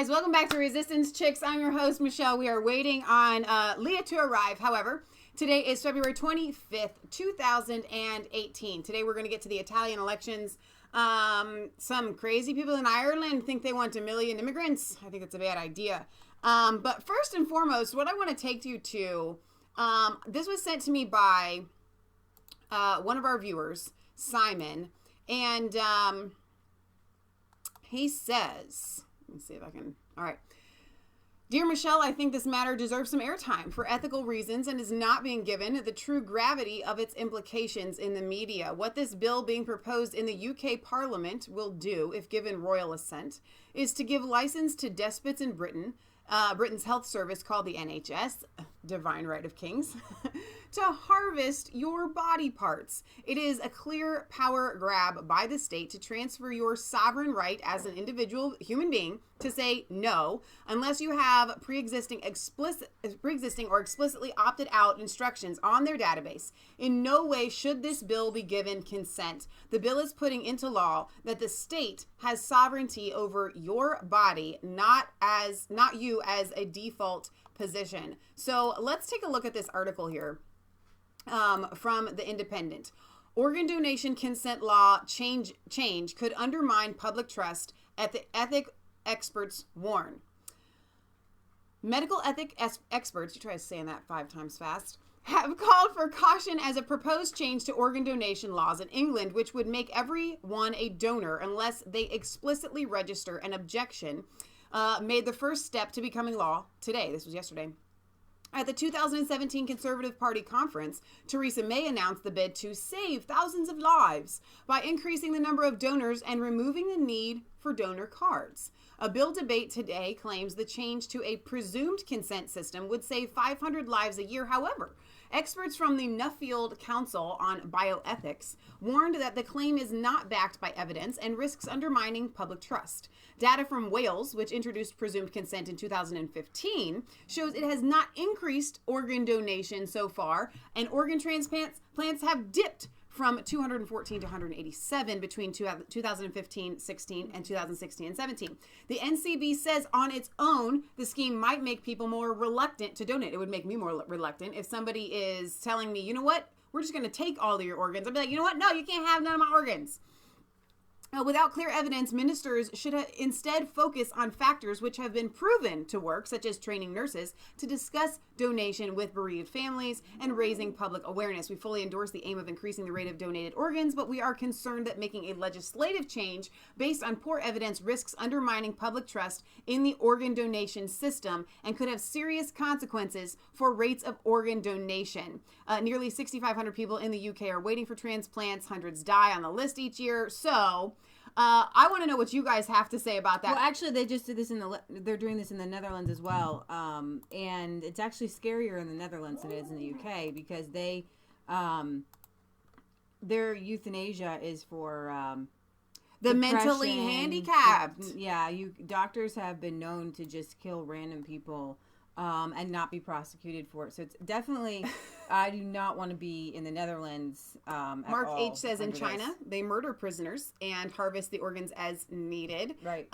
guys, welcome back to Resistance Chicks. I'm your host, Michelle. We are waiting on Leah to arrive. However, today is February 25th, 2018. Today we're going to get to the Italian elections. Some crazy people in Ireland think they want 1 million immigrants. I think that's a bad idea. But first and foremost, what I want to take you to, this was sent to me by one of our viewers, Simon, and he says, let me see if I can, all right. Dear Michelle, I think this matter deserves some airtime for ethical reasons and is not being given the true gravity of its implications in the media. What this bill being proposed in the UK Parliament will do, if given royal assent, is to give license to despots in Britain, Britain's health service called the NHS, divine right of kings, to harvest your body parts. It is a clear power grab by the state to transfer your sovereign right as an individual human being to say no, unless you have pre-existing or explicitly opted out instructions on their database. In no way should this bill be given consent. The bill is putting into law that the state has sovereignty over your body, not you as a default position. So let's take a look at this article here from The Independent. Organ donation consent law change could undermine public trust at the ethic experts warn. Medical ethic experts, you try saying that 5 times fast, have called for caution as a proposed change to organ donation laws in England, which would make everyone a donor unless they explicitly register an objection, made the first step to becoming law today. This was yesterday. At the 2017 Conservative Party conference, Theresa May announced the bid to save thousands of lives by increasing the number of donors and removing the need for donor cards. A bill debate today claims the change to a presumed consent system would save 500 lives a year. However, experts from the Nuffield Council on Bioethics warned that the claim is not backed by evidence and risks undermining public trust. Data from Wales, which introduced presumed consent in 2015, shows it has not increased organ donation so far, and organ transplants have dipped from 214 to 187 between 2015-16 and 2016-17. The NCB says on its own, the scheme might make people more reluctant to donate. It would make me more reluctant if somebody is telling me, you know what, we're just going to take all of your organs. I'd be like, you know what, no, you can't have none of my organs. Without clear evidence, ministers should instead focus on factors which have been proven to work, such as training nurses to discuss donation with bereaved families and raising public awareness. We fully endorse the aim of increasing the rate of donated organs, but we are concerned that making a legislative change based on poor evidence risks undermining public trust in the organ donation system and could have serious consequences for rates of organ donation. Nearly 6,500 people in the UK are waiting for transplants. Hundreds die on the list each year. So I want to know what you guys have to say about that. Well, actually, they just did this they're doing this in the Netherlands as well. And it's actually scarier in the Netherlands than it is in the UK because their euthanasia is for the mentally handicapped. Doctors have been known to just kill random people and not be prosecuted for it. So it's definitely, I do not want to be in the Netherlands Mark H. says in China, they murder prisoners and harvest the organs as needed. Right.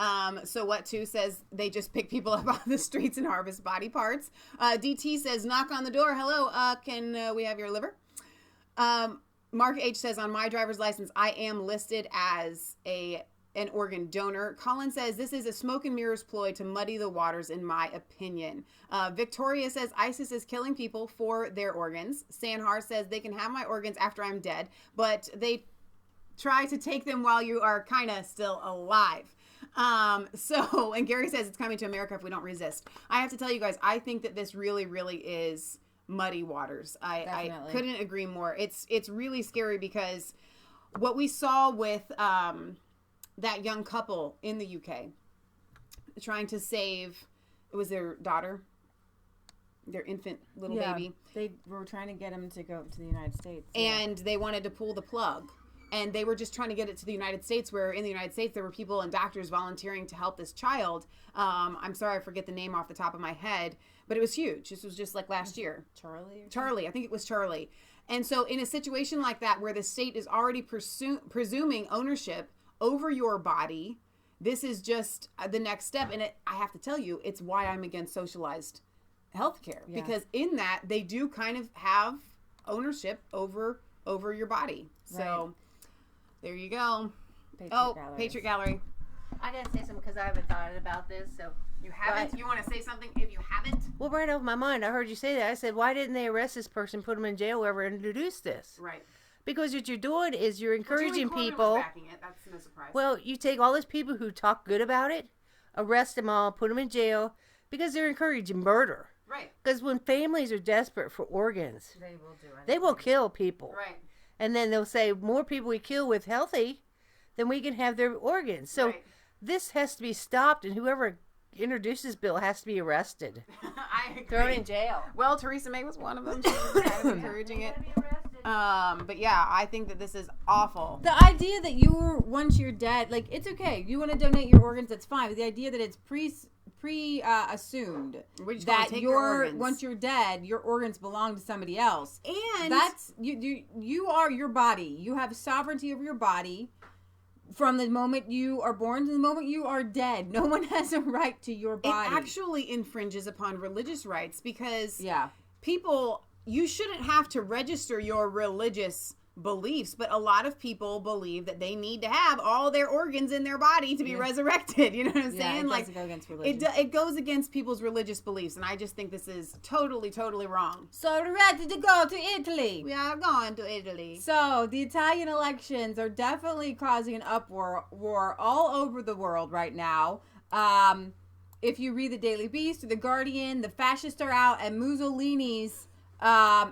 So what too says they just pick people up off the streets and harvest body parts. DT says, knock on the door. Hello, can we have your liver? Mark H. says, on my driver's license, I am listed as an organ donor. Colin says, this is a smoke and mirrors ploy to muddy the waters, in my opinion. Victoria says, ISIS is killing people for their organs. Sanhar says, they can have my organs after I'm dead, but they try to take them while you are kind of still alive. And Gary says, it's coming to America if we don't resist. I have to tell you guys, I think that this really, really is muddy waters. I couldn't agree more. It's really scary because what we saw with that young couple in the UK trying to save, it was their daughter, their infant little baby. They were trying to get him to go to the United States. And they wanted to pull the plug. And they were just trying to get it to the United States, where in the United States there were people and doctors volunteering to help this child. I'm sorry, I forget the name off the top of my head, but it was huge. This was just like last year. Charlie, I think it was Charlie. And so in a situation like that where the state is already presuming ownership over your body, this is just the next step. And I have to tell you, it's why I'm against socialized healthcare, because in that they do kind of have ownership over your body. So there you go. Patriot Gallery. I gotta say something because I haven't thought about this. So you haven't? You want to say something if you haven't? Well, right off my mind, I heard you say that. I said, why didn't they arrest this person, put him in jail, whoever introduced this? Right. Because what you're doing is you're encouraging people. Backing it. That's no surprise. Well, you take all those people who talk good about it, arrest them all, put them in jail, because they're encouraging murder. Right. Because when families are desperate for organs, They will do anything. they will kill people. Right. And then they'll say, more people we kill with healthy, then we can have their organs. So this has to be stopped, and whoever introduced this bill has to be arrested. I agree. Thrown in jail. Well, Theresa May was one of them. She was kind of encouraging it. But yeah, I think that this is awful. The idea that once you're dead, like, it's okay. You want to donate your organs, that's fine. But the idea that it's assumed that once you're dead, your organs belong to somebody else. And that's you are your body. You have sovereignty over your body from the moment you are born to the moment you are dead. No one has a right to your body. It actually infringes upon religious rights because people, you shouldn't have to register your religious beliefs, but a lot of people believe that they need to have all their organs in their body to be resurrected. You know what I'm saying? It doesn't go against religion. It goes against people's religious beliefs, and I just think this is totally, totally wrong. So we're ready to go to Italy. We are going to Italy. So the Italian elections are definitely causing an uproar all over the world right now. If you read the Daily Beast or the Guardian, the fascists are out, and Mussolini's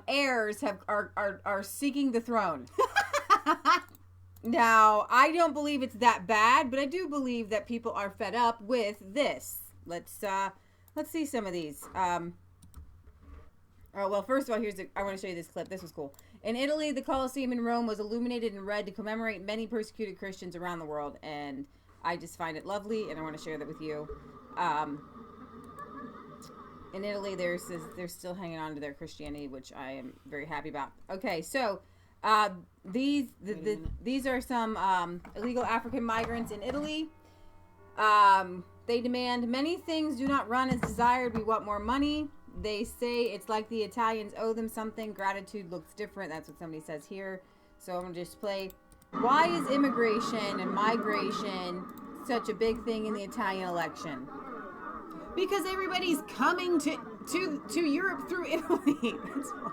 heirs are seeking the throne. Now, I don't believe it's that bad, but I do believe that people are fed up with this. Let's see some of these. First of all, I want to show you this clip. This was cool. In Italy, the Colosseum in Rome was illuminated in red to commemorate many persecuted Christians around the world, and I just find it lovely, and I want to share that with you. In Italy, they're still hanging on to their Christianity, which I am very happy about. Okay, so these are some illegal African migrants in Italy. They demand many things do not run as desired. We want more money. They say it's like the Italians owe them something. Gratitude looks different. That's what somebody says here. So I'm going to just play. Why is immigration and migration such a big thing in the Italian election? Because everybody's coming to Europe through Italy. That's why.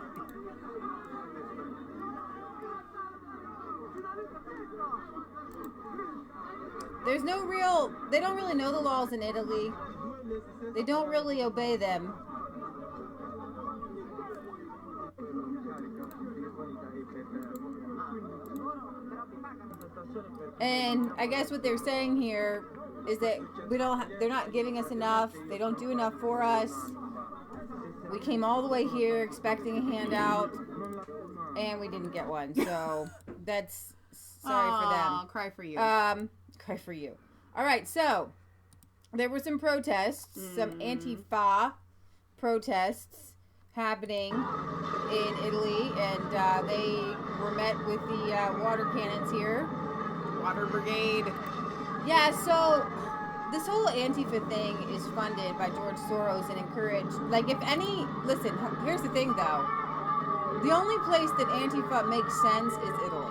They don't really know the laws in Italy. They don't really obey them. And I guess what they're saying here is that they're not giving us enough. They don't do enough for us. We came all the way here expecting a handout, and we didn't get one. So that's sorry for them. Cry for you. Cry for you. All right, so there were some protests, some Antifa protests happening in Italy, and they were met with the water cannons here. Water brigade. Yeah, so this whole Antifa thing is funded by George Soros and encouraged. Like, listen, here's the thing, though. The only place that Antifa makes sense is Italy.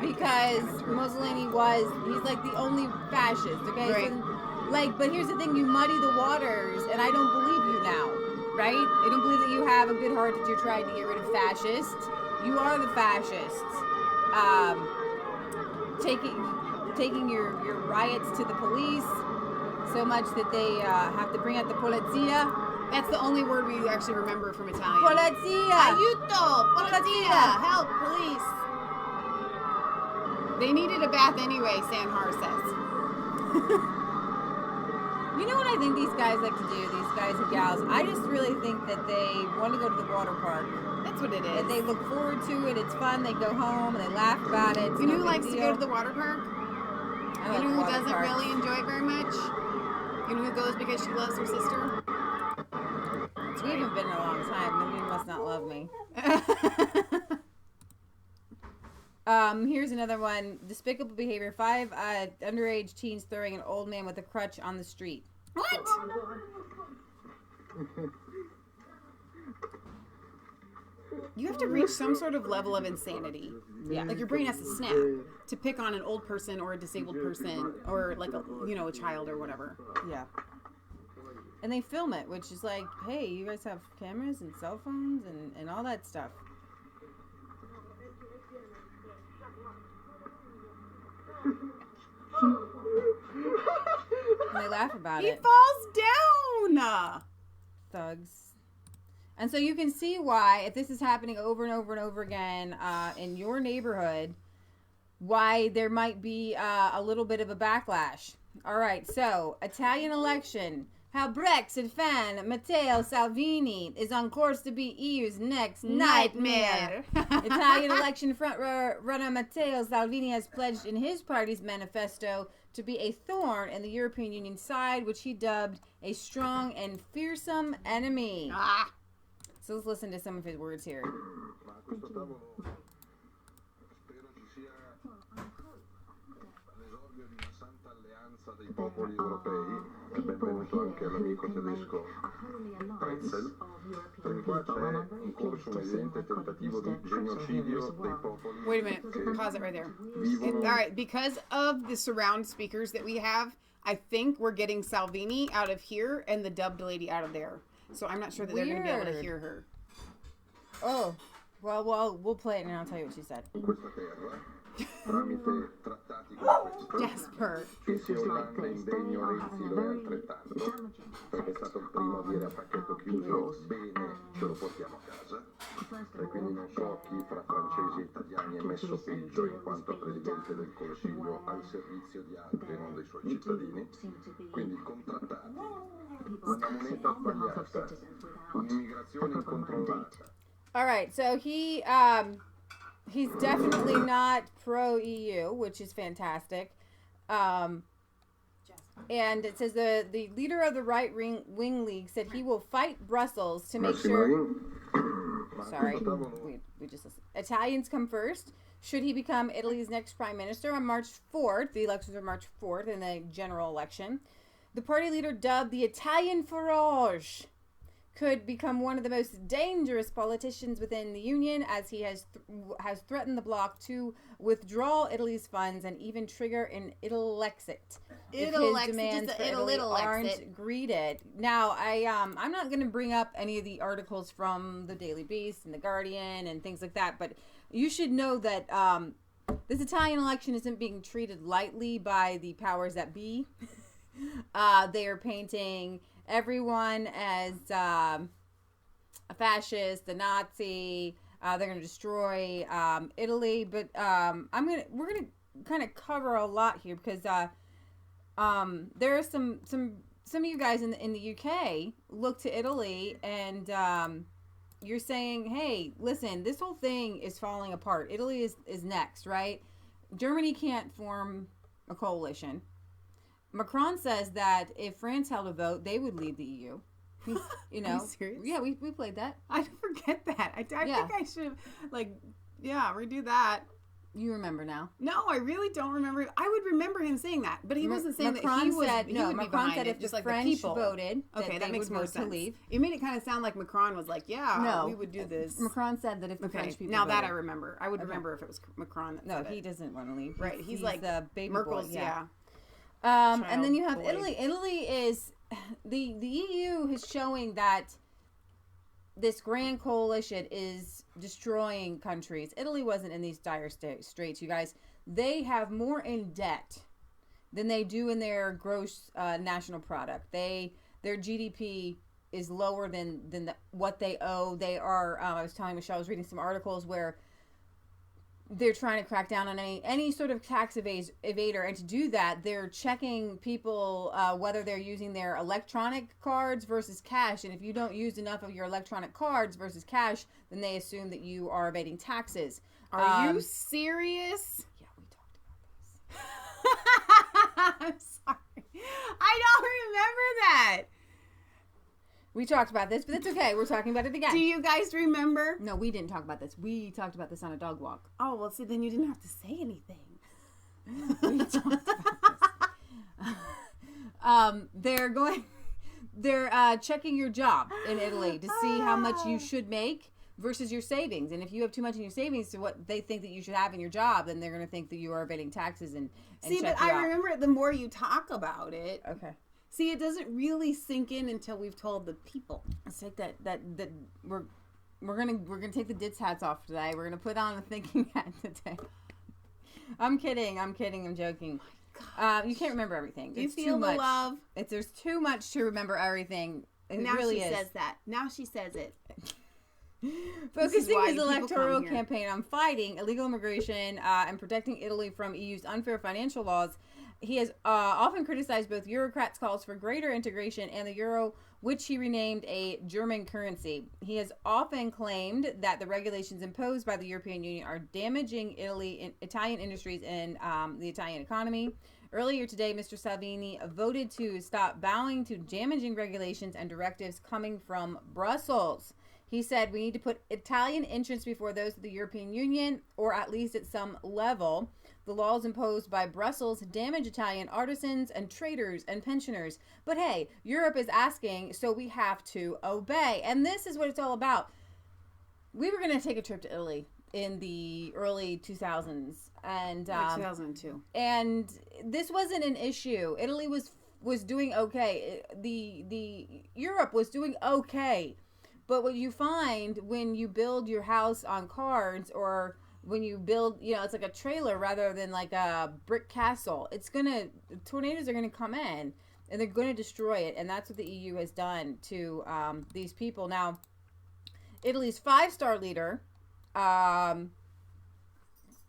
Because Mussolini he's like the only fascist, okay? Right. So, but here's the thing, you muddy the waters, and I don't believe you now, right? I don't believe that you have a good heart that you're trying to get rid of fascists. You are the fascists. Taking your riots to the police so much that they have to bring out the polizia. That's the only word we actually remember from Italian. Polizia! Aiuto! Polizia! Help! Police! They needed a bath anyway, Sanhar says. You know what I think these guys like to do, these guys and gals? I just really think that they want to go to the water park. That's what it is. And they look forward to it. It's fun. They go home and they laugh about it. You know who likes to go to the water park? You know who doesn't really enjoy it very much? You know who goes because she loves her sister? We haven't been in a long time. Maybe you must not love me. Here's another one. Despicable behavior. 5 underage teens throwing an old man with a crutch on the street. What? You have to reach some sort of level of insanity. Yeah. Like your brain has to snap to pick on an old person or a disabled person or like a child or whatever. Yeah. And they film it, which is like, hey, you guys have cameras and cell phones and all that stuff. And they laugh about He it. falls down. Thugs. And so you can see why, if this is happening over and over and over again in your neighborhood, why there might be a little bit of a backlash. All right, so Italian election. How Brexit fan Matteo Salvini is on course to be EU's next nightmare. Italian election runner Matteo Salvini has pledged in his party's manifesto to be a thorn in the European Union side, which he dubbed a strong and fearsome enemy. Ah. So let's listen to some of his words here. Dei popoli europei e benvenuto anche all'amico tedesco Pretzel, perché qua c'è in corso un evidente tentativo di genocidio dei popoli. Wait a minute, pause it right there. All right, because of the surround speakers that we have, I think we're getting Salvini out of here and the dubbed lady out of there. So I'm not sure that they're going to be able to Weird. hear her. Oh, well, we'll play it and I'll tell you what she said. Questa terra, tramite trattati come questo, Jasper. che sia Olanda indegno Renzi lo è altrettanto, perché è stato il primo a dire a pacchetto chiuso, bene, ce lo portiamo a casa, e quindi non so chi fra francesi e italiani è messo peggio in quanto Presidente del Consiglio al servizio di altri e non dei suoi cittadini, quindi contrattati, una moneta sbagliata, un'immigrazione incontrollata. All right, so he's definitely not pro EU, which is fantastic. And it says the leader of the right wing league said he will fight Brussels to make sure. Sorry, we just listened. Italians come first. Should he become Italy's next prime minister on March 4th? The elections are March 4th in the general election. The party leader, dubbed the Italian Farage, could become one of the most dangerous politicians within the union, as he has threatened the bloc to withdraw Italy's funds and even trigger an Italexit if his demands for Italy aren't greeted. Now, I'm not going to bring up any of the articles from the Daily Beast and the Guardian and things like that, but you should know that this Italian election isn't being treated lightly by the powers that be. They are painting everyone as a fascist, a Nazi. They're going to destroy Italy, but we're gonna kind of cover a lot here because there are some of you guys in the UK look to Italy and you're saying, hey, listen, this whole thing is falling apart. Italy is next, right? Germany can't form a coalition. Macron says that if France held a vote, they would leave the EU. You know, Are you serious? Yeah, we played that. I forget that. I Yeah. think I should, redo that. You remember now. No, I really don't remember. I would remember him saying that, but he wasn't saying that he was. said, he no, would be Macron behind said it, if just the like French the people voted, Okay, that makes they more would vote sense. to leave. You made it kind of sound like Macron was like, yeah, No, we would do this. Macron said that if the Okay, French people now that voted. I remember. I would Okay. remember if it was Macron that No, said he it. doesn't want to leave. Right, he's like the baby Merkel's, boy. yeah. And then you have boy. Italy. Italy is the EU is showing that this grand coalition is destroying countries. Italy wasn't in these dire straits, you guys. They have more in debt than they do in their gross national product. Their GDP is lower than what they owe. They are. I was telling Michelle, I was reading some articles where they're trying to crack down on any sort of tax evader, and to do that, they're checking people whether they're using their electronic cards versus cash. And if you don't use enough of your electronic cards versus cash, then they assume that you are evading taxes. Are you serious? Yeah, we talked about this. I'm sorry. I don't remember that. We talked about this, but it's okay. We're talking about it again. Do you guys remember? No, we didn't talk about this. We talked about this on a dog walk. Oh, well, see, then you didn't have to say anything. We talked about this. They're checking your job in Italy to see how much you should make versus your savings. And if you have too much in your savings to what they think that you should have in your job, then they're going to think that you are evading taxes and see, check but you I out. remember it the more you talk about it. Okay. See, it doesn't really sink in until we've told the people. It's like that we're gonna take the ditz hats off today. We're gonna put on a thinking hat today. I'm kidding. I'm joking. You can't remember everything. You It's feel too the much. love. There's too much to remember everything. It Now really she is. says that. Now she says it. Focusing why his people come electoral here. campaign on fighting illegal immigration and protecting Italy from EU's unfair financial laws, he has often criticized both Eurocrats' calls for greater integration and the euro, which he renamed a German currency. He has often claimed that the regulations imposed by the European Union are damaging Italian industries and the Italian economy. Earlier today, Mr. Salvini voted to stop bowing to damaging regulations and directives coming from Brussels. He said we need to put Italian interests before those of the European Union, or at least at some level. The laws imposed by Brussels damage Italian artisans and traders and pensioners. But hey, Europe is asking, so we have to obey. And this is what it's all about. We were going to take a trip to Italy in the early 2000s. And, Like 2002. and this wasn't an issue. Italy was doing okay. The Europe was doing okay. But what you find when you build your house on cards, or when you build, it's like a trailer rather than like a brick castle, tornadoes are gonna come in and they're gonna destroy it. And that's what the EU has done to these people. Now, Italy's 5-star leader, from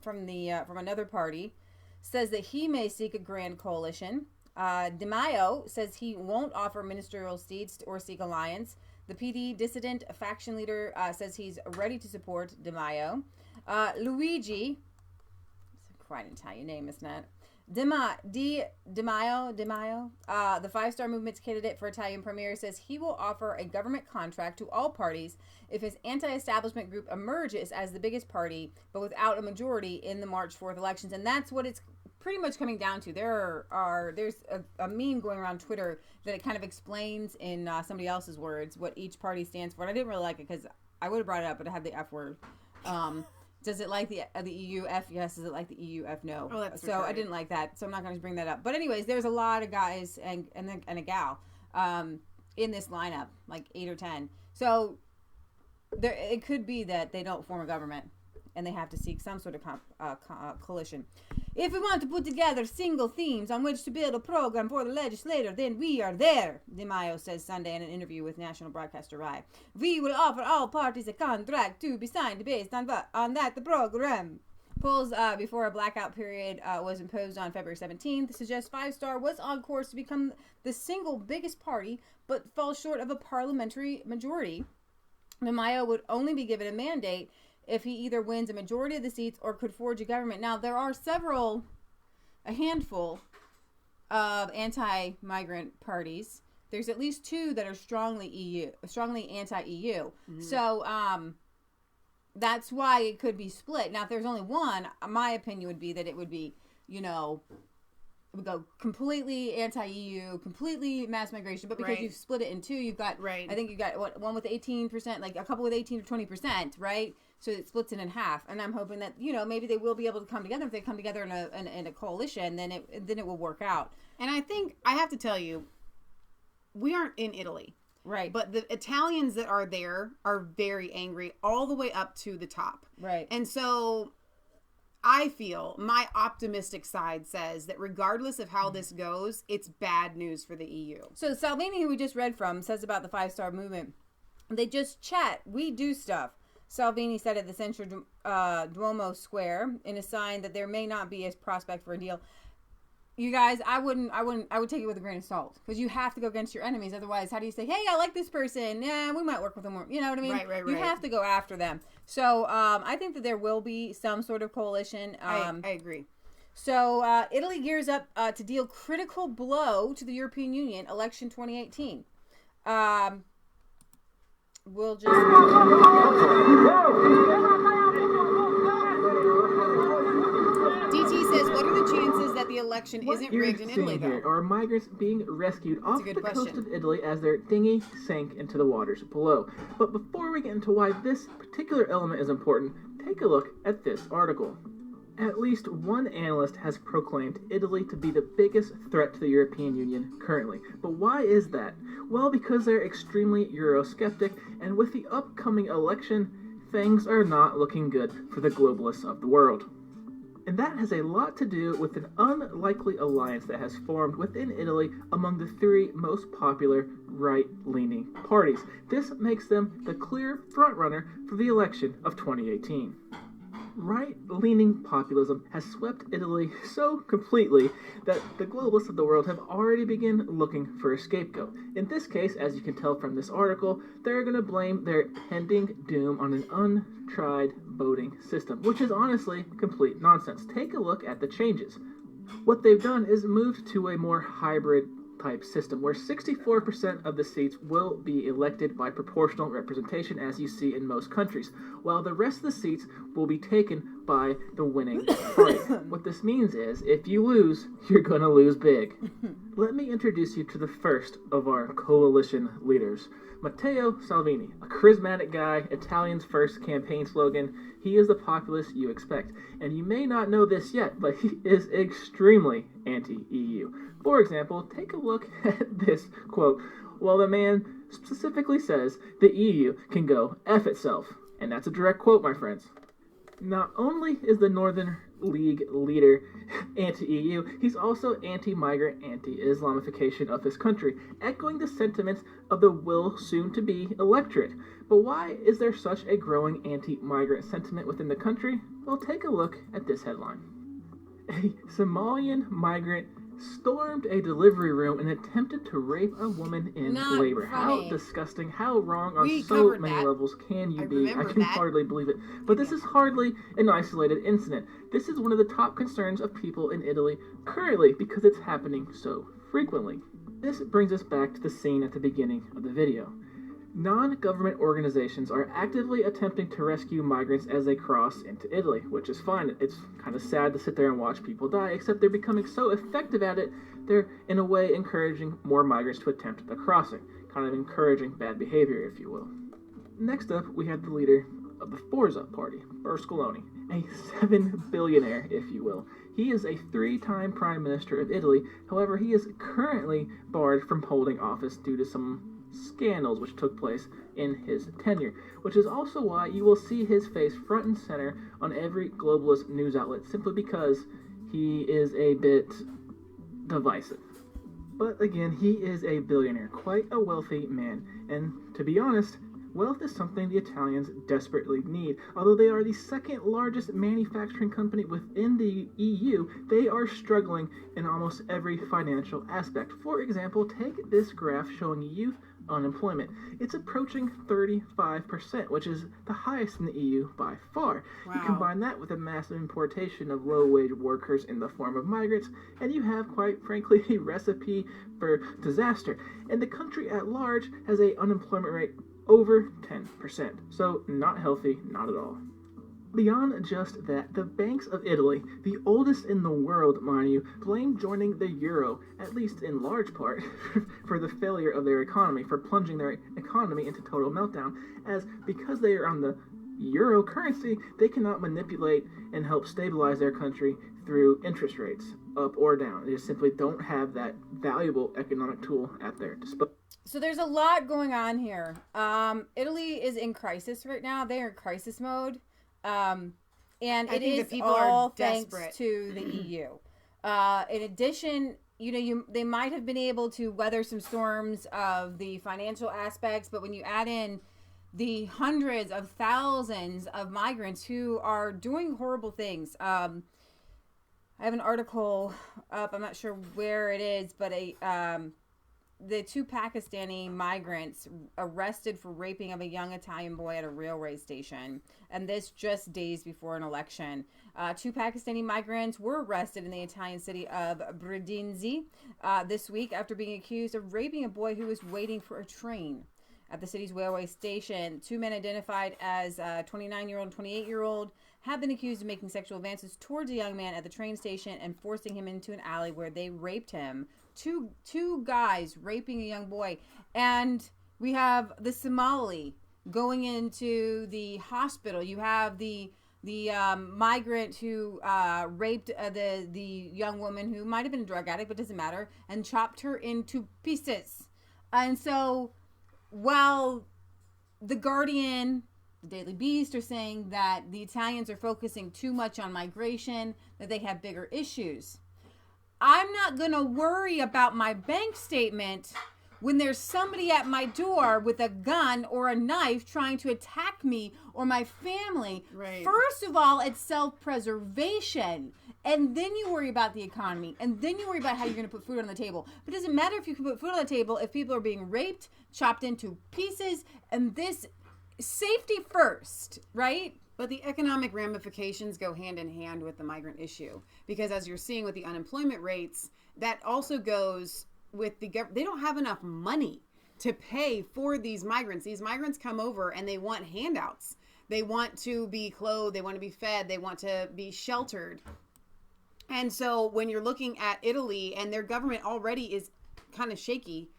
another party, says that he may seek a grand coalition. Di Maio says he won't offer ministerial seats or seek alliance. The PD dissident faction leader says he's ready to support Di Maio. Luigi, it's quite an Italian name, isn't it? Di Maio, the 5-star movement's candidate for Italian premier, says he will offer a government contract to all parties if his anti-establishment group emerges as the biggest party, but without a majority in the March 4th elections. And that's what it's pretty much coming down to. There's a meme going around Twitter that it kind of explains in somebody else's words what each party stands for. And I didn't really like it because I would have brought it up, but it had the F word. Does it like the EU F? Yes. Does it like the EU F? No. Oh, that's so right. I didn't like that. So I'm not going to bring that up. But anyways, there's a lot of guys and a gal in this lineup, like 8 or 10. So it could be that they don't form a government and they have to seek some sort of coalition. If we want to put together single themes on which to build a program for the legislator, then we are there, Di Maio says Sunday in an interview with national broadcaster Rai. We will offer all parties a contract to be signed based on that the program. Polls before a blackout period was imposed on February 17th suggest 5-star was on course to become the single biggest party, but falls short of a parliamentary majority. Di Maio would only be given a mandate if he either wins a majority of the seats or could forge a government. Now, there are a handful of anti-migrant parties. There's at least 2 that are strongly anti-EU. Mm-hmm. So, that's why it could be split. Now, if there's only one, my opinion would be that it would be, it would go completely anti-EU, completely mass migration. But because you've split it in 2, you've got, I think you've got one with 18%, like a couple with 18 or 20%, right? So it splits it in half. And I'm hoping that, maybe they will be able to come together. If they come together in a coalition, then it will work out. And I think, I have to tell you, we aren't in Italy. Right. But the Italians that are there are very angry all the way up to the top. Right. And so I feel my optimistic side says that regardless of how this goes, it's bad news for the EU. So Salvini, who we just read from, says about the 5-star movement, they just chat. We do stuff. Salvini said at the Centro Duomo Square in a sign that there may not be a prospect for a deal. You guys, I would take it with a grain of salt, because you have to go against your enemies. Otherwise, how do you say, hey, I like this person. Yeah, we might work with them more. You know what I mean? Right. You have to go after them. So I think that there will be some sort of coalition. I agree. So Italy gears up to deal critical blow to the European Union election 2018. we'll just. DT says, what are the chances that the election isn't rigged in Italy, though? Here are migrants being rescued off the good coast question. of Italy as their dinghy sank into the waters below. But before we get into why this particular element is important, take a look at this article. At least one analyst has proclaimed Italy to be the biggest threat to the European Union currently. But why is that? Well, because they're extremely Eurosceptic, and with the upcoming election, things are not looking good for the globalists of the world. And that has a lot to do with an unlikely alliance that has formed within Italy among the three most popular right-leaning parties. This makes them the clear frontrunner for the election of 2018. Right-leaning populism has swept Italy so completely that the globalists of the world have already begun looking for a scapegoat. In this case, as you can tell from this article, they're going to blame their pending doom on an untried voting system, which is honestly complete nonsense. Take a look at the changes. What they've done is moved to a more hybrid type system where 64% of the seats will be elected by proportional representation, as you see in most countries, while the rest of the seats will be taken by the winning party. What this means is, if you lose, you're going to lose big. Let me introduce you to the first of our coalition leaders, Matteo Salvini, a charismatic guy, Italian's first campaign slogan. He is the populist you expect. And you may not know this yet, but he is extremely anti-EU. For example, take a look at this quote. Well, the man specifically says the EU can go F itself. And that's a direct quote, my friends. Not only is the Northern League leader anti-EU, he's also anti-migrant, anti-Islamification of his country, echoing the sentiments of the will soon-to-be electorate. But why is there such a growing anti-migrant sentiment within the country? Well, take a look at this headline. A Somalian migrant stormed a delivery room and attempted to rape a woman in Not labor. funny. How disgusting, how wrong on We so covered many that. levels can you I be? I remember can that. hardly believe it. But this is hardly an isolated incident. This is one of the top concerns of people in Italy currently because it's happening so frequently. This brings us back to the scene at the beginning of the video. Non-government organizations are actively attempting to rescue migrants as they cross into Italy, which is fine. It's kind of sad to sit there and watch people die, except they're becoming so effective at it, they're in a way encouraging more migrants to attempt the crossing, kind of encouraging bad behavior, if you will. Next up, we have the leader of the Forza Party, Berlusconi, a 7 billionaire, if you will. He is a 3-time prime minister of Italy. However, he is currently barred from holding office due to some scandals which took place in his tenure, which is also why you will see his face front and center on every globalist news outlet, simply because he is a bit divisive. But again, he is a billionaire, quite a wealthy man, and to be honest, wealth is something the Italians desperately need. Although they are the second largest manufacturing company within the EU, they are struggling in almost every financial aspect. For example, take this graph showing youth unemployment. It's approaching 35%, which is the highest in the EU by far. Wow. You combine that with a massive importation of low-wage workers in the form of migrants, and you have, quite frankly, a recipe for disaster. And the country at large has an unemployment rate over 10%. So not healthy, not at all. Beyond just that, the banks of Italy, the oldest in the world, mind you, blame joining the euro, at least in large part, for the failure of their economy, for plunging their economy into total meltdown, as because they are on the euro currency, they cannot manipulate and help stabilize their country through interest rates, up or down. They just simply don't have that valuable economic tool at their disposal. So there's a lot going on here. Italy is in crisis right now. They are in crisis mode. And I it think is the people all are thanks desperate. to the EU. In addition, they might have been able to weather some storms of the financial aspects, but when you add in the hundreds of thousands of migrants who are doing horrible things, I have an article up. I'm not sure where it is, but the 2 Pakistani migrants arrested for raping of a young Italian boy at a railway station. And this just days before an election. 2 Pakistani migrants were arrested in the Italian city of Brindisi this week after being accused of raping a boy who was waiting for a train. at the city's railway station. 2 men identified as 29-year-old and 28-year-old have been accused of making sexual advances towards a young man at the train station and forcing him into an alley where they raped him. Two guys raping a young boy. And we have the Somali going into the hospital. You have the migrant who raped the young woman who might have been a drug addict, but doesn't matter, and chopped her into pieces. And so while the Guardian, the Daily Beast are saying that the Italians are focusing too much on migration, that they have bigger issues, I'm not going to worry about my bank statement when there's somebody at my door with a gun or a knife trying to attack me or my family. Right. First of all, it's self-preservation. And then you worry about the economy. And then you worry about how you're going to put food on the table. But it doesn't matter if you can put food on the table if people are being raped, chopped into pieces, and this safety first, right? But the economic ramifications go hand in hand with the migrant issue. Because as you're seeing with the unemployment rates, that also goes with the government. They don't have enough money to pay for these migrants. These migrants come over and they want handouts. They want to be clothed. They want to be fed. They want to be sheltered. And so when you're looking at Italy and their government already is kind of shaky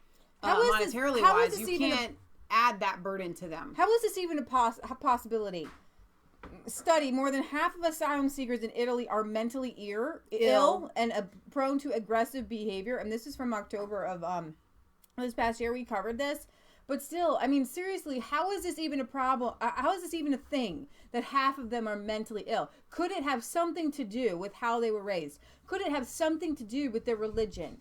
monetarily wise, you can't add that burden to them. How is this even a possibility? Study: more than half of asylum seekers in Italy are mentally ill and prone to aggressive behavior. And this is from October of this past year. We covered this. But still, I mean, seriously, how is this even a problem? How is this even a thing that half of them are mentally ill? Could it have something to do with how they were raised? Could it have something to do with their religion?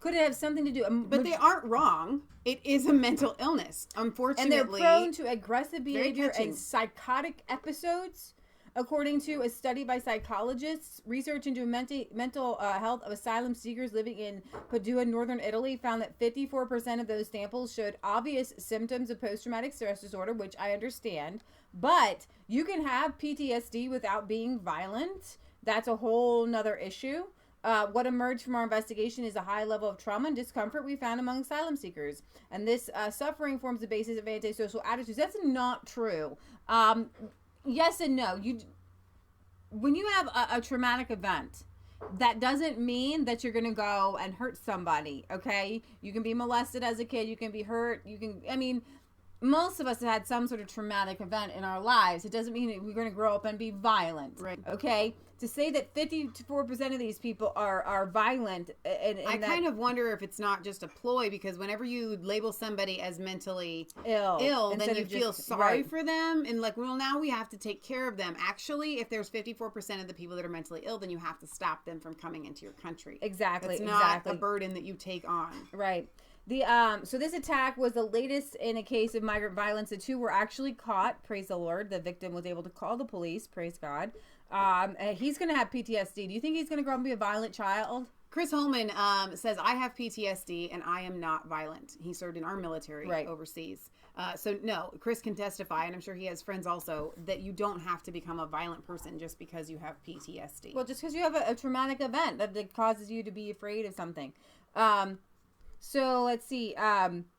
Could it have something to do? But they aren't wrong. It is a mental illness, unfortunately. And they're prone to aggressive behavior and psychotic episodes. According to a study by psychologists, research into mental health of asylum seekers living in Padua, northern Italy, found that 54% of those samples showed obvious symptoms of post-traumatic stress disorder, which I understand. But you can have PTSD without being violent. That's a whole nother issue. What emerged from our investigation is a high level of trauma and discomfort we found among asylum seekers. And this suffering forms the basis of antisocial attitudes. That's not true. Yes and no. When you have a traumatic event, that doesn't mean that you're going to go and hurt somebody, okay? You can be molested as a kid. You can be hurt. Most of us have had some sort of traumatic event in our lives. It doesn't mean that we're going to grow up and be violent, right? Okay? To say that 54% of these people are violent, I kind of wonder if it's not just a ploy, because whenever you label somebody as mentally ill, then you feel sorry for them, and like, well, now we have to take care of them. Actually, if there's 54% of the people that are mentally ill, then you have to stop them from coming into your country. Exactly. It's not a burden that you take on. Right. So this attack was the latest in a case of migrant violence. The two were actually caught. Praise the Lord. The victim was able to call the police. Praise God. He's going to have PTSD. Do you think he's going to grow up and be a violent child? Chris Holman says, I have PTSD and I am not violent. He served in our military overseas. So no, Chris can testify, and I'm sure he has friends also, that you don't have to become a violent person just because you have PTSD. Well, just because you have a traumatic event that causes you to be afraid of something. So let's see. Well,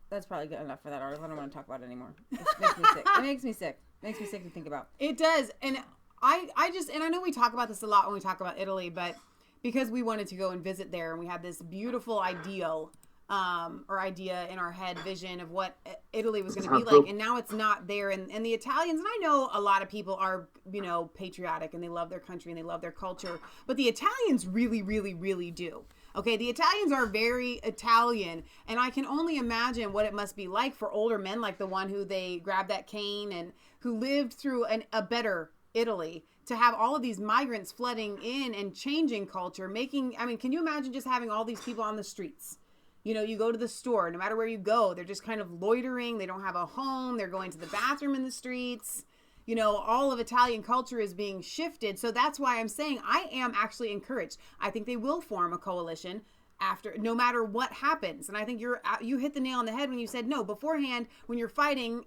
that's probably good enough for that article. I don't want to talk about it anymore. It makes me sick. It makes me sick. It makes me sick to think about. It does. And I know we talk about this a lot when we talk about Italy, but because we wanted to go and visit there, and we had this beautiful idea in our head, vision of what Italy was going to be like, and now it's not there. And the Italians, and I know a lot of people are, patriotic, and they love their country and they love their culture, but the Italians really, really, really do. Okay, the Italians are very Italian, and I can only imagine what it must be like for older men like the one who they grabbed that cane and who lived through a better Italy, to have all of these migrants flooding in and changing culture, can you imagine just having all these people on the streets? You go to the store, no matter where you go, they're just kind of loitering. They don't have a home. They're going to the bathroom in the streets. All of Italian culture is being shifted. So that's why I'm saying I am actually encouraged. I think they will form a coalition no matter what happens. And I think you hit the nail on the head when you said, no, beforehand, when you're fighting,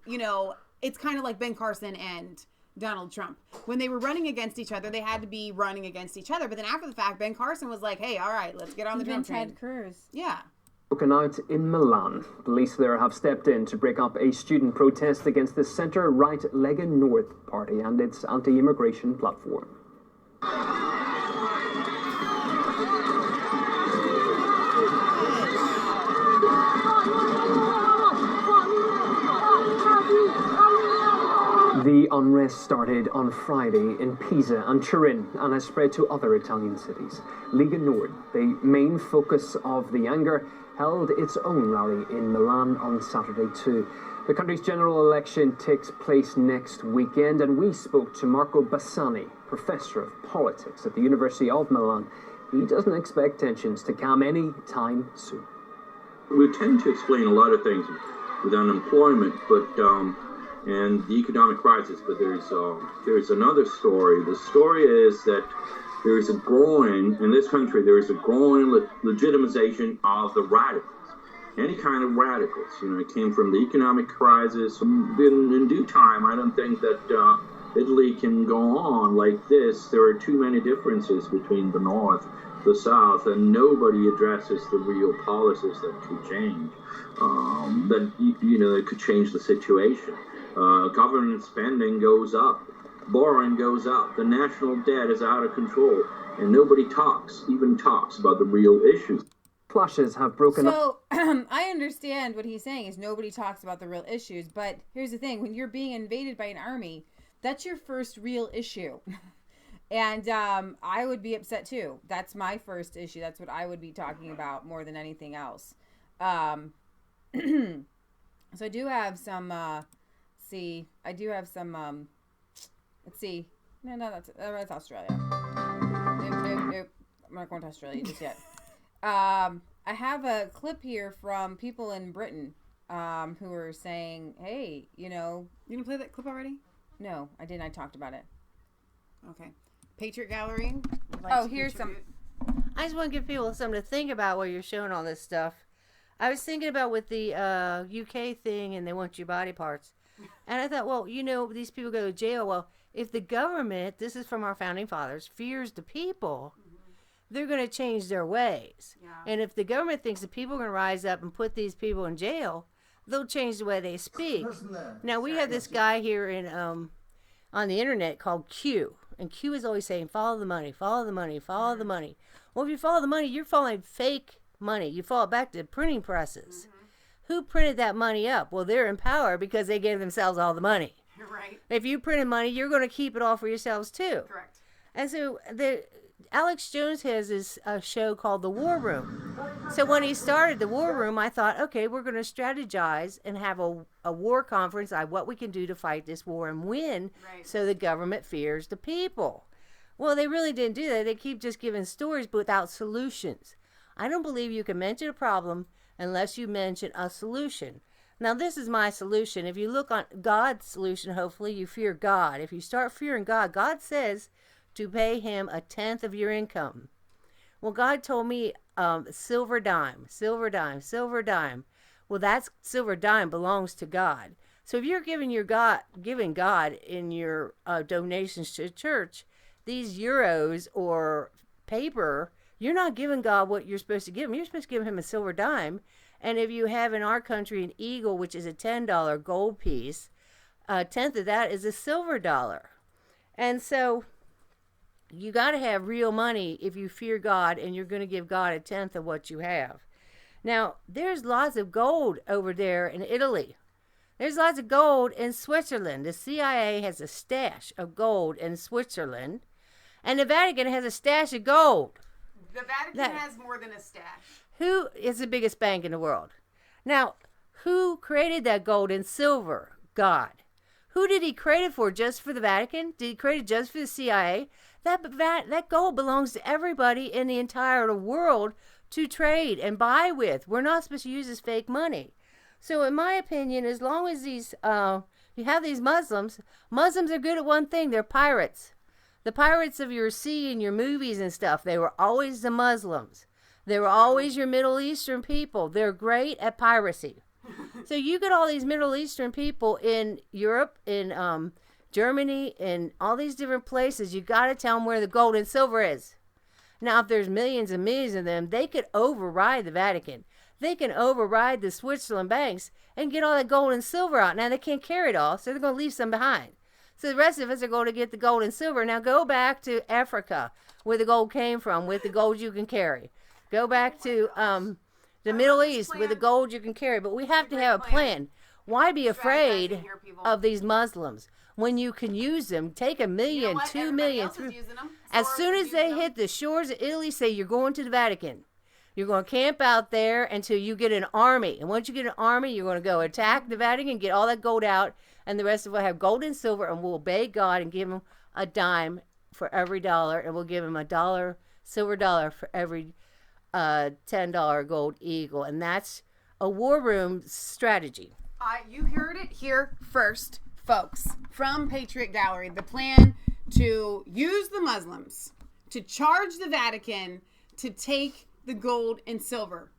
it's kind of like Ben Carson and Donald Trump. When they were running against each other, they had to be running against each other. But then after the fact, Ben Carson was like, hey, all right, let's get on the Trump train. Ted Cruz. Yeah. Broken out in Milan. Police there have stepped in to break up a student protest against the centre-right Lega North party and its anti-immigration platform. The unrest started on Friday in Pisa and Turin and has spread to other Italian cities. Lega Nord, the main focus of the anger, held its own rally in Milan on Saturday too. The country's general election takes place next weekend, and we spoke to Marco Bassani, professor of politics at the University of Milan. He doesn't expect tensions to calm any time soon. We tend to explain a lot of things with unemployment, and the economic crisis, but there's another story. The story is that there is a growing legitimization of the radicals, any kind of radicals. It came from the economic crisis. In due time, I don't think that Italy can go on like this. There are too many differences between the North, the South, and nobody addresses the real policies that could change, that could change the situation. Government spending goes up, borrowing goes up, the national debt is out of control, and nobody even talks about the real issues. Clashes have broken up. So, I understand what he's saying is nobody talks about the real issues, but here's the thing, when you're being invaded by an army, that's your first real issue. And I would be upset too. That's my first issue. That's what I would be talking about more than anything else. So I do have some... let's see. No, that's Australia. Nope. I'm not going to Australia just yet. I have a clip here from people in Britain who are saying, hey, You didn't play that clip already? No, I didn't. I talked about it. Okay. Patriot Gallery. Here's some. I just want to give people something to think about while you're showing all this stuff. I was thinking about with the UK thing, and they want your body parts. And I thought, well, these people go to jail. Well, if the government, this is from our founding fathers, fears the people, they're going to change their ways. Yeah. And if the government thinks the people are going to rise up and put these people in jail, they'll change the way they speak. Now, we have this guy here on the internet called Q. And Q is always saying, follow the money, follow the money, follow the money. Well, if you follow the money, you're following fake money. You follow back to printing presses. Who printed that money up? Well, they're in power because they gave themselves all the money. Right. If you printed money, you're going to keep it all for yourselves too. Correct. And so Alex Jones has this show called The War Room. So when he started The War Room, I thought, okay, we're going to strategize and have a war conference on what we can do to fight this war and win, so the government fears the people. Well, they really didn't do that. They keep just giving stories but without solutions. I don't believe you can mention a problem unless you mention a solution. Now, this is my solution. If you look on God's solution, hopefully you fear God. If you start fearing God, God says to pay him 1/10 of your income. Well, God told me silver dime. Well, that silver dime belongs to God. So if you're giving God in your donations to church these euros or paper, you're not giving God what you're supposed to give him. You're supposed to give him a silver dime. And if you have in our country an eagle, which is a $10 gold piece, 1/10 of that is a silver dollar. And so you got to have real money if you fear God, and you're going to give God 1/10 of what you have. Now, there's lots of gold over there in Italy. There's lots of gold in Switzerland. The CIA has a stash of gold in Switzerland, and the Vatican has a stash of gold. The Vatican has more than a stash. Who is the biggest bank in the world? Now, who created that gold and silver? God. Who did he create it for? Just for the Vatican? Did he create it just for the CIA? That gold belongs to everybody in the entire world to trade and buy with. We're not supposed to use this fake money. So in my opinion, as long as you have these Muslims are good at one thing. They're pirates. The pirates of your sea and your movies and stuff, they were always the Muslims. They were always your Middle Eastern people. They're great at piracy. So you get all these Middle Eastern people in Europe, in Germany, and all these different places, you got to tell them where the gold and silver is. Now, if there's millions and millions of them, they could override the Vatican. They can override the Switzerland banks and get all that gold and silver out. Now, they can't carry it all, so they're going to leave some behind. So the rest of us are going to get the gold and silver. Now, go back to Africa, where the gold came from, with the gold you can carry. Go back to the Middle East, with the gold you can carry. But we have to have a plan. Why be afraid of these Muslims when you can use them? Take 1 million, 2 million. As soon as they hit the shores of Italy, say you're going to the Vatican. You're going to camp out there until you get an army. And once you get an army, you're going to go attack the Vatican, get all that gold out, and the rest of us have gold and silver, and we'll obey God and give him a dime for every dollar, and we'll give him $1 silver dollar for every $10 gold eagle. And that's a war room strategy. You heard it here first, folks, from Patriot Gallery. The plan to use the Muslims to charge the Vatican to take the gold and silver.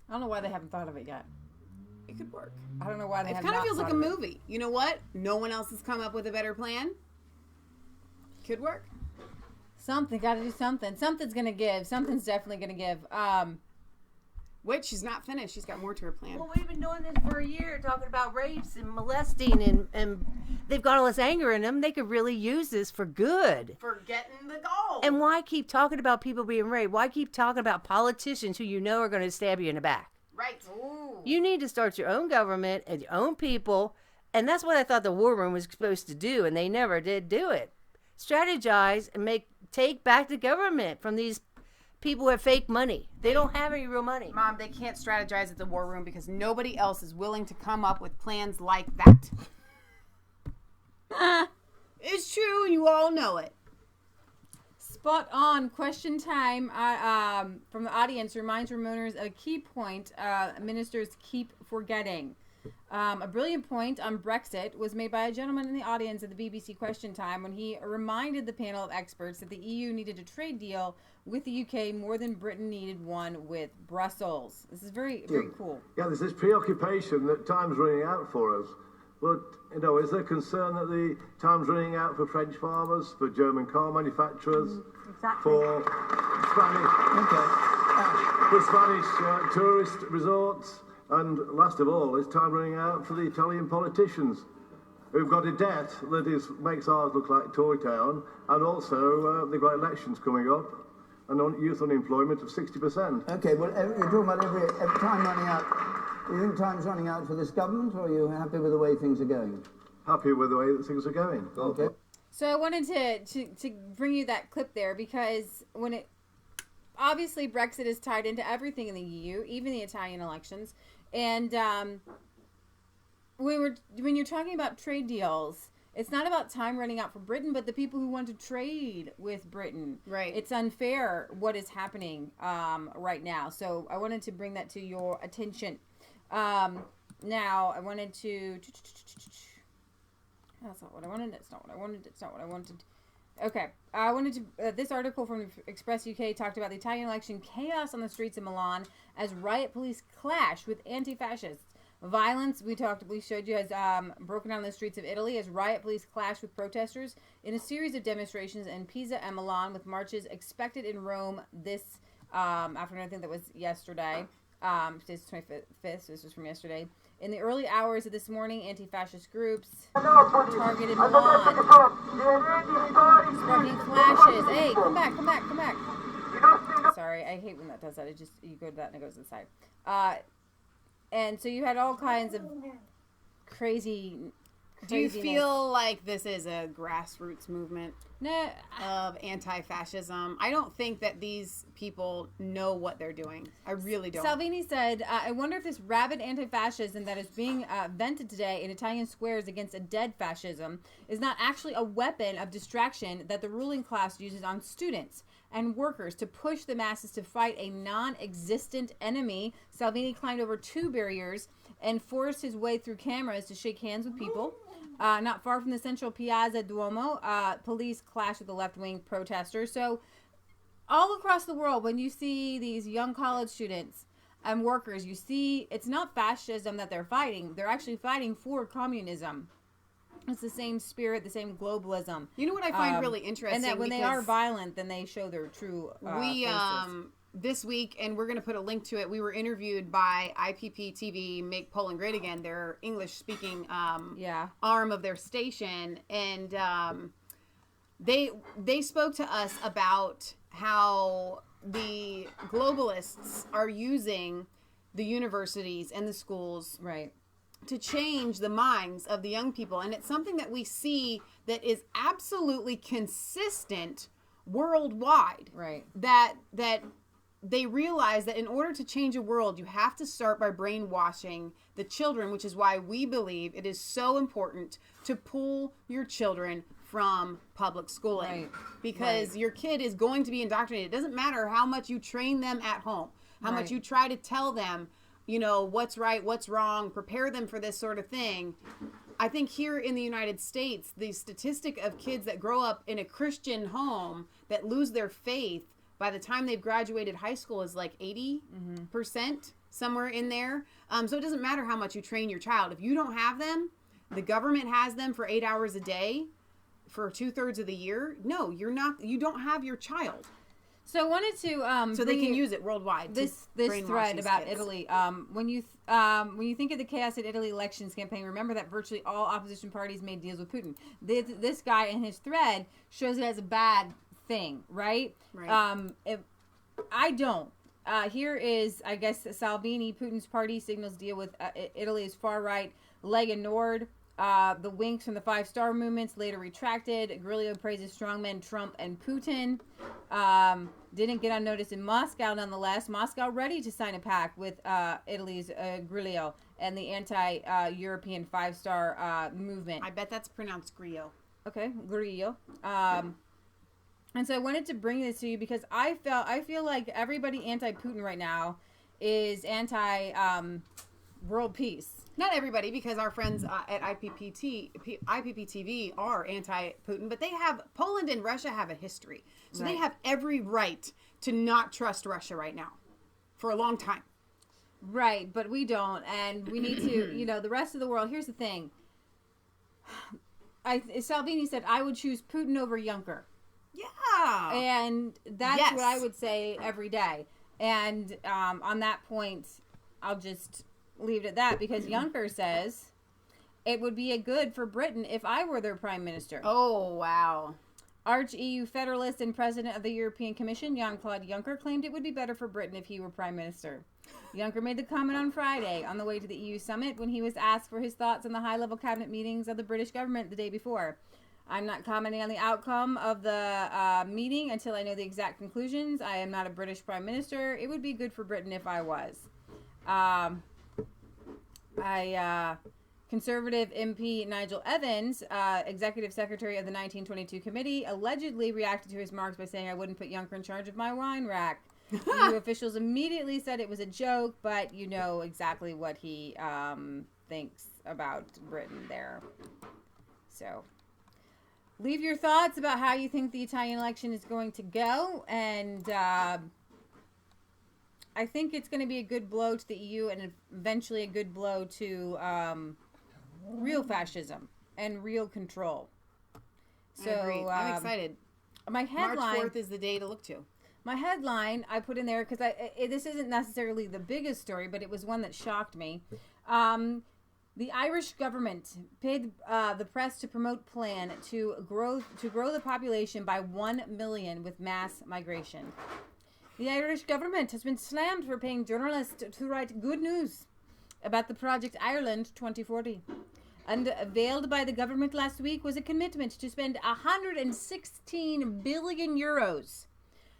I don't know why they haven't thought of it yet. It could work. I don't know why they haven't. It kind of feels like a movie. You know what? No one else has come up with a better plan. Could work. Something, got to do something. Something's going to give. Something's definitely going to give. Wait, she's not finished. She's got more to her plan. Well, we've been doing this for a year, talking about rapes and molesting, and they've got all this anger in them. They could really use this for good. For getting the gold. And why keep talking about people being raped? Why keep talking about politicians who you know are going to stab you in the back? Right. Ooh. You need to start your own government and your own people, and that's what I thought the war room was supposed to do, and they never did do it. Strategize and take back the government from these people who have fake money. They don't have any real money. Mom, they can't strategize at the war room because nobody else is willing to come up with plans like that. It's true, and you all know it. Spot on. Question time from the audience reminds Ramoners a key point ministers keep forgetting. A brilliant point on Brexit was made by a gentleman in the audience at the BBC Question Time when he reminded the panel of experts that the EU needed a trade deal with the UK more than Britain needed one with Brussels. This is very, very cool. Yeah, there's this preoccupation that time's running out for us. But, is there concern that the time's running out for French farmers, for German car manufacturers, for Spanish tourist resorts? And last of all, is time running out for the Italian politicians who've got a debt that makes ours look like Toy Town, and also they've got elections coming up and youth unemployment of 60%. Okay, well, you're talking about every time running out. Do you think time's running out for this government, or are you happy with the way things are going? Happy with the way that things are going. Okay. So I wanted to bring you that clip there because obviously Brexit is tied into everything in the EU, even the Italian elections. And when you're talking about trade deals, it's not about time running out for Britain, but the people who want to trade with Britain. Right. It's unfair what is happening right now. So I wanted to bring that to your attention. Now I wanted to. That's not what I wanted. That's not what I wanted. It's not what I wanted. Okay, I wanted to. This article from Express UK talked about the Italian election chaos on the streets of Milan as riot police clash with anti-fascists. Violence, we showed you, has broken out on the streets of Italy as riot police clash with protesters in a series of demonstrations in Pisa and Milan, with marches expected in Rome this afternoon. I think that was yesterday. Today's 25th. This was from yesterday. In the early hours of this morning, anti-fascist groups targeted Milan, sparking clashes. Hey, come back. Sorry, I hate when that does that. You go to that and it goes inside. And so you had all kinds of craziness. Do you feel like this is a grassroots movement of anti-fascism? I don't think that these people know what they're doing. I really don't. Salvini said, I wonder if this rabid anti-fascism that is being vented today in Italian squares against a dead fascism is not actually a weapon of distraction that the ruling class uses on students and workers to push the masses to fight a non-existent enemy. Salvini climbed over 2 barriers and forced his way through cameras to shake hands with people. Not far from the central Piazza Duomo, police clashed with the left-wing protesters. So all across the world, when you see these young college students and workers, you see it's not fascism that they're fighting. They're actually fighting for communism. It's the same spirit, the same globalism. You know what I find really interesting? And that when they are violent, then they show their true faces. This week, and we're going to put a link to it, we were interviewed by IPP TV, Make Poland Great Again, their English-speaking arm of their station, and they spoke to us about how the globalists are using the universities and the schools to change the minds of the young people. And it's something that we see that is absolutely consistent worldwide. Right. That they realize that in order to change a world, you have to start by brainwashing the children, which is why we believe it is so important to pull your children from public schooling. Right. Because your kid is going to be indoctrinated. It doesn't matter how much you train them at home, how much you try to tell them, you know, what's right, what's wrong, prepare them for this sort of thing. I think here in the United States, the statistic of kids that grow up in a Christian home that lose their faith by the time they've graduated high school is like 80%, somewhere in there. So it doesn't matter how much you train your child. If you don't have them, the government has them for 8 hours a day for 2/3 of the year. No, you don't have your child. So I wanted to so they can use it worldwide. This thread about kids. Italy. When you think of the chaos at Italy elections campaign, remember that virtually all opposition parties made deals with Putin. This guy in his thread shows it as a bad thing, right? I don't. Here is, I guess, Salvini, Putin's party signals deal with Italy's far-right Lega Nord. The winks from the five-star movements later retracted. Grillo praises strongmen Trump and Putin. Didn't get unnoticed in Moscow, nonetheless. Moscow ready to sign a pact with Italy's Grillo and the anti-European five-star movement. I bet that's pronounced Grillo. Okay, Grillo. And so I wanted to bring this to you because I feel like everybody anti-Putin right now is anti-world peace. Not everybody, because our friends at IPP TV are anti-Putin, but Poland and Russia have a history. So they have every right to not trust Russia right now for a long time. Right, but we don't, and we need to, the rest of the world. Here's the thing. Salvini said, I would choose Putin over Juncker. Yeah. And that's what I would say every day. And on that point, I'll just leave it at that, because Juncker says it would be a good for Britain if I were their prime minister. Oh, wow. Arch-EU federalist and president of the European Commission, Jean-Claude Juncker, claimed it would be better for Britain if he were prime minister. Juncker made the comment on Friday on the way to the EU summit when he was asked for his thoughts on the high-level cabinet meetings of the British government the day before. I'm not commenting on the outcome of the meeting until I know the exact conclusions. I am not a British prime minister. It would be good for Britain if I was. Conservative MP Nigel Evans, executive secretary of the 1922 committee, allegedly reacted to his remarks by saying, I wouldn't put Juncker in charge of my wine rack. EU officials immediately said it was a joke, but you know exactly what he thinks about Britain there. So leave your thoughts about how you think the Italian election is going to go, and I think it's going to be a good blow to the EU and eventually a good blow to real fascism and real control. So I agree. I'm excited. My headline, March 4th is the day to look to. My headline I put in there because this isn't necessarily the biggest story, but it was one that shocked me. The Irish government paid the press to promote plan to grow the population by 1 million with mass migration. The Irish government has been slammed for paying journalists to write good news about the Project Ireland 2040. And veiled by the government last week was a commitment to spend 116 billion euros.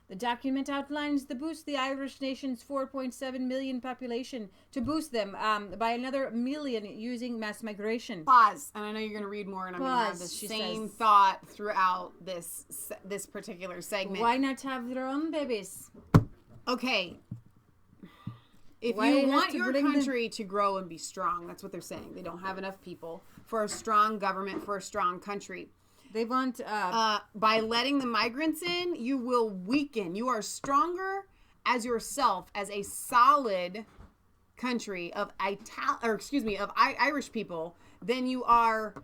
The document outlines the boost the Irish nation's 4.7 million population to boost them by another million using mass migration. Pause. And I know you're going to read more, and I'm going to have the same thought throughout this particular segment. Why not have their own babies? Okay. If you want your country to grow and be strong, that's what they're saying. They don't have enough people for a strong government, for a strong country. They want... by letting the migrants in, you will weaken. You are stronger as yourself, as a solid country of Irish people than you are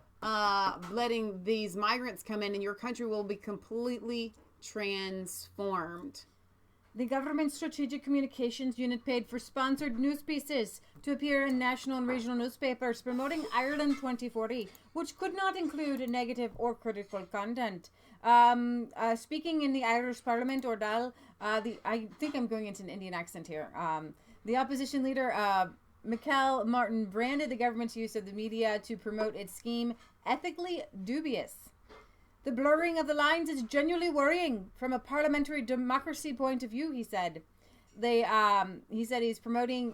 letting these migrants come in, and your country will be completely transformed. The government strategic communications unit paid for sponsored news pieces to appear in national and regional newspapers promoting Ireland 2040, which could not include negative or critical content. Speaking in the Irish Parliament, I think I'm going into an Indian accent here. The opposition leader, Michael Martin, branded the government's use of the media to promote its scheme ethically dubious. The blurring of the lines is genuinely worrying from a parliamentary democracy point of view, he said. He said he's promoting,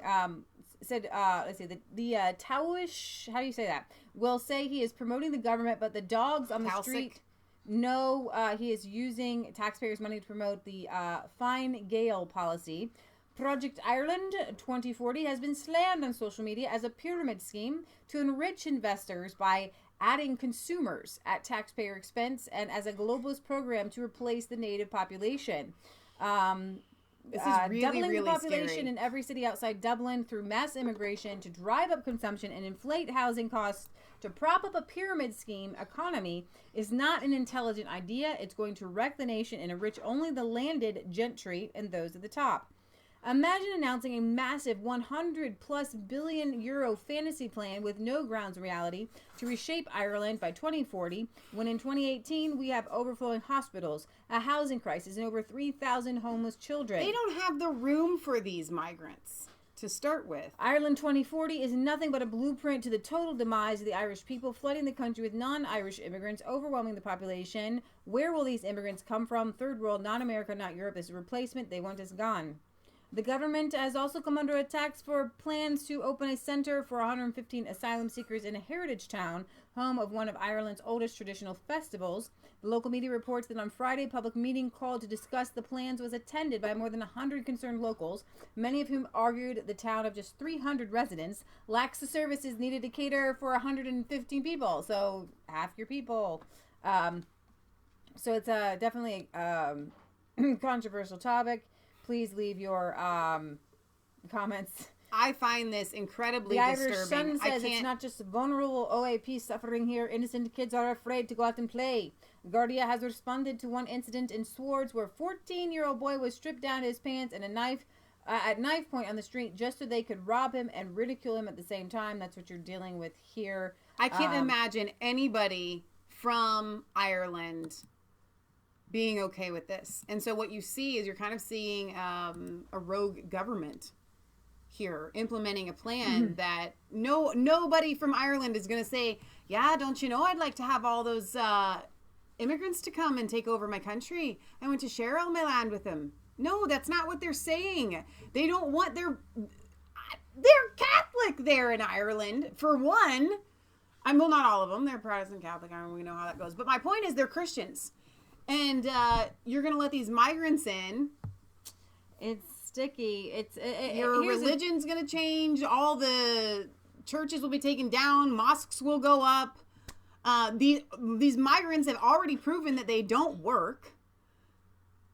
the Taoish, how do you say that? Will say he is promoting the government, but the dogs on the street know he is using taxpayers' money to promote the Fine Gael policy. Project Ireland 2040 has been slammed on social media as a pyramid scheme to enrich investors by adding consumers at taxpayer expense and as a globalist program to replace the native population. This is really, doubling really the population scary. in every city outside Dublin through mass immigration to drive up consumption and inflate housing costs to prop up a pyramid scheme economy is not an intelligent idea. It's going to wreck the nation and enrich only the landed gentry and those at the top. Imagine announcing a massive 100+ billion euro fantasy plan with no grounds in reality to reshape Ireland by 2040, when in 2018 we have overflowing hospitals, a housing crisis, and over 3,000 homeless children. They don't have the room for these migrants to start with. Ireland 2040 is nothing but a blueprint to the total demise of the Irish people, flooding the country with non-Irish immigrants, overwhelming the population. Where will these immigrants come from? Third world, not America, not Europe. This is a replacement. They want us gone. The government has also come under attacks for plans to open a center for 115 asylum seekers in a heritage town, home of one of Ireland's oldest traditional festivals. The local media reports that on Friday, a public meeting called to discuss the plans was attended by more than 100 concerned locals, many of whom argued the town of just 300 residents lacks the services needed to cater for 115 people, so half your people. So it's definitely a controversial topic. Please leave your comments. I find this incredibly the disturbing. Irish Sun says it's not just vulnerable OAP suffering here. Innocent kids are afraid to go out and play. Guardia has responded to one incident in Swords where a 14-year-old boy was stripped down to his pants and a knife at knife point on the street just so they could rob him and ridicule him at the same time. That's what you're dealing with here. I can't imagine anybody from Ireland being okay with this. And so what you see is you're kind of seeing a rogue government here implementing a plan that nobody from Ireland is going to say, yeah, don't you know, I'd like to have all those immigrants to come and take over my country. I want to share all my land with them. No, that's not what they're saying. They don't want they're Catholic there in Ireland, for one. Well, not all of them. They're Protestant Catholic. I don't really know how that goes. But my point is they're Christians. And you're going to let these migrants in. It's sticky. Your religion's going to change. All the churches will be taken down. Mosques will go up. These migrants have already proven that they don't work.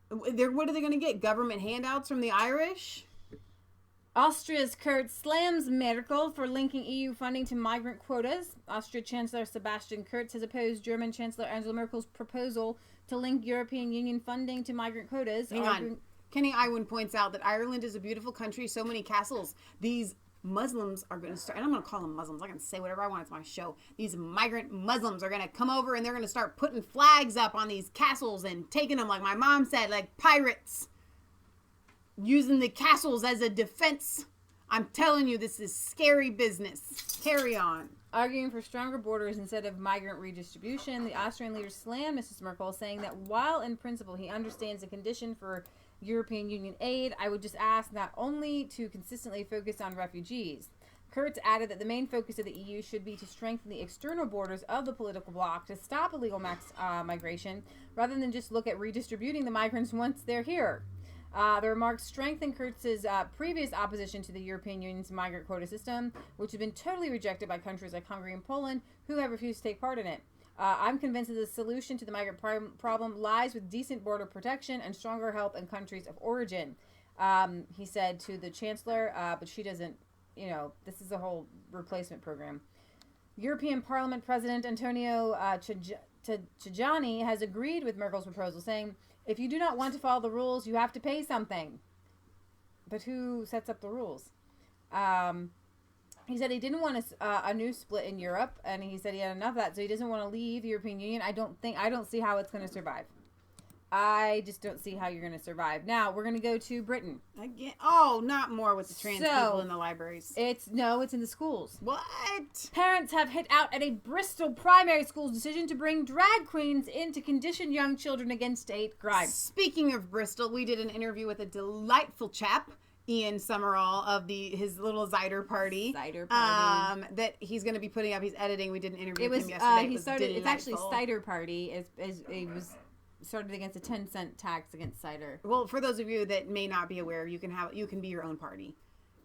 What are they going to get? Government handouts from the Irish? Austria's Kurz slams Merkel for linking EU funding to migrant quotas. Austria Chancellor Sebastian Kurz has opposed German Chancellor Angela Merkel's proposal to link European Union funding to migrant quotas. Hang on. Kenny Iwan points out that Ireland is a beautiful country, so many castles. These Muslims are going to start, and I'm going to call them Muslims. I can say whatever I want. It's my show. These migrant Muslims are going to come over and they're going to start putting flags up on these castles and taking them, like my mom said, like pirates. Using the castles as a defense. I'm telling you, this is scary business. Carry on. Arguing for stronger borders instead of migrant redistribution, the Austrian leader slammed Mrs. Merkel, saying that while in principle he understands the condition for European Union aid, I would just ask not only to consistently focus on refugees. Kurz added that the main focus of the EU should be to strengthen the external borders of the political bloc to stop illegal migration, rather than just look at redistributing the migrants once they're here. The remarks strengthened Kurz's previous opposition to the European Union's migrant quota system, which had been totally rejected by countries like Hungary and Poland, who have refused to take part in it. I'm convinced that the solution to the migrant problem lies with decent border protection and stronger help in countries of origin, he said to the Chancellor, but she doesn't this is a whole replacement program. European Parliament President Antonio Tajani has agreed with Merkel's proposal, saying, if you do not want to follow the rules, you have to pay something. But who sets up the rules? He said he didn't want a new split in Europe, and he said he had enough of that, so he doesn't want to leave the European Union. I don't see how it's going to survive. I just don't see how you're going to survive. Now, we're going to go to Britain. Again? Oh, not more with the trans people in the libraries. It's in the schools. What? Parents have hit out at a Bristol primary school's decision to bring drag queens in to condition young children against state crime. Speaking of Bristol, we did an interview with a delightful chap, Ian Summerall, of his little Cider Party. That he's going to be putting up. He's editing. We did an interview with him yesterday. It's actually Cider Party. It was started against a 10-cent tax against cider. Well, for those of you that may not be aware, you can be your own party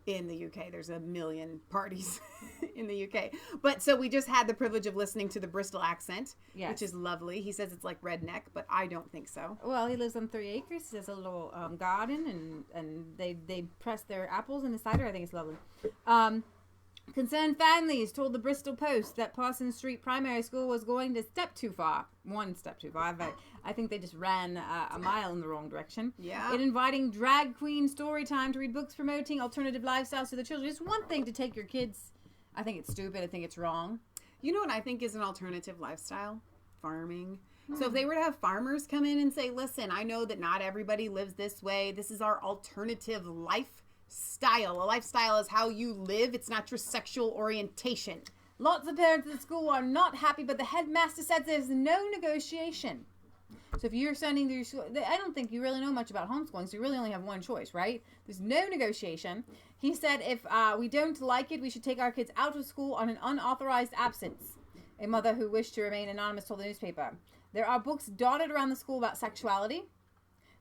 in the UK. There's a million parties in the UK. But so we just had the privilege of listening to the Bristol accent, which is lovely. He says it's like redneck, but I don't think so. Well, he lives on 3 acres. He has a little garden, and they press their apples in the cider. I think it's lovely. Concerned families told the Bristol Post that Parsons Street Primary School was going to one step too far. I think they just ran a mile in the wrong direction. Yeah. In inviting drag queen story time to read books promoting alternative lifestyles to the children. It's one thing to take your kids. I think it's stupid. I think it's wrong. You know what I think is an alternative lifestyle? Farming. So if they were to have farmers come in and say, listen, I know that not everybody lives this way. This is our alternative lifestyle. A lifestyle is how you live. It's not your sexual orientation. Lots of parents at the school are not happy, but the headmaster said there's no negotiation. So if you're sending to your school, I don't think you really know much about homeschooling, so you really only have one choice, right? There's no negotiation. He said if we don't like it, we should take our kids out of school on an unauthorized absence. A mother who wished to remain anonymous told the newspaper. There are books dotted around the school about sexuality.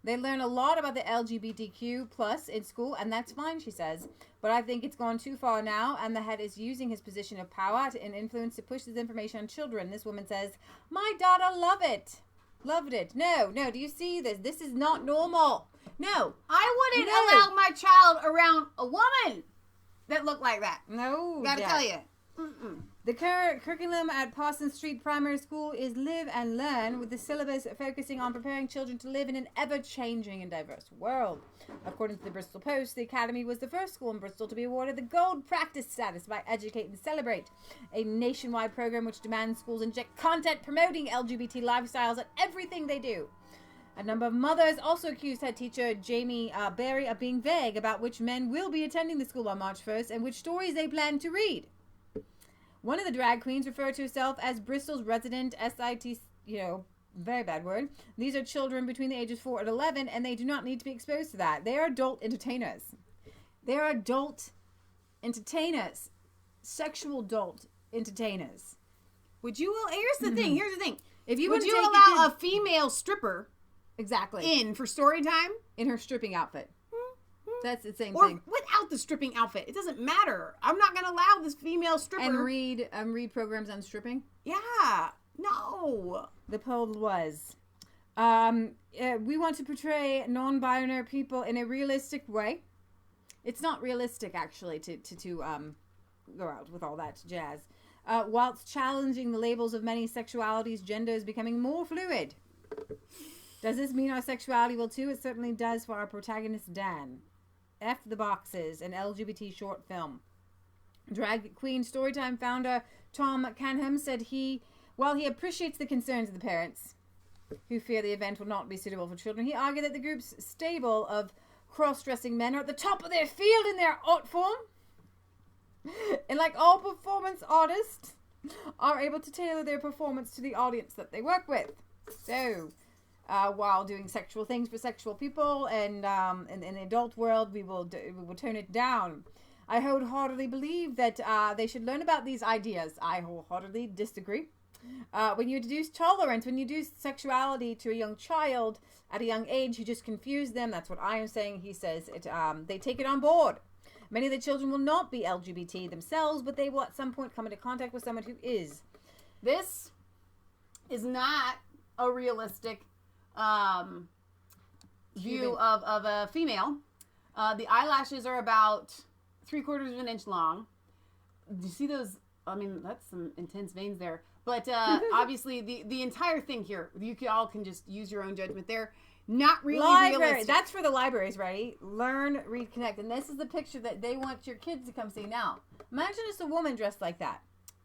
They learn a lot about the LGBTQ plus in school, and that's fine, she says. But I think it's gone too far now, and the head is using his position of power and influence to push this information on children. This woman says, my daughter loved it. No, do you see this? This is not normal. No, I wouldn't allow my child around a woman that looked like that. No. Gotta tell you. The curriculum at Parsons Street Primary School is Live and Learn, with the syllabus focusing on preparing children to live in an ever-changing and diverse world. According to the Bristol Post, the Academy was the first school in Bristol to be awarded the Gold Practice status by Educate and Celebrate, a nationwide program which demands schools inject content promoting LGBT lifestyles at everything they do. A number of mothers also accused head teacher Jamie Berry of being vague about which men will be attending the school on March 1st and which stories they plan to read. One of the drag queens referred to herself as Bristol's resident SIT, very bad word. These are children between the ages 4 and 11, and they do not need to be exposed to that. They are adult entertainers. Sexual adult entertainers. Here's the thing. If you would you allow a female stripper exactly in for story time? In her stripping outfit. That's the same or thing. Without the stripping outfit. It doesn't matter. I'm not going to allow this female stripper. And read programs on stripping? Yeah. No. The poll was, we want to portray non-binary people in a realistic way. It's not realistic, actually, to go out with all that jazz. Whilst challenging the labels of many sexualities, gender is becoming more fluid. Does this mean our sexuality will too? It certainly does for our protagonist, Dan. F the Boxes, an LGBT short film. Drag Queen Storytime founder Tom Canham said while he appreciates the concerns of the parents who fear the event will not be suitable for children, he argued that the group's stable of cross-dressing men are at the top of their field in their art form. And like all performance artists, are able to tailor their performance to the audience that they work with. So, while doing sexual things for sexual people, and in the adult world, we will tone it down. I wholeheartedly believe that they should learn about these ideas. I wholeheartedly disagree. When you introduce tolerance, when you introduce sexuality to a young child at a young age, you just confuse them. That's what I am saying. He says they take it on board. Many of the children will not be LGBT themselves, but they will at some point come into contact with someone who is. This is not a realistic view of a female. The eyelashes are about 3/4 of an inch long. Do you see those? I mean, that's some intense veins there. But obviously, the entire thing here, you all can just use your own judgment there. Not really realistic. That's for the libraries, right? Learn, read, connect. And this is the picture that they want your kids to come see. Now, imagine it's a woman dressed like that.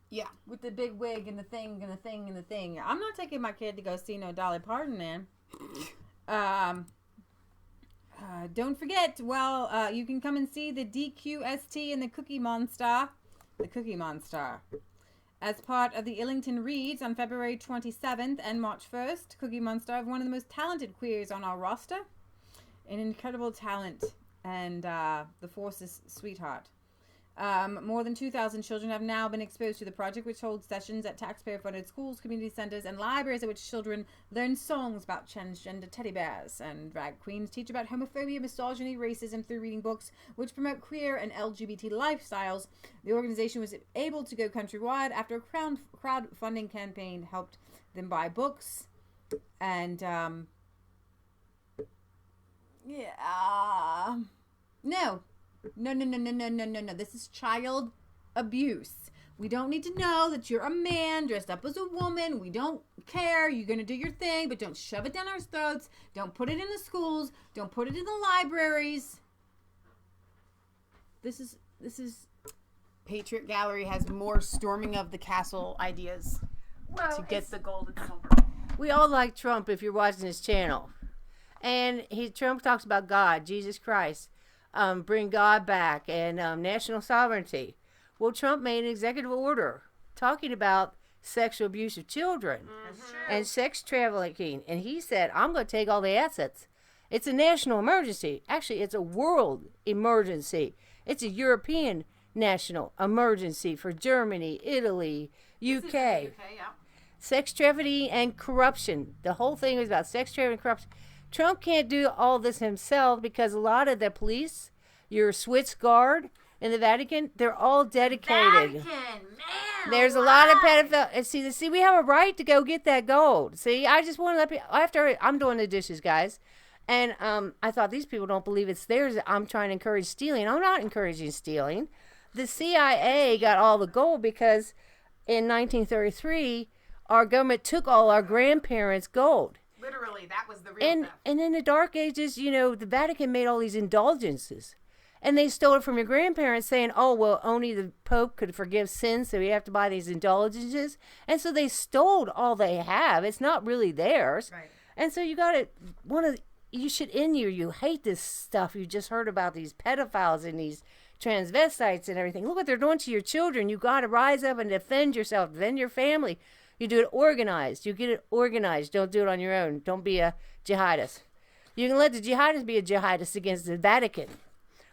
Yeah. With the big wig and the thing and the thing and the thing. I'm not taking my kid to go see no Dolly Parton, man. Don't forget, you can come and see the DQST and the Cookie Monster. The Cookie Monster. As part of the Illington Reads on February 27th and March 1st, Cookie Monster have one of the most talented queers on our roster. An incredible talent and the Force's sweetheart. More than 2,000 children have now been exposed to the project, which holds sessions at taxpayer-funded schools, community centers, and libraries at which children learn songs about transgender teddy bears, and drag queens teach about homophobia, misogyny, racism through reading books which promote queer and LGBT lifestyles. The organization was able to go countrywide after a crowdfunding campaign helped them buy books. And, No. This is child abuse. We don't need to know that you're a man dressed up as a woman. We don't care. You're going to do your thing, but don't shove it down our throats. Don't put it in the schools. Don't put it in the libraries. This is Patriot Gallery has more storming of the castle ideas to get the gold and silver. We all like Trump if you're watching his channel. And Trump talks about God, Jesus Christ. Bring God back and national sovereignty. Well, Trump made an executive order talking about sexual abuse of children and sex trafficking. And he said, I'm going to take all the assets. It's a national emergency. Actually, it's a world emergency. It's a European national emergency for Germany, Italy, UK. Sex trafficking and corruption. The whole thing was about sex trafficking and corruption. Trump can't do all this himself because a lot of the police, your Swiss Guard in the Vatican, they're all dedicated. There's a lot of pedophiles. See, we have a right to go get that gold. See, I just want to let people, after I'm doing the dishes, guys, and I thought these people don't believe it's theirs. I'm trying to encourage stealing. I'm not encouraging stealing. The CIA got all the gold because in 1933, our government took all our grandparents' gold. Literally, that was the real theft. And in the Dark Ages, the Vatican made all these indulgences. And they stole it from your grandparents saying, oh, well, only the Pope could forgive sins, so we have to buy these indulgences. And so they stole all they have. It's not really theirs. Right. And so you hate this stuff. You just heard about these pedophiles and these transvestites and everything. Look what they're doing to your children. You got to rise up and defend yourself, defend your family. You do it organized. You get it organized. Don't do it on your own. Don't be a jihadist. You can let the jihadists be a jihadist against the Vatican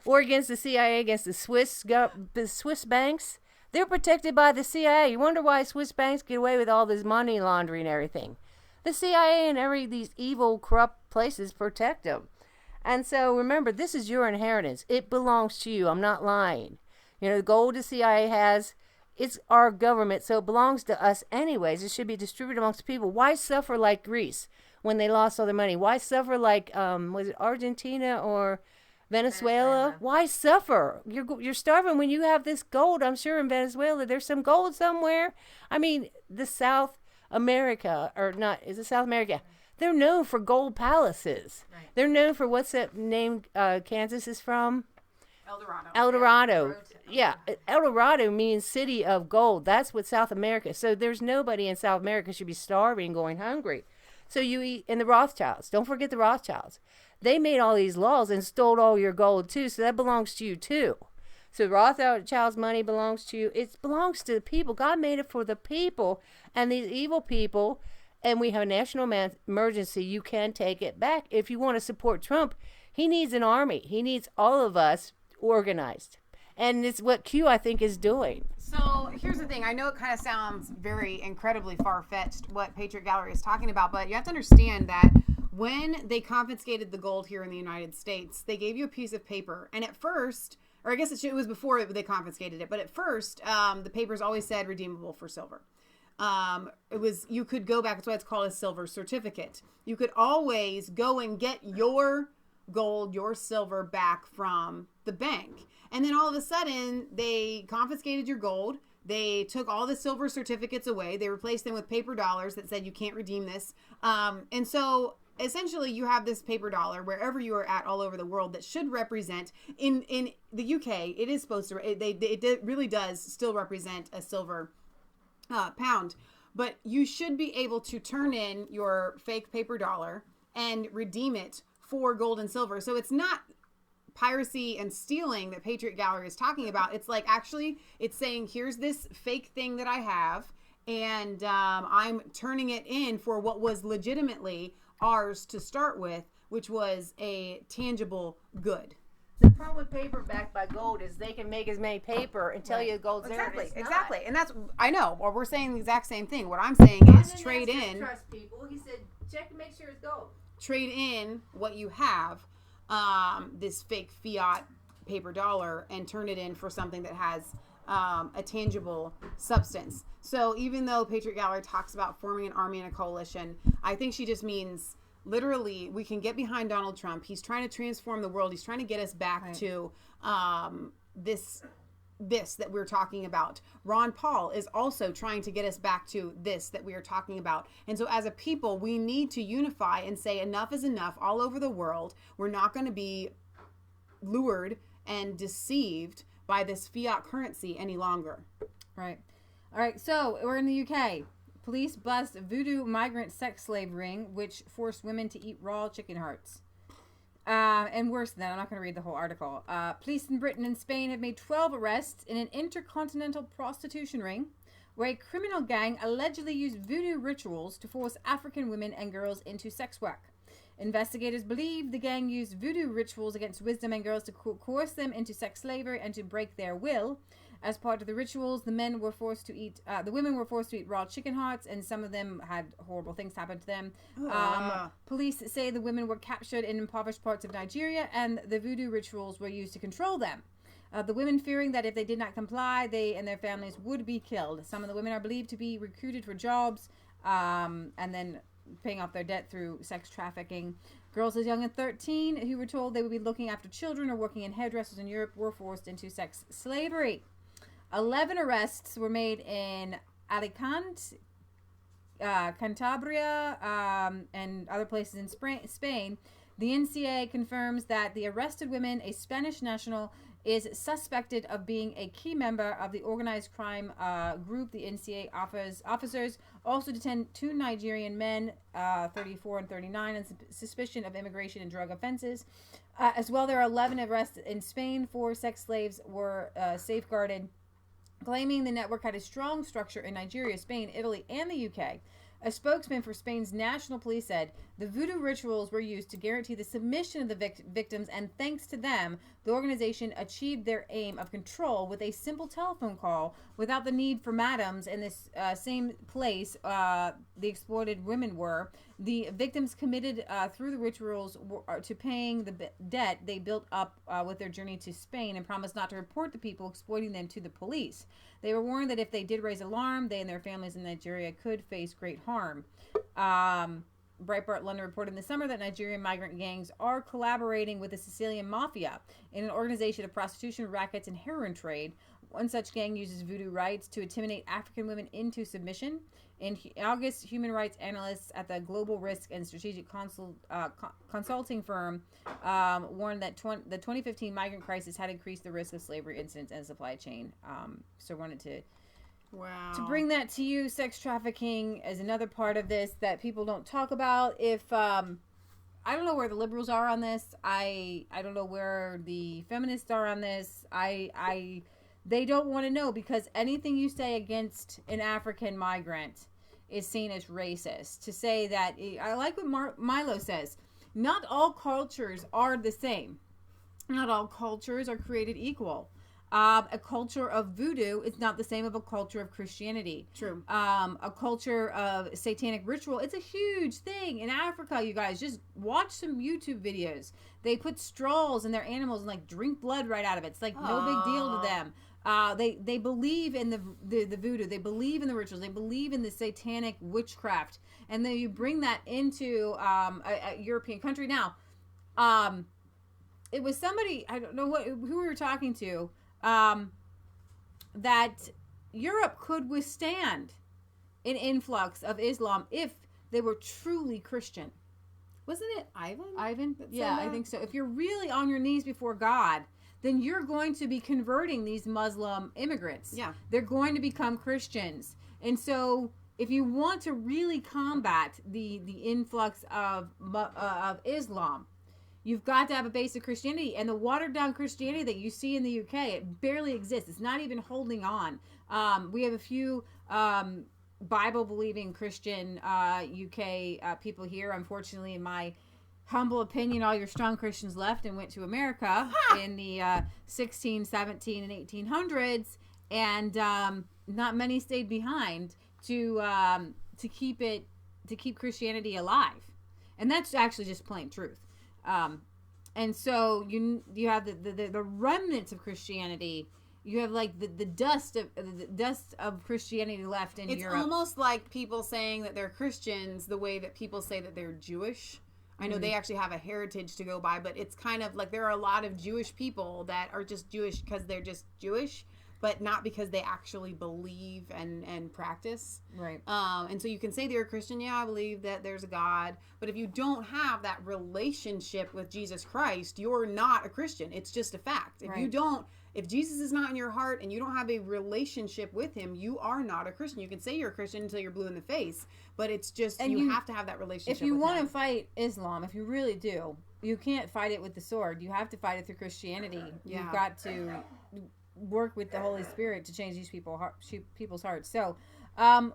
or against the CIA, against the Swiss banks. They're protected by the CIA. You wonder why Swiss banks get away with all this money laundering and everything. The CIA and these evil, corrupt places protect them. And so remember, this is your inheritance. It belongs to you. I'm not lying. The gold the CIA has, it's our government, so it belongs to us anyways. It should be distributed amongst people. Why suffer like Greece when they lost all their money? Why suffer like, was it Argentina or Venezuela? Why suffer? You're starving when you have this gold. I'm sure in Venezuela there's some gold somewhere. I mean, the South America, or not, is it South America? They're known for gold palaces. Right. They're known for, what's that name Kansas is from? El Dorado. Yeah, El Dorado means city of gold. That's what South America. So there's nobody in South America should be starving, going hungry. So you eat, and the Rothschilds. Don't forget the Rothschilds. They made all these laws and stole all your gold too. So that belongs to you too. So Rothschild's money belongs to you. It belongs to the people. God made it for the people, and these evil people. And we have a national emergency. You can take it back. If you want to support Trump, he needs an army. He needs all of us organized. And it's what Q, I think, is doing. So here's the thing. I know it kind of sounds very incredibly far-fetched what Patriot Gallery is talking about, but you have to understand that when they confiscated the gold here in the United States, they gave you a piece of paper. And at first, or I guess it was before they confiscated it, but at first, the papers always said redeemable for silver. You could go back. That's why it's called a silver certificate. You could always go and get your gold, your silver back from the bank. And then all of a sudden, they confiscated your gold. They took all the silver certificates away. They replaced them with paper dollars that said you can't redeem this. And so essentially you have this paper dollar wherever you are at all over the world that should represent, in the UK, it is supposed to, it really does still represent a silver pound. But you should be able to turn in your fake paper dollar and redeem it for gold and silver. So it's not piracy and stealing that Patriot Gallery is talking about. It's like, actually, it's saying, here's this fake thing that I have, and I'm turning it in for what was legitimately ours to start with, which was a tangible good. The problem with paper backed by gold is they can make as many paper and tell you gold's there. Exactly. And that's, I know, or we're saying the exact same thing. What I'm saying is trade in. Trust people. He said, check and make sure it's gold. Trade in what you have, this fake fiat paper dollar, and turn it in for something that has a tangible substance. So even though Patriot Gallery talks about forming an army and a coalition, I think she just means literally we can get behind Donald Trump. He's trying to transform the world. He's trying to get us back to this that we're talking about. Ron Paul is also trying to get us back to this that we are talking about. And so as a people, we need to unify and say enough is enough all over the world. We're not going to be lured and deceived by this fiat currency any longer. Right. All right. So we're in the UK. Police bust voodoo migrant sex slave ring, which forced women to eat raw chicken hearts. And worse than that, I'm not going to read the whole article. Police in Britain and Spain have made 12 arrests in an intercontinental prostitution ring where a criminal gang allegedly used voodoo rituals to force African women and girls into sex work. Investigators believe the gang used voodoo rituals against wisdom and girls to coerce them into sex slavery and to break their will. As part of the rituals, the women were forced to eat raw chicken hearts, and some of them had horrible things happen to them. Police say the women were captured in impoverished parts of Nigeria, and the voodoo rituals were used to control them. The women fearing that if they did not comply, they and their families would be killed. Some of the women are believed to be recruited for jobs, and then paying off their debt through sex trafficking. Girls as young as 13 who were told they would be looking after children or working in hairdressers in Europe were forced into sex slavery. 11 arrests were made in Alicante, Cantabria, and other places in Spain. The NCA confirms that the arrested women, a Spanish national, is suspected of being a key member of the organized crime group. The NCA officers also detained 2 Nigerian men, 34 and 39, on suspicion of immigration and drug offenses. As well, there are 11 arrests in Spain. 4 sex slaves were safeguarded, claiming the network had a strong structure in Nigeria, Spain, Italy, and the UK. A spokesman for Spain's national police said the voodoo rituals were used to guarantee the submission of the victims, and thanks to them, the organization achieved their aim of control with a simple telephone call without the need for madams in this same place the exploited women were. The victims committed through the rituals to paying the debt they built up with their journey to Spain, and promised not to report the people exploiting them to the police. They were warned that if they did raise alarm, they and their families in Nigeria could face great harm. Breitbart London reported in the summer that Nigerian migrant gangs are collaborating with the Sicilian mafia in an organization of prostitution, rackets, and heroin trade. One such gang uses voodoo rites to intimidate African women into submission. In August, human rights analysts at the Global Risk and Strategic Consulting firm warned that the 2015 migrant crisis had increased the risk of slavery incidents and supply chain. So wanted to bring that to you. Sex trafficking is another part of this that people don't talk about. If I don't know where the liberals are on this. I don't know where the feminists are on this. They don't want to know, because anything you say against an African migrant is seen as racist. To say that, I like what Milo says, not all cultures are the same. Not all cultures are created equal. A culture of voodoo is not the same of a culture of Christianity. True. A culture of satanic ritual, it's a huge thing in Africa. You guys just watch some YouTube videos. They put straws in their animals and like drink blood right out of it. It's like no big deal to them. They believe in the voodoo. They believe in the rituals. They believe in the satanic witchcraft. And then you bring that into a European country. Now, it was somebody, I don't know who we were talking to, that Europe could withstand an influx of Islam if they were truly Christian. Wasn't it Ivan? Yeah, I think so. If you're really on your knees before God, then you're going to be converting these Muslim immigrants. Yeah. They're going to become Christians. And so if you want to really combat the influx of Islam, you've got to have a base of Christianity. And the watered down Christianity that you see in the UK, it barely exists. It's not even holding on. We have a few Bible believing Christian UK people here. Unfortunately, in my humble opinion, all your strong Christians left and went to America in the 16, 17, and 1800s, and not many stayed behind to keep Christianity alive, and that's actually just plain truth. And so you have the remnants of Christianity. You have like the dust of Christianity left in Europe. It's almost like people saying that they're Christians the way that people say that they're Jewish. I know they actually have a heritage to go by, but it's kind of like there are a lot of Jewish people that are just Jewish because they're just Jewish, but not because they actually believe and practice. Right. And so you can say they're a Christian, yeah, I believe that there's a God, but if you don't have that relationship with Jesus Christ, you're not a Christian. It's just a fact. If Jesus is not in your heart and you don't have a relationship with him, you are not a Christian. You can say you're a Christian until you're blue in the face, but it's just, you have to have that relationship with him. If you want to fight Islam, if you really do, you can't fight it with the sword. You have to fight it through Christianity. Yeah. You've got to work with the Holy Spirit to change these people's hearts. So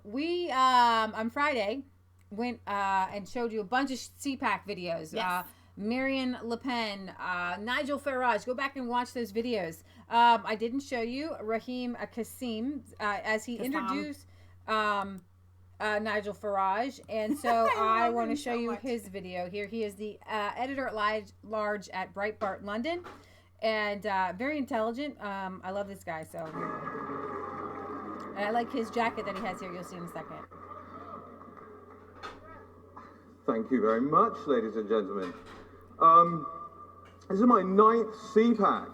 we, on Friday, went and showed you a bunch of CPAC videos. Yes. Marion Le Pen, Nigel Farage. Go back and watch those videos. I didn't show you Raheem Kassim as he introduced Nigel Farage, and so I want to show you his video here. He is the editor at large at Breitbart London, and very intelligent. I love this guy, so and I like his jacket that he has here. You'll see in a second. Thank you very much, ladies and gentlemen. This is my 9th CPAC.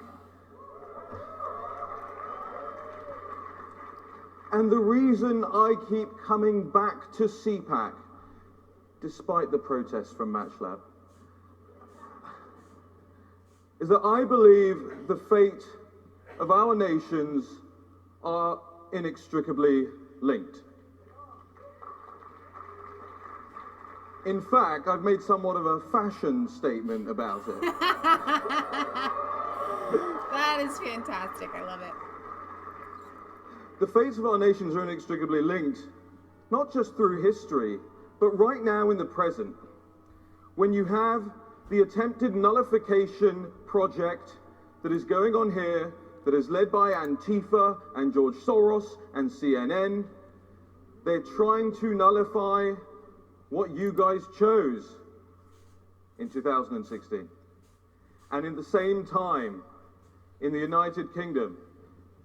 And the reason I keep coming back to CPAC, despite the protests from MatchLab, is that I believe the fate of our nations are inextricably linked. In fact, I've made somewhat of a fashion statement about it. That is fantastic. I love it. The fates of our nations are inextricably linked, not just through history, but right now in the present. When you have the attempted nullification project that is going on here, that is led by Antifa and George Soros and CNN, they're trying to nullify what you guys chose in 2016. And in the same time, in the United Kingdom,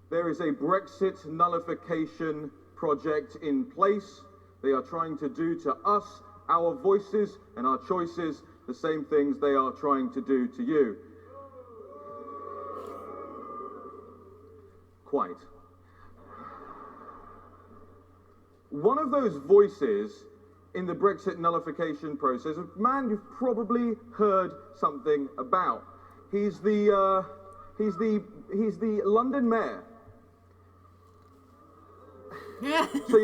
there is a Brexit nullification project in place. They are trying to do to us, our voices and our choices, the same things they are trying to do to you. Quite. One of those voices in the Brexit nullification process, a man you've probably heard something about. He's the London mayor. So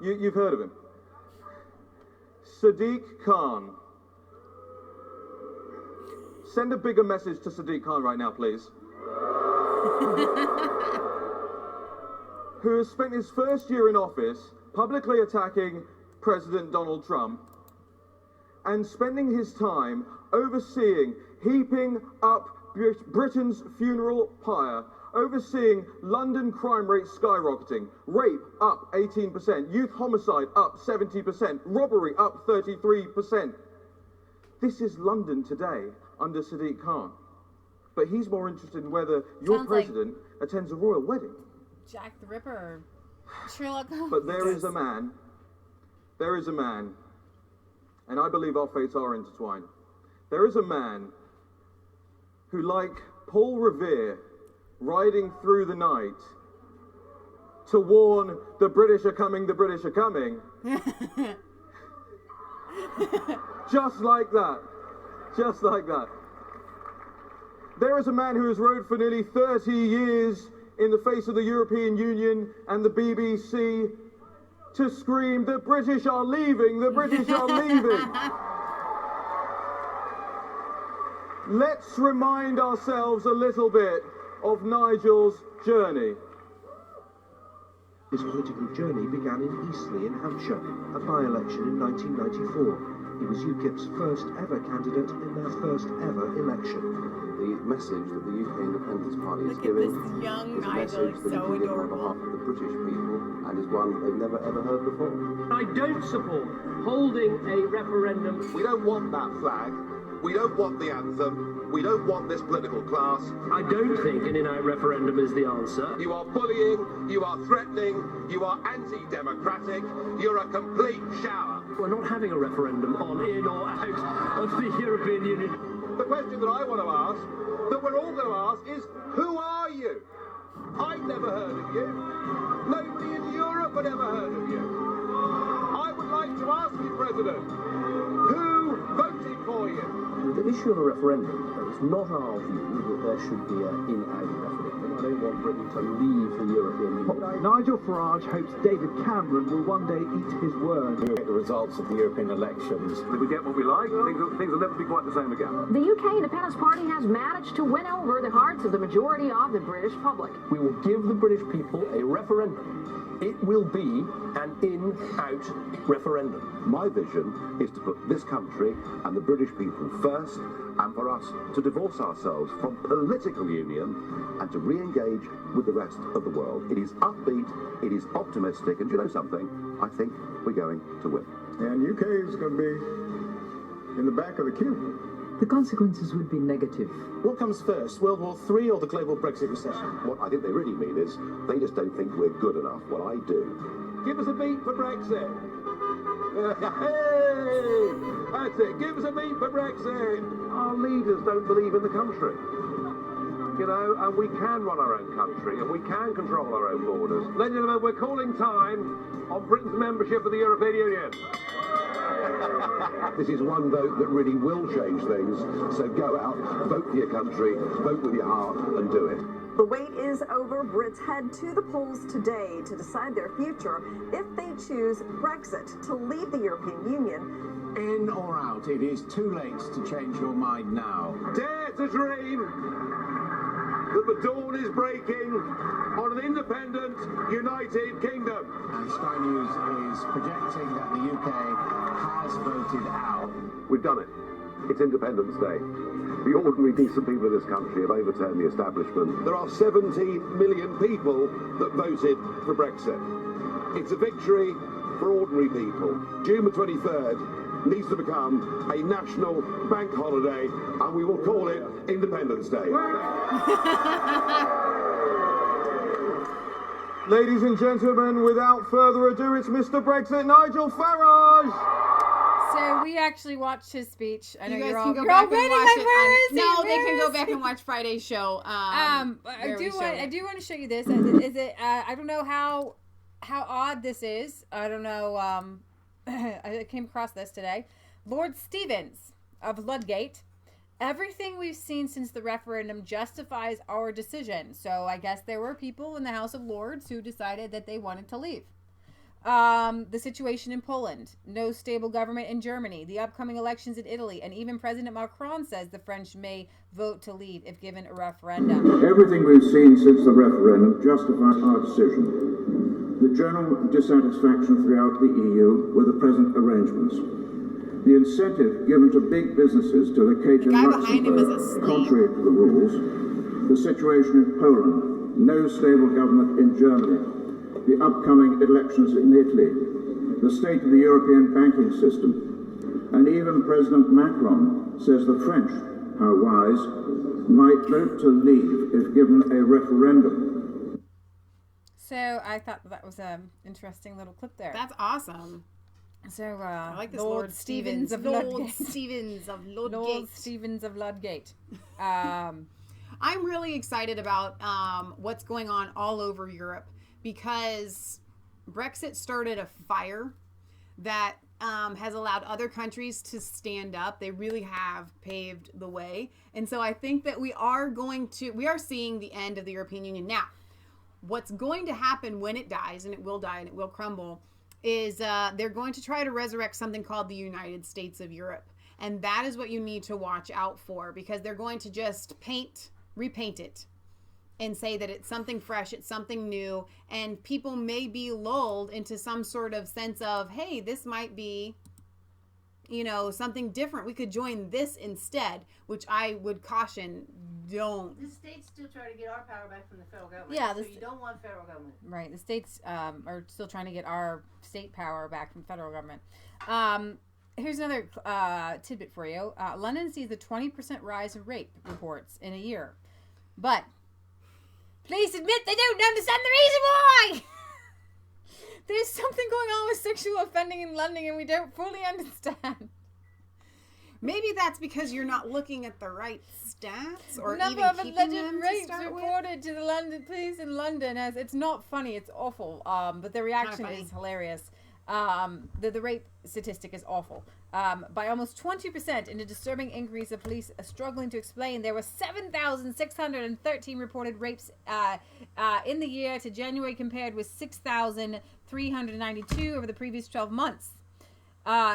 you've heard of him. Sadiq Khan. Send a bigger message to Sadiq Khan right now, please. Who has spent his first year in office publicly attacking President Donald Trump and spending his time overseeing, heaping up Britain's funeral pyre, overseeing London crime rates skyrocketing, rape up 18%, youth homicide up 70%, robbery up 33%. This is London today under Sadiq Khan. But he's more interested in whether your president attends a royal wedding. Jack the Ripper or Sherlock Holmes. But there is a man, and I believe our fates are intertwined. There is a man who, like Paul Revere, riding through the night to warn the British are coming, the British are coming. Just like that. Just like that. There is a man who has rode for nearly 30 years in the face of the European Union and the BBC to scream, the British are leaving, the British are leaving. Let's remind ourselves a little bit of Nigel's journey. His political journey began in Eastleigh in Hampshire, a by-election in 1994. He was UKIP's first ever candidate in their first ever election. The message that the UK Independence Party is giving is a message that we give on behalf of the British people and is one they've never ever heard before. I don't support holding a referendum. We don't want that flag. We don't want the anthem. We don't want this political class. I don't think an in-out referendum is the answer. You are bullying, you are threatening, you are anti-democratic, you're a complete shower. We're not having a referendum on in or out of the European Union. The question that I want to ask, that we're all going to ask, is who are you? I've never heard of you. Nobody in Europe had ever heard of you. I would like to ask you, President, who voted for you? The issue of a referendum, it's not our view that there should be an in-out referendum. I don't want Britain to leave the European Union. Nigel Farage hopes David Cameron will one day eat his words. We'll get the results of the European elections. Did we get what we like? Things will never be quite the same again. The UK Independence Party has managed to win over the hearts of the majority of the British public. We will give the British people a referendum. It will be an in-out referendum. My vision is to put this country and the British people first, and for us to divorce ourselves from political union and to re-engage with the rest of the world. It is upbeat, it is optimistic, and you know something? I think we're going to win. And UK is going to be in the back of the queue. The consequences would be negative. What comes first, World War III or the global Brexit recession? What I think they really mean is they just don't think we're good enough. What I do. Give us a beat for Brexit. Hey! That's it. Give us a beat for Brexit. Our leaders don't believe in the country. You know, and we can run our own country and we can control our own borders. Ladies and gentlemen, we're calling time on Britain's membership of the European Union. This is one vote that really will change things. So go out, vote for your country, vote with your heart, and do it. The wait is over. Brits head to the polls today to decide their future if they choose Brexit, to leave the European Union. In or out, it is too late to change your mind now. Dare to dream that the dawn is breaking on an independent, united kingdom. And Sky News is projecting that the UK has voted out. We've done it. It's Independence Day. The ordinary, decent people of this country have overturned the establishment. There are 17 million people that voted for Brexit. It's a victory for ordinary people. June the 23rd needs to become a national bank holiday, and we will call it Independence Day. Ladies and gentlemen, without further ado, it's Mr. Brexit, Nigel Farage! So we actually watched his speech. I know you guys you're can all, go you're back all and ready. watch Like, it. where is No, he? they Where can go is back he? and watch Friday's show. I do want to show you this. Is it? I don't know how odd this is. I don't know. I came across this today. Lord Stevens of Ludgate. Everything we've seen since the referendum justifies our decision. So I guess there were people in the House of Lords who decided that they wanted to leave. The situation in Poland, no stable government in Germany, the upcoming elections in Italy, and even President Macron says the French may vote to leave if given a referendum. Everything we've seen since the referendum justifies our decision. The general dissatisfaction throughout the EU with the present arrangements. The incentive given to big businesses to locate in Luxembourg, contrary to the rules. The situation in Poland, no stable government in Germany. The upcoming elections in Italy. The state of the European banking system. And even President Macron says the French, how wise, might vote to leave if given a referendum. So I thought that was an interesting little clip there. That's awesome. So, I like this Lord Stevens of Ludgate. Lord Stevens of Ludgate. Lord Stevens of Ludgate. I'm really excited about what's going on all over Europe because Brexit started a fire that has allowed other countries to stand up. They really have paved the way. And so I think that we are seeing the end of the European Union. Now, what's going to happen when it dies, and it will die and it will crumble, is they're going to try to resurrect something called the United States of Europe. And that is what you need to watch out for, because they're going to just repaint it and say that it's something fresh, it's something new, and people may be lulled into some sort of sense of, hey, this might be, something different. We could join this instead, which I would caution, don't. The states still try to get our power back from the federal government. Yeah, so you don't want federal government. Right. The states are still trying to get our state power back from federal government. Here's another tidbit for you. London sees a 20% rise in rape reports in a year. But police admit they don't understand the reason why. There's something going on with sexual offending in London and we don't fully understand. Maybe that's because you're not looking at the right stats or number even of keeping alleged them rapes to start reported to the London police in London. As it's not funny, it's awful. But the reaction is hilarious. The rape statistic is awful. By almost 20% in a disturbing increase of police struggling to explain. There were 7,613 reported rapes in the year to January, compared with 6,392 over the previous 12 months.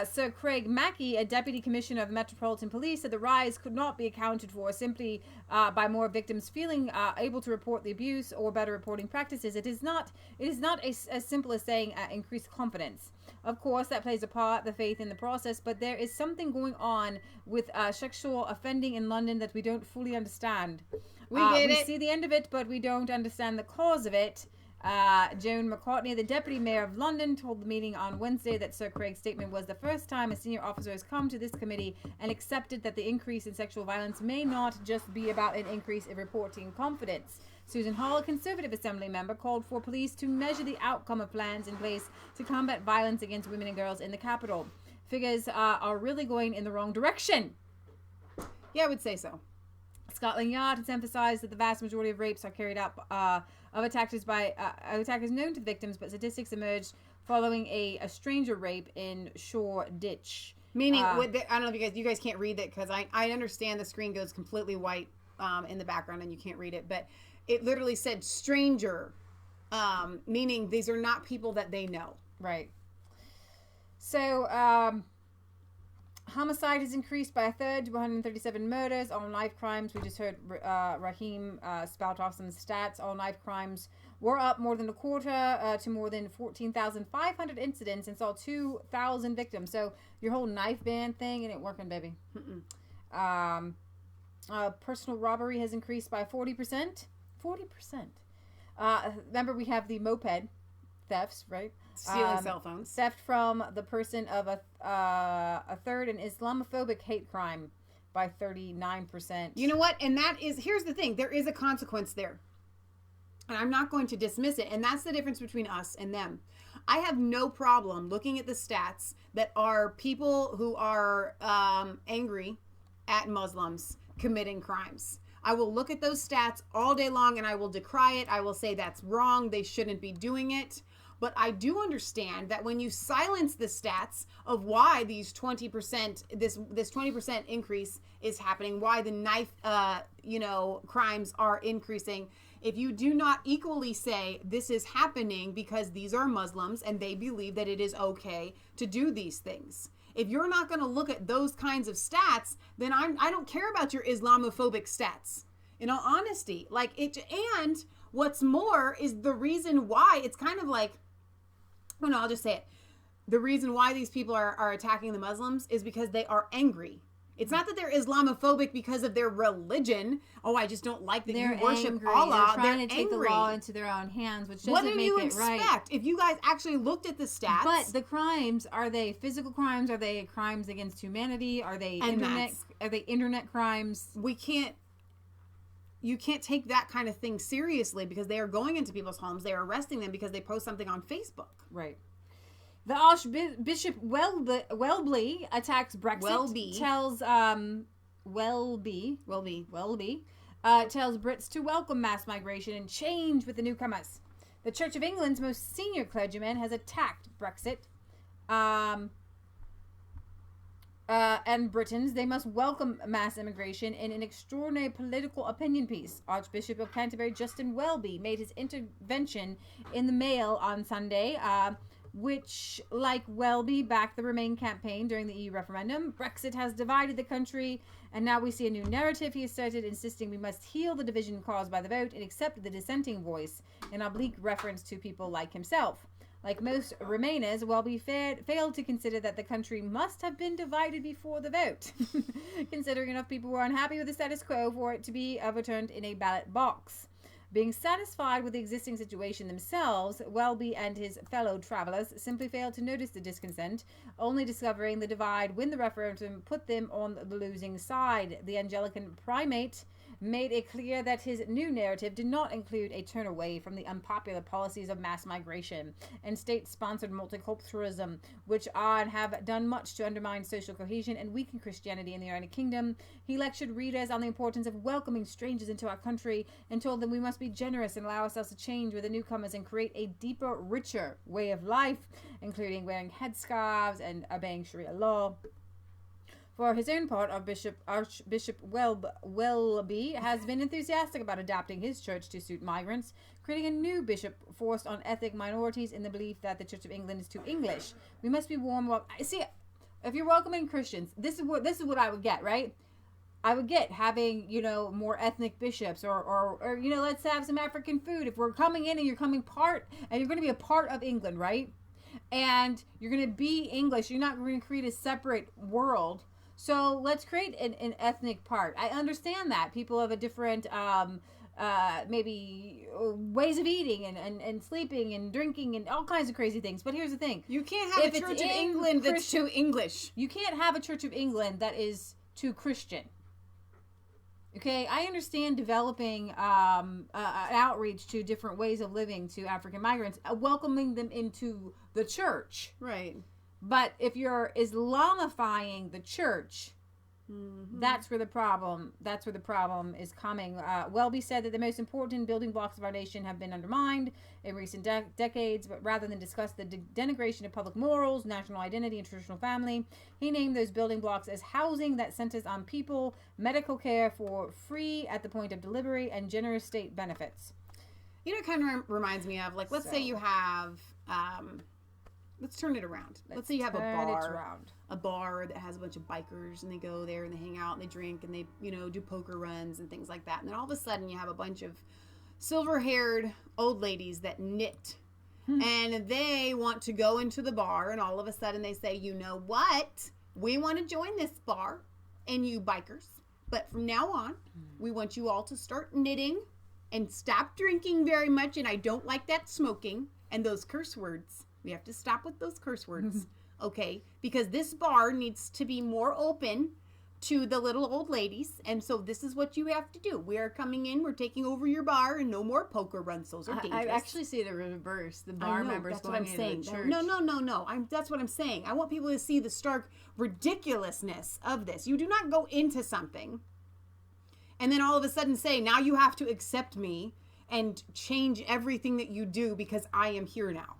Sir Craig Mackey, a deputy commissioner of the Metropolitan Police, said the rise could not be accounted for simply by more victims feeling able to report the abuse or better reporting practices. It is not as simple as saying increased confidence. Of course, that plays a part, the faith in the process, but there is something going on with sexual offending in London that we don't fully understand. We get it. We see the end of it, but we don't understand the cause of it. Joan McCartney, the deputy mayor of London, told the meeting on Wednesday that Sir Craig's statement was the first time a senior officer has come to this committee and accepted that the increase in sexual violence may not just be about an increase in reporting confidence. Susan Hall, a Conservative Assembly member, called for police to measure the outcome of plans in place to combat violence against women and girls in the capital. Figures are really going in the wrong direction. Yeah, I would say so. Scotland Yard has emphasized that the vast majority of rapes are carried out of attackers by attackers known to the victims, but statistics emerged following a stranger rape in Shoreditch. Meaning, I don't know if you guys can't read that, because I understand the screen goes completely white in the background and you can't read it, but it literally said stranger, meaning these are not people that they know. Right. So, homicide has increased by a third to 137 murders. All knife crimes, we just heard Raheem spout off some stats. All knife crimes were up more than a quarter to more than 14,500 incidents and saw 2,000 victims. So your whole knife ban thing, it ain't working, baby. Personal robbery has increased by 40%. 40%. Remember, we have the moped thefts, right? Stealing cell phones. Theft from the person of a third, and Islamophobic hate crime by 39%. You know what? And here's the thing. There is a consequence there. And I'm not going to dismiss it. And that's the difference between us and them. I have no problem looking at the stats that are people who are angry at Muslims committing crimes. I will look at those stats all day long and I will decry it. I will say that's wrong. They shouldn't be doing it. But I do understand that when you silence the stats of why these 20%, this 20% increase is happening, why the knife, crimes are increasing, if you do not equally say this is happening because these are Muslims and they believe that it is okay to do these things. If you're not going to look at those kinds of stats, then I don't care about your Islamophobic stats. In all honesty, and what's more is the reason why it's kind of like, I'll just say it. The reason why these people are attacking the Muslims is because they are angry. It's not that they're Islamophobic because of their religion. Oh, I just don't like that you worship Allah. They're trying to take the law into their own hands, which doesn't make it right. What do you expect? If you guys actually looked at the stats. But the crimes, are they physical crimes? Are they crimes against humanity? Are they internet crimes? You can't take that kind of thing seriously because they are going into people's homes. They are arresting them because they post something on Facebook. Right. The Archbishop Welby attacks Brexit. Welby. Tells Welby tells Brits to welcome mass migration and change with the newcomers. The Church of England's most senior clergyman has attacked Brexit. And Britons, they must welcome mass immigration in an extraordinary political opinion piece. Archbishop of Canterbury Justin Welby made his intervention in the Mail on Sunday, which, like Welby, backed the Remain campaign during the EU referendum. Brexit has divided the country, and now we see a new narrative, he asserted, insisting we must heal the division caused by the vote and accept the dissenting voice, an oblique reference to people like himself. Like most Remainers, Welby failed to consider that the country must have been divided before the vote, considering enough people were unhappy with the status quo for it to be overturned in a ballot box. Being satisfied with the existing situation themselves, Welby and his fellow travellers simply failed to notice the discontent, only discovering the divide when the referendum put them on the losing side. The Anglican primate made it clear that his new narrative did not include a turn away from the unpopular policies of mass migration and state-sponsored multiculturalism, which are and have done much to undermine social cohesion and weaken Christianity in the United Kingdom. He lectured readers on the importance of welcoming strangers into our country and told them we must be generous and allow ourselves to change with the newcomers and create a deeper, richer way of life, including wearing headscarves and obeying Sharia law. For his own part, Archbishop Welby has been enthusiastic about adapting his church to suit migrants, creating a new bishop forced on ethnic minorities in the belief that the Church of England is too English. We must be warm. See, if you're welcoming Christians, this is what I would get, right? I would get having, more ethnic bishops or let's have some African food. If we're coming in and you're coming and you're going to be a part of England, right? And you're going to be English. You're not going to create a separate world. So let's create an ethnic part. I understand that people have a different, maybe ways of eating and sleeping and drinking and all kinds of crazy things. But here's the thing. You can't have a Church of England that's too English. You can't have a Church of England that is too Christian. Okay, I understand developing an outreach to different ways of living to African migrants, welcoming them into the church. Right. But if you're Islamifying the church, that's where the problem is coming. Welby said that the most important building blocks of our nation have been undermined in recent decades, but rather than discuss the denigration of public morals, national identity, and traditional family, he named those building blocks as housing that centers on people, medical care for free at the point of delivery, and generous state benefits. It kind of reminds me of, let's say you have... let's turn it around. Let's say you have a bar that has a bunch of bikers and they go there and they hang out and they drink and they, do poker runs and things like that. And then all of a sudden you have a bunch of silver-haired old ladies that knit and they want to go into the bar and all of a sudden they say, you know what? We want to join this bar and you bikers. But from now on, we want you all to start knitting and stop drinking very much. And I don't like that smoking and those curse words. We have to stop with those curse words, okay? Because this bar needs to be more open to the little old ladies. And so this is what you have to do. We are coming in, we're taking over your bar, and no more poker runs. Those are dangerous. I actually see the reverse. The bar members going into the church. No. That's what I'm saying. I want people to see the stark ridiculousness of this. You do not go into something and then all of a sudden say, now you have to accept me and change everything that you do because I am here now.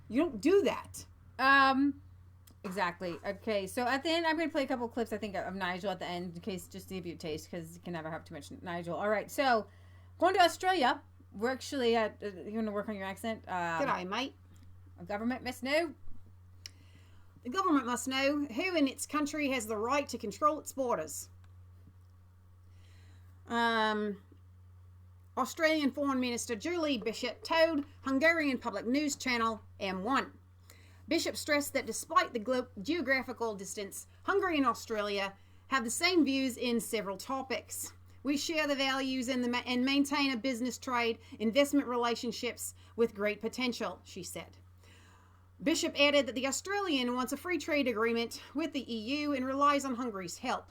You don't do that. Exactly. Okay, so at the end, I'm going to play a couple clips, I think, of Nigel at the end, in case, just to give you a taste, because you can never have too much Nigel. All right, so, going to Australia. We're actually at, you want to work on your accent? G'day, mate. The government must know. The government must know who in its country has the right to control its borders. Australian Foreign Minister Julie Bishop told Hungarian public news channel M1. Bishop stressed that despite the geographical distance, Hungary and Australia have the same views in several topics. We share the values and maintain a business trade investment relationships with great potential, she said. Bishop added that the Australian wants a free trade agreement with the EU and relies on Hungary's help.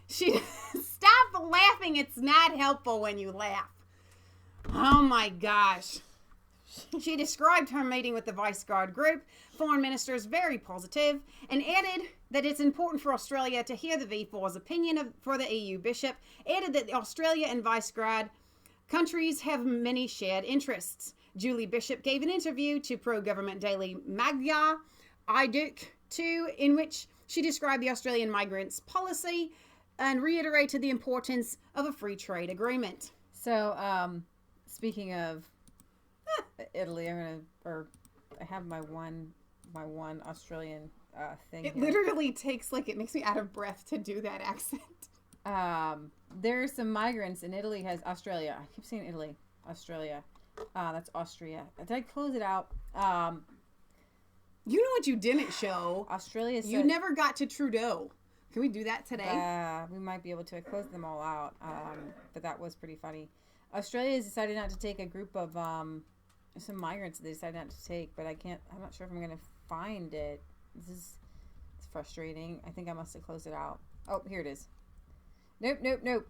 Stop laughing. It's not helpful when you laugh. Oh my gosh. She described her meeting with the Visegrad group, foreign ministers, very positive, and added that it's important for Australia to hear the V4's opinion for the EU bishop, added that Australia and Visegrad countries have many shared interests. Julie Bishop gave an interview to pro-government daily Maia Iduk 2, in which she described the Australian migrants' policy and reiterated the importance of a free trade agreement. So, speaking of Italy, I have my one Australian thing. It literally takes it makes me out of breath to do that accent. There are some migrants in Italy. Has Australia? I keep saying Italy. Australia. That's Austria. Did I close it out? You know what you didn't show? Australia. You never got to Trudeau. Can we do that today? We might be able to. I closed them all out. But that was pretty funny. Australia has decided not to take a group of some migrants. They decided not to take, but I'm not sure if I'm going to find it. It's frustrating. I think I must have closed it out. Oh, here it is. Nope.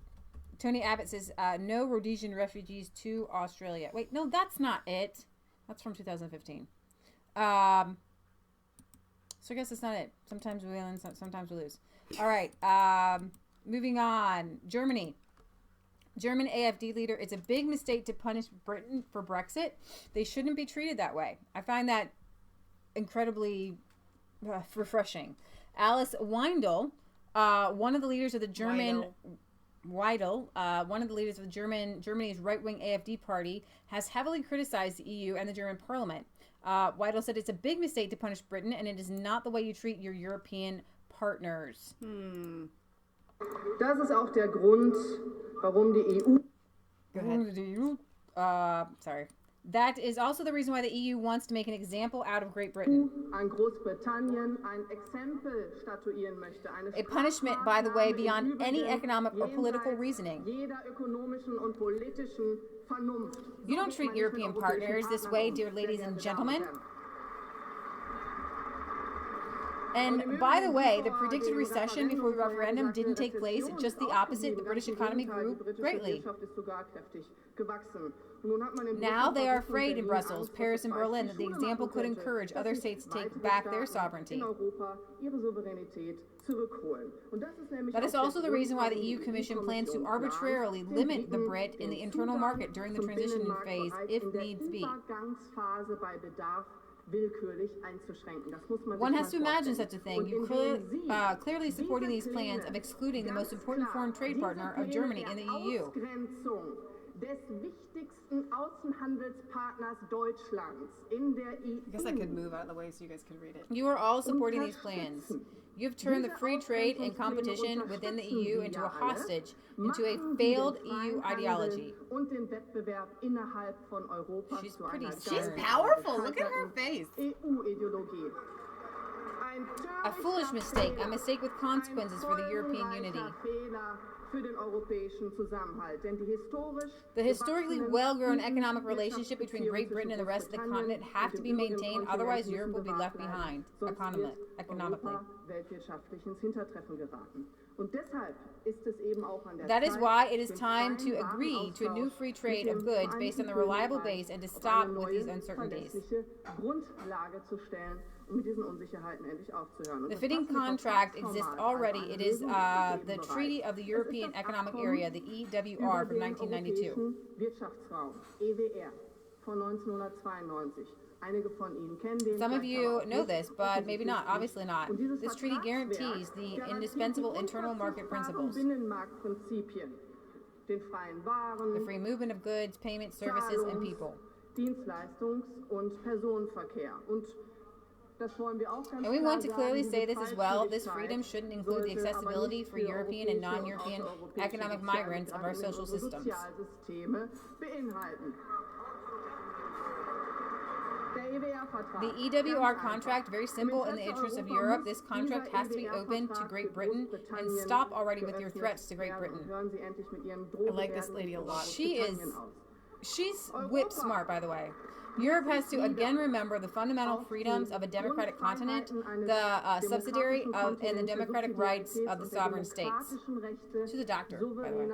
Tony Abbott says no Rhodesian refugees to Australia. Wait, no, that's not it. That's from 2015. So I guess that's not it. Sometimes we win, sometimes we lose. All right. Moving on. German AfD leader, it's a big mistake to punish Britain for Brexit. They shouldn't be treated that way. I find that incredibly refreshing. Alice Weidel, one of the leaders of the Germany's right-wing AfD party, has heavily criticized the EU and the German parliament. Weidel said it's a big mistake to punish Britain, and it is not the way you treat your European partners. Das ist auch der Grund, warum die EU... Sorry. That is also the reason why the EU wants to make an example out of Great Britain. A punishment, by the way, beyond any economic or political reasoning. You don't treat European partners this way, dear ladies and gentlemen. And by the way, the predicted recession before the referendum didn't take place, just the opposite. The British economy grew greatly. Now they are afraid in Brussels, Paris, and Berlin that the example could encourage other states to take back their sovereignty. That is also the reason why the EU Commission plans to arbitrarily limit the Brit in the internal market during the transition phase, if needs be. One has to imagine such a thing. You clearly supporting these plans of excluding the most important foreign trade partner of Germany in the EU. Des wichtigsten Außenhandelspartners Deutschlands in der EU. I guess I could move out of the way so you guys could read it. You are all supporting these plans. You've turned the free trade and competition within the EU into a hostage, into a failed EU ideology. She's pretty stern. She's powerful. Look at her face. A foolish mistake, a mistake with consequences for the European unity. The historically well-grown economic relationship between Great Britain and the rest of the continent have to be maintained, otherwise Europe will be left behind economically. That is why it is time to agree to a new free trade of goods based on the reliable base and to stop with these uncertainties. The fitting contract exists already. It is the Treaty of the European Economic Area, the EWR, from 1992. Some of you know this, but maybe not, obviously not. This treaty guarantees the indispensable internal market principles. The free movement of goods, payments, services, and people. And we want to clearly say this as well. This freedom shouldn't include the accessibility for European and non-European economic migrants of our social systems. The EWR contract, very simple in the interest of Europe. This contract has to be open to Great Britain, and stop already with your threats to Great Britain. I like this lady a lot. She's whip smart, by the way. Europe has to again remember the fundamental freedoms of a democratic continent, the subsidiary of and the democratic rights of the sovereign states. She's a doctor, by the way.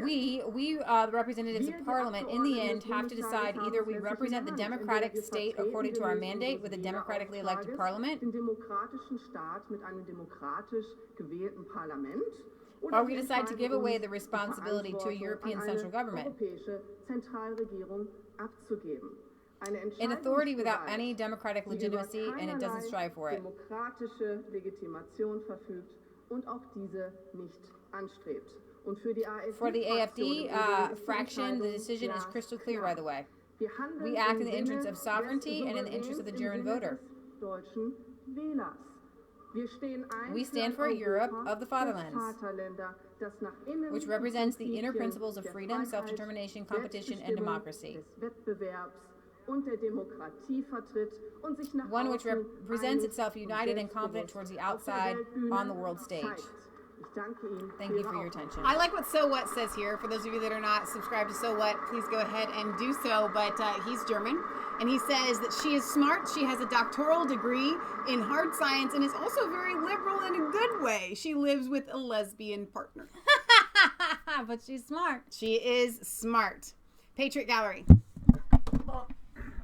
We the representatives of Parliament, in the end, have to decide either we represent the democratic state according to our mandate with a democratically elected Parliament, or we decide to give away the responsibility to a European central government. An authority without any democratic legitimacy, and it doesn't strive for it. For the AFD fraction, the decision is crystal clear, by the way. We act in the interest of sovereignty and in the interest of the German voter. We stand for a Europe of the fatherlands, which represents the inner principles of freedom, self-determination, competition, and democracy. One which represents itself united and confident towards the outside on the world stage. Thank you for your attention. I like what So What says here. For those of you that are not subscribed to So What, please go ahead and do so. But he's German, and he says that she is smart. She has a doctoral degree in hard science and is also very liberal in a good way. She lives with a lesbian partner. But she's smart. She is smart. Patriot Gallery. Well,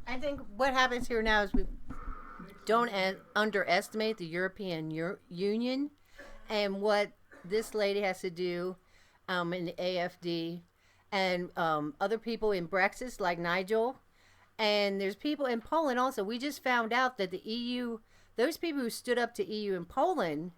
I think what happens here now is we don't underestimate the European Union and what this lady has to do in the AFD and other people in Brexit like Nigel. And there's people in Poland also. We just found out that the EU, those people who stood up to EU in Poland,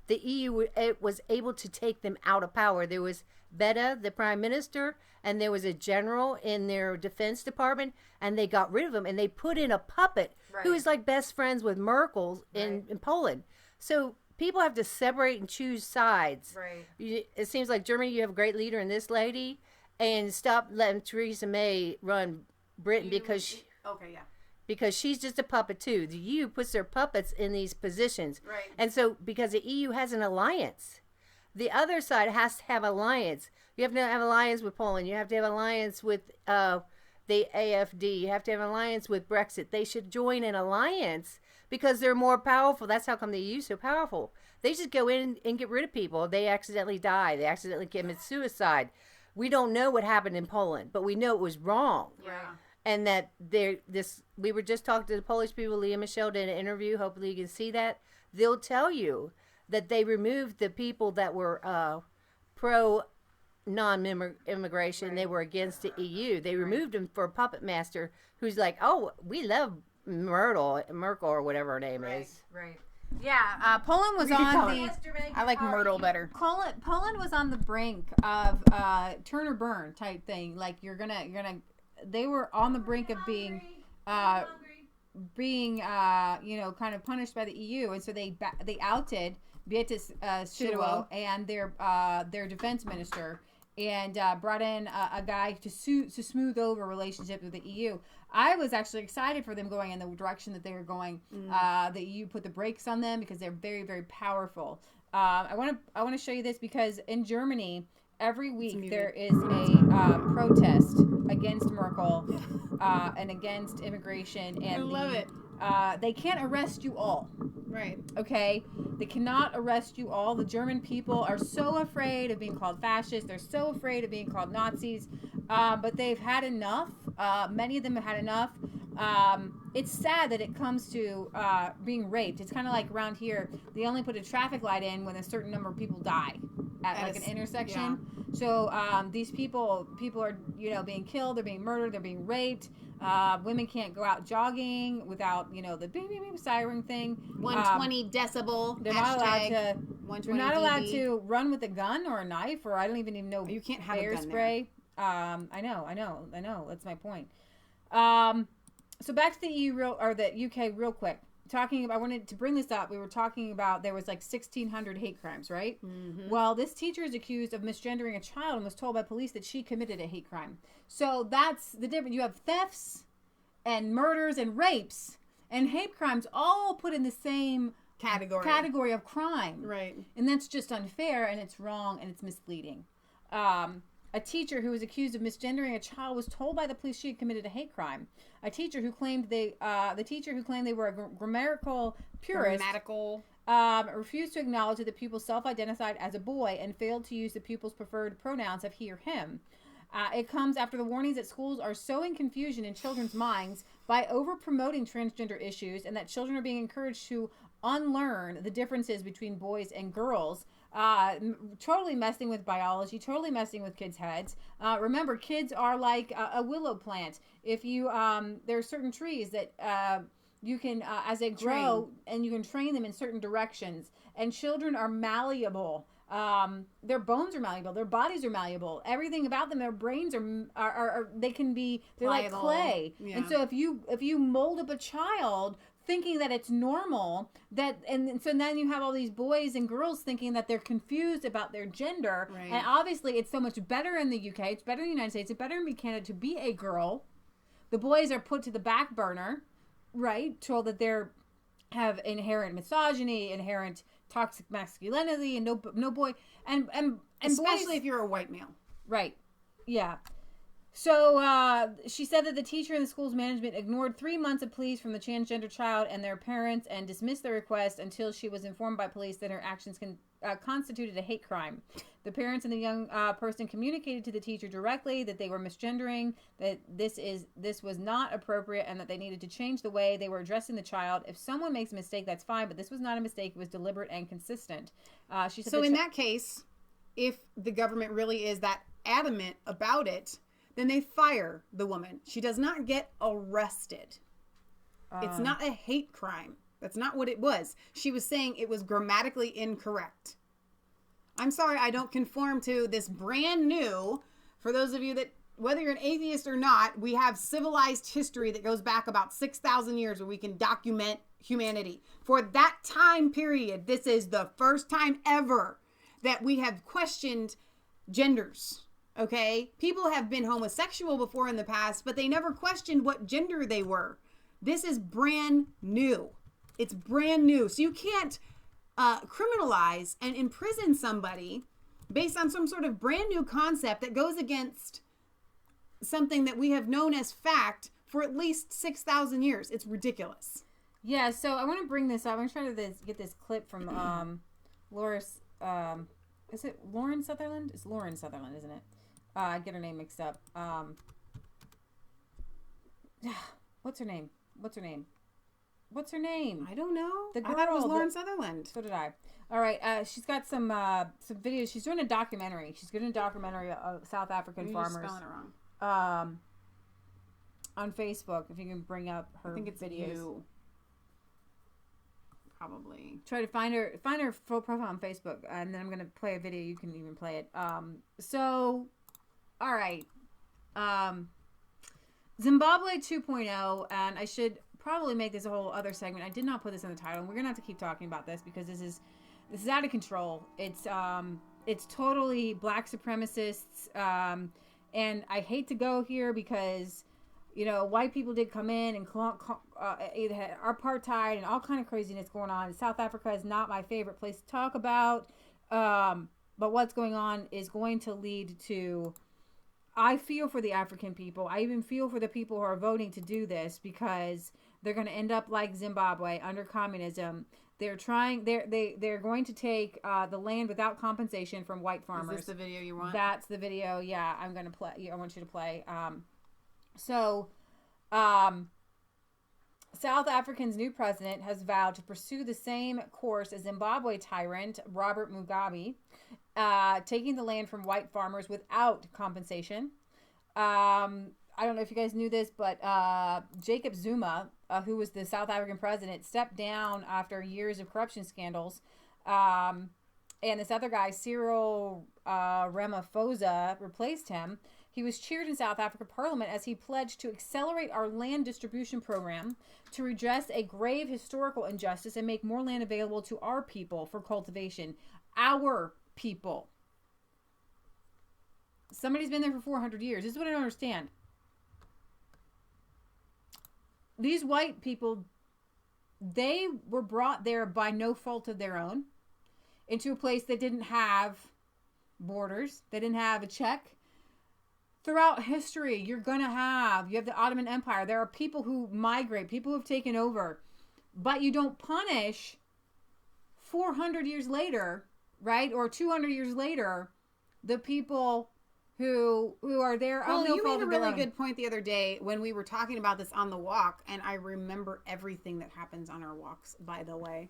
the EU was able to take them out of power. There was Beda, the prime minister, and there was a general in their defense department, and they got rid of him, and they put in a puppet who is like best friends with Merkel in Poland. So people have to separate and choose sides. Right. It seems like Germany, you have a great leader in this lady, and stop letting Theresa May run Britain because she's just a puppet too. The EU puts their puppets in these positions. Right. And so because the EU has an alliance, the other side has to have alliance. You have to have alliance with Poland. You have to have alliance with the AFD. You have to have alliance with Brexit. They should join an alliance because they're more powerful. That's how come the EU is so powerful. They just go in and get rid of people. They accidentally die. They accidentally commit suicide. We don't know what happened in Poland, but we know it was wrong. Yeah. And that we were just talking to the Polish people. Leah Michelle did an interview. Hopefully you can see that. They'll tell you that they removed the people that were pro non-immigration. They were against the EU. They removed them for a puppet master who's like, oh, we love Merkel or whatever her name is. Right. Yeah, Poland was on the. I like Myrtle better. Poland was on the brink of turn or burn type thing. Like you're gonna. They were on the brink of being kind of punished by the EU, and so they outed Beatrice Szydło and their defense minister, and brought in a guy to smooth over relationships with the EU. I was actually excited for them going in the direction that they were going. The EU put the brakes on them because they're very, very powerful. I want to show you this because in Germany, every week there is a protest against Merkel and against immigration. And I love it. They can't arrest you all. Right. Okay? They cannot arrest you all. The German people are so afraid of being called fascists. They're so afraid of being called Nazis. But they've had enough. Many of them have had enough. It's sad that it comes to being raped. It's kind of like around here, they only put a traffic light in when a certain number of people die at like an intersection. Yeah. So these people are, being killed, they're being murdered, they're being raped. Women can't go out jogging without, the beep, beep, beep siren thing. 120 decibel. They're not allowed to. They're not allowed to run with a gun or a knife, or I don't even know. You can't have bear a gun spray. I know. That's my point. So back to the EU the UK real quick. I wanted to bring this up. We were talking about there was like 1,600 hate crimes, right? Mm-hmm. Well, this teacher is accused of misgendering a child and was told by police that she committed a hate crime. So that's the difference. You have thefts and murders and rapes and hate crimes all put in the same category of crime. Right. And that's just unfair and it's wrong and it's misleading. A teacher who was accused of misgendering a child was told by the police she had committed a hate crime. A teacher who claimed they were a grammatical purist refused to acknowledge that the pupil self-identified as a boy and failed to use the pupil's preferred pronouns of he or him. It comes after the warnings that schools are sowing confusion in children's minds by over-promoting transgender issues, and that children are being encouraged to unlearn the differences between boys and girls, totally messing with biology, totally messing with kids' heads. Remember, kids are like a willow plant. If you, there are certain trees that you can, as they grow, and you can train them in certain directions. And children are malleable. Their bones are malleable. Their bodies are malleable. Everything about them, their brains are they can be, they're pliable, like clay. Yeah. And so if you mold up a child thinking that it's normal, and so then you have all these boys and girls thinking that they're confused about their gender. Right. And obviously it's so much better in the UK, it's better in the United States, it's better in Canada to be a girl. The boys are put to the back burner, right? Told that they're have inherent misogyny, inherent toxic masculinity, and no boy and especially boys, if you're a white male. Right. Yeah. So she said that the teacher and the school's management ignored 3 months of pleas from the transgender child and their parents and dismissed the request until she was informed by police that her actions constituted a hate crime. The parents and the young person communicated to the teacher directly that they were misgendering, that this was not appropriate, and that they needed to change the way they were addressing the child. If someone makes a mistake, that's fine, but this was not a mistake. It was deliberate and consistent. She said. So in that case, if the government really is that adamant about it, then they fire the woman. She does not get arrested. It's not a hate crime. That's not what it was. She was saying it was grammatically incorrect. I'm sorry, I don't conform to this brand new, for those of you that, whether you're an atheist or not, we have civilized history that goes back about 6,000 years where we can document humanity. For that time period, this is the first time ever that we have questioned genders. Okay? People have been homosexual before in the past, but they never questioned what gender they were. This is brand new. It's brand new. So you can't criminalize and imprison somebody based on some sort of brand new concept that goes against something that we have known as fact for at least 6,000 years. It's ridiculous. Yeah, so I want to bring this up. I'm trying to get this clip from Loris. Is it Lauren Sutherland? It's Lauren Sutherland, isn't it? I get her name mixed up. What's her name? I don't know. The girl, I thought it was Lauren Sutherland. So did I. All right. She's got some videos. She's doing a documentary. She's doing a documentary of South African farmers. You're spelling it wrong. On Facebook, if you can bring up her I think it's videos. you. Probably. Try to find her full profile on Facebook, and then I'm gonna play a video. You can even play it. So, all right. Zimbabwe 2.0, and I should probably make this a whole other segment. I did not put this in the title, and we're gonna have to keep talking about this because this is out of control. It's totally black supremacists, and I hate to go here because, you know, white people did come in and either had apartheid and all kind of craziness going on. South Africa is not my favorite place to talk about, but what's going on is going to lead to. I feel for the African people. I even feel for the people who are voting to do this because they're going to end up like Zimbabwe under communism. They're going to take the land without compensation from white farmers. Is this the video you want? That's the video. Yeah, I'm going to play. I want you to play. South Africa's new president has vowed to pursue the same course as Zimbabwe tyrant Robert Mugabe, taking the land from white farmers without compensation. I don't know if you guys knew this, but Jacob Zuma, who was the South African president, stepped down after years of corruption scandals. And this other guy, Cyril Ramaphosa, replaced him. He was cheered in South Africa Parliament as he pledged to accelerate our land distribution program to redress a grave historical injustice and make more land available to our people for cultivation. Our people. Somebody's been there for 400 years. This is what I don't understand. These white people, they were brought there by no fault of their own into a place that didn't have borders. They didn't have a check. throughout history, you have the Ottoman Empire. There are people who migrate, people who have taken over, but you don't punish 400 years later, right? Or 200 years later, the people who are there. Well, you made a really good point the other day when we were talking about this on the walk, and I remember everything that happens on our walks, by the way.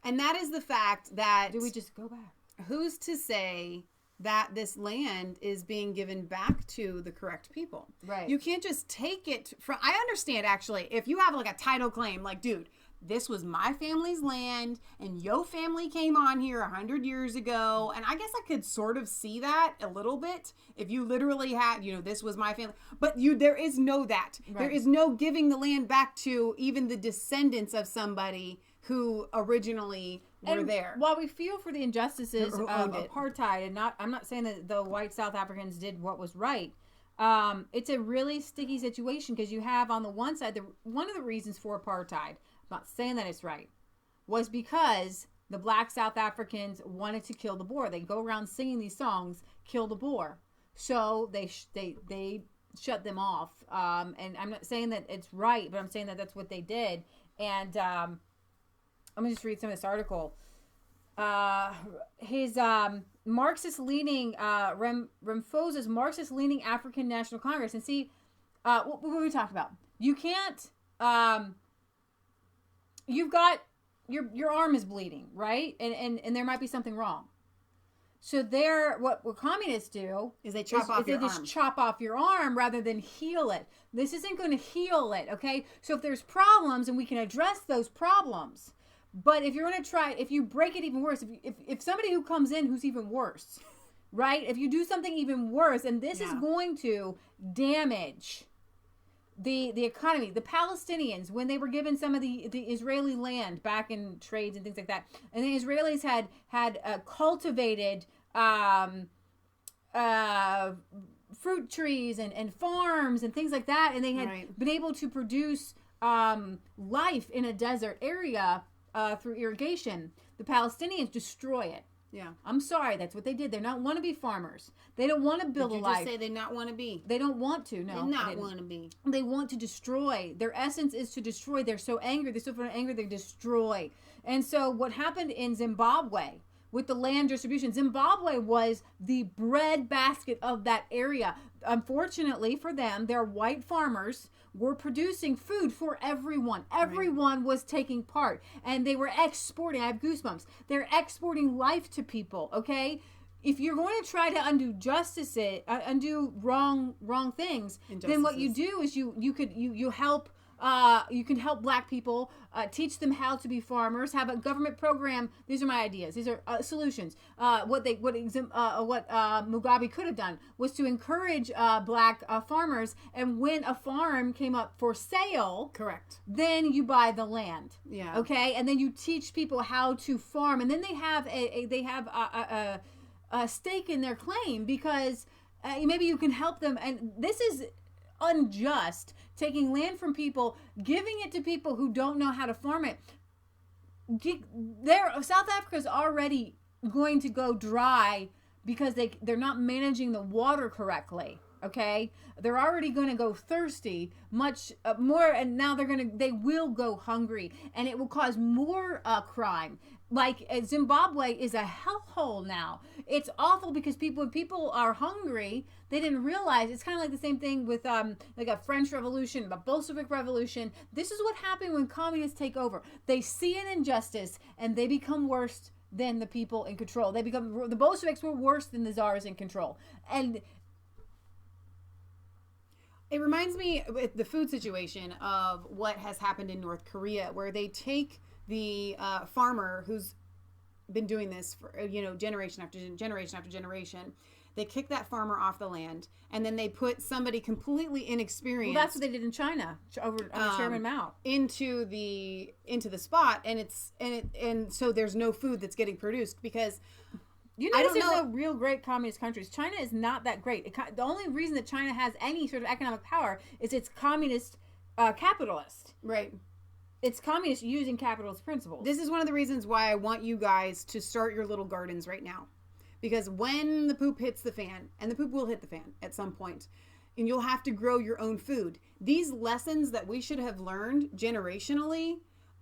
And that is the fact that... Do we just go back? Who's to say that this land is being given back to the correct people? Right. You can't just take it from... I understand, actually, if you have like a title claim, like, dude, this was my family's land, and your family came on here 100 years ago, and I guess I could sort of see that a little bit if you literally had, this was my family. But there is no that. Right. There is no giving the land back to even the descendants of somebody who originally were there. While we feel for the injustices of apartheid, and I'm not saying that the white South Africans did what was right. It's a really sticky situation because you have on the one side, one of the reasons for apartheid, I'm not saying that it's right, was because the black South Africans wanted to kill the Boer. They go around singing these songs, kill the Boer. So they shut them off. And I'm not saying that it's right, but I'm saying that that's what they did. And I'm going to just read some of this article. His Marxist-leaning, Ramaphosa's Marxist-leaning African National Congress. And see, what we talked about. You can't... You've got your arm is bleeding, right? And there might be something wrong. So what communists do is they chop off your arm. Just chop off your arm rather than heal it. This isn't going to heal it, okay? So if there's problems and we can address those problems, but if you're going to if you break it even worse, if somebody who comes in who's even worse, right? If you do something even worse, and this is going to damage the economy. The Palestinians, when they were given some of the Israeli land back in trades and things like that, and the Israelis had cultivated fruit trees and farms and things like that, and they had been able to produce life in a desert area through irrigation. The Palestinians destroy it. Yeah, I'm sorry. That's what they did. They don't want to be farmers. They don't want to build a life. Did you just say they not want to be? They don't want to. No, they not want to be. They want to destroy. Their essence is to destroy. They're so angry. They're so full of anger. They destroy. And so what happened in Zimbabwe with the land distribution? Zimbabwe was the bread basket of that area. Unfortunately for them, their white farmers were producing food for everyone. Everyone was taking part, and they were exporting. I have goosebumps. They're exporting life to people, okay? If you're going to try to undo wrong things, then what you do is you help. You can help black people, teach them how to be farmers, have a government program. These are my ideas. These are solutions. What Mugabe could have done was to encourage black farmers, and when a farm came up for sale, correct, then you buy the land. Yeah. Okay, and then you teach people how to farm, and then they have a stake in their claim because maybe you can help them. And this is unjust, taking land from people, giving it to people who don't know how to farm it. South Africa's already going to go dry because they're not managing the water correctly. Okay, they're already going to go thirsty much more, and now they will go hungry, and it will cause more crime. Like Zimbabwe is a hellhole now. It's awful because when people are hungry, they didn't realize. It's kind of like the same thing with like a French Revolution, the Bolshevik Revolution. This is what happened when communists take over. They see an injustice and they become worse than the people in control. The Bolsheviks were worse than the czars in control. And it reminds me with the food situation of what has happened in North Korea, where they take the farmer who's been doing this for generation after generation after generation. They kick that farmer off the land, and then they put somebody completely inexperienced. Well, that's what they did in China over under Chairman Mao into the spot, and so there's no food that's getting produced because there's no real great communist countries. China is not that great. The only reason that China has any sort of economic power is it's communist capitalist. Right. It's communists using capitalist principles. This is one of the reasons why I want you guys to start your little gardens right now. because when the poop hits the fan, and the poop will hit the fan at some point, and you'll have to grow your own food. These lessons that we should have learned generationally,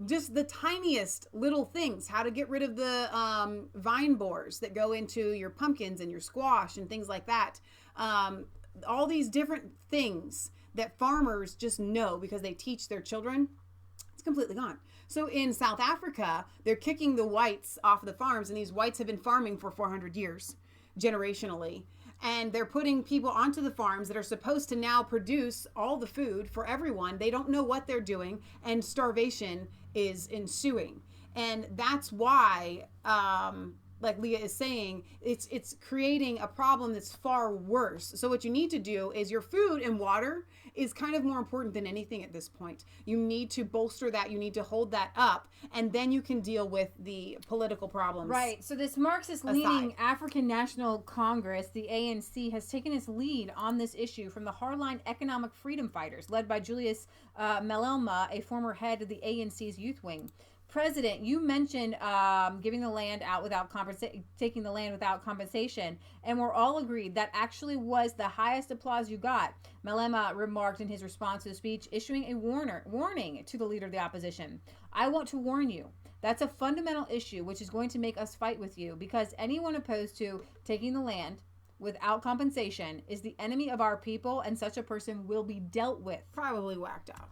just the tiniest little things, how to get rid of the vine borers that go into your pumpkins and your squash and things like that. All these different things that farmers just know because they teach their children, it's completely gone. So in South Africa, they're kicking the whites off the farms, and these whites have been farming for 400 years, generationally. And they're putting people onto the farms that are supposed to now produce all the food for everyone. They don't know what they're doing, and starvation is ensuing. And that's why, like Leah is saying, it's creating a problem that's far worse. So what you need to do is your food and water is kind of more important than anything at this point. You need to bolster that. You need to hold that up, and then you can deal with the political problems. Right. So this Marxist-leaning African National Congress, the ANC, has taken its lead on this issue from the hardline economic freedom fighters, led by Julius Malema, a former head of the ANC's youth wing. President, you mentioned giving the land out without taking the land without compensation, and we're all agreed that actually was the highest applause you got. Malema remarked in his response to the speech, issuing a warning to the leader of the opposition. I want to warn you. That's a fundamental issue which is going to make us fight with you, because anyone opposed to taking the land without compensation is the enemy of our people, and such a person will be dealt with. Probably whacked out.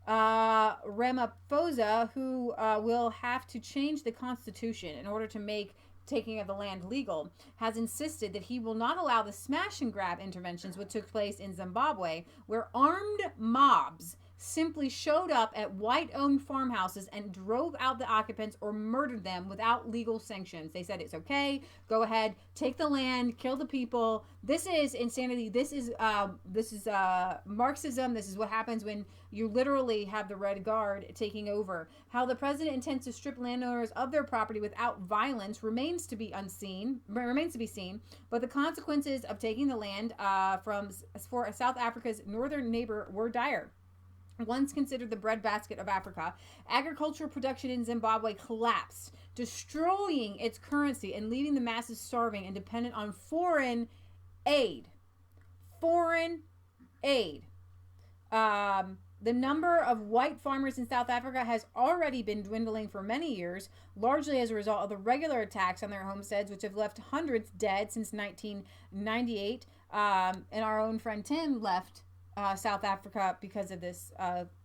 Ramaphosa, who will have to change the constitution in order to make taking of the land legal, has insisted that he will not allow the smash and grab interventions which took place in Zimbabwe, where armed mobs simply showed up at white-owned farmhouses and drove out the occupants or murdered them without legal sanctions. They said it's okay, go ahead, take the land, kill the people. This is insanity. This is Marxism. This is what happens when you literally have the Red Guard taking over. How the president intends to strip landowners of their property without violence remains to be seen. But the consequences of taking the land for South Africa's northern neighbor were dire. Once considered the breadbasket of Africa, agricultural production in Zimbabwe collapsed, destroying its currency and leaving the masses starving and dependent on foreign aid. Foreign aid. The number of white farmers in South Africa has already been dwindling for many years, largely as a result of the regular attacks on their homesteads, which have left hundreds dead since 1998. And our own friend Tim left South Africa because of this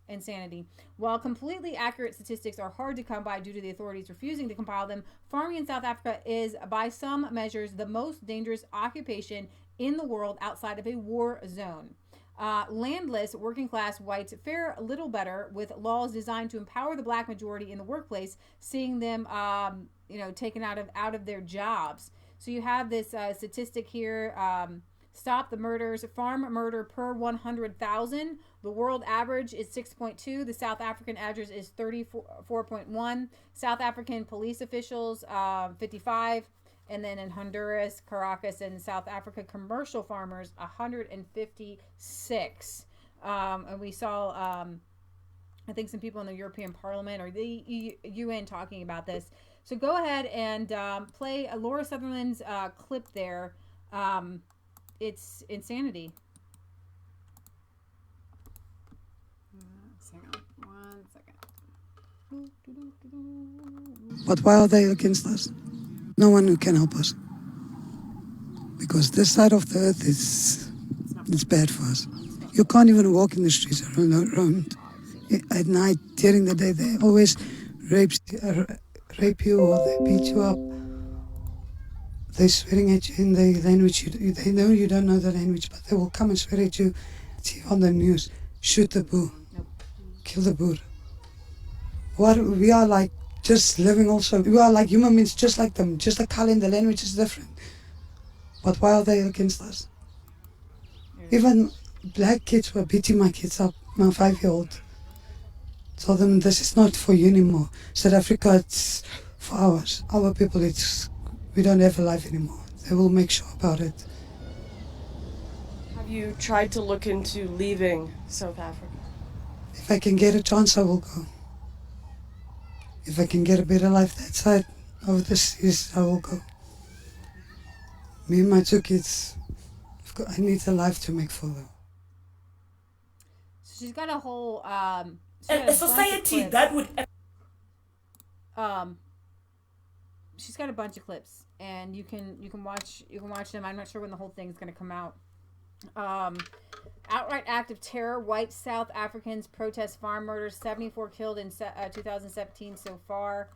insanity. While completely accurate statistics are hard to come by due to the authorities refusing to compile them, farming in South Africa is, by some measures, the most dangerous occupation in the world outside of a war zone. Landless working-class whites fare a little better with laws designed to empower the black majority in the workplace, seeing them, taken out of their jobs. So you have this statistic here. Stop the murders. Farm murder per 100,000. The world average is 6.2. The South African average is 34.1. South African police officials, 55. And then in Honduras, Caracas, and South Africa, commercial farmers, 156. And we saw, I think, some people in the European Parliament or the UN talking about this. So go ahead and play Laura Sutherland's clip there. It's insanity. Hang on 1 second. But why are they against us? No one who can help us. Because this side of the earth is bad for us. You can't even walk in the streets around. At night, during the day, they always rape you or they beat you up. They're swearing at you in the language. They know you don't know the language, but they will come and swear at you. See on the news, shoot the Boer, kill the Boer. We are like just living also. We are like human beings, just like them. Just the color and the language is different. But why are they against us? Even black kids were beating my kids up, my 5-year-old. Told them this is not for you anymore. South Africa, it's for our people. We don't have a life anymore. They will make sure about it. Have you tried to look into leaving South Africa? If I can get a chance, I will go. If I can get a better life that side of the seas, I will go. Me and my 2 kids, I need a life to make for them. So she's got a whole a society that would she's got a bunch of clips, and you can watch them. I'm not sure when the whole thing is going to come out. Outright act of terror. White South Africans protest farm murders. 74 killed in 2017 so far.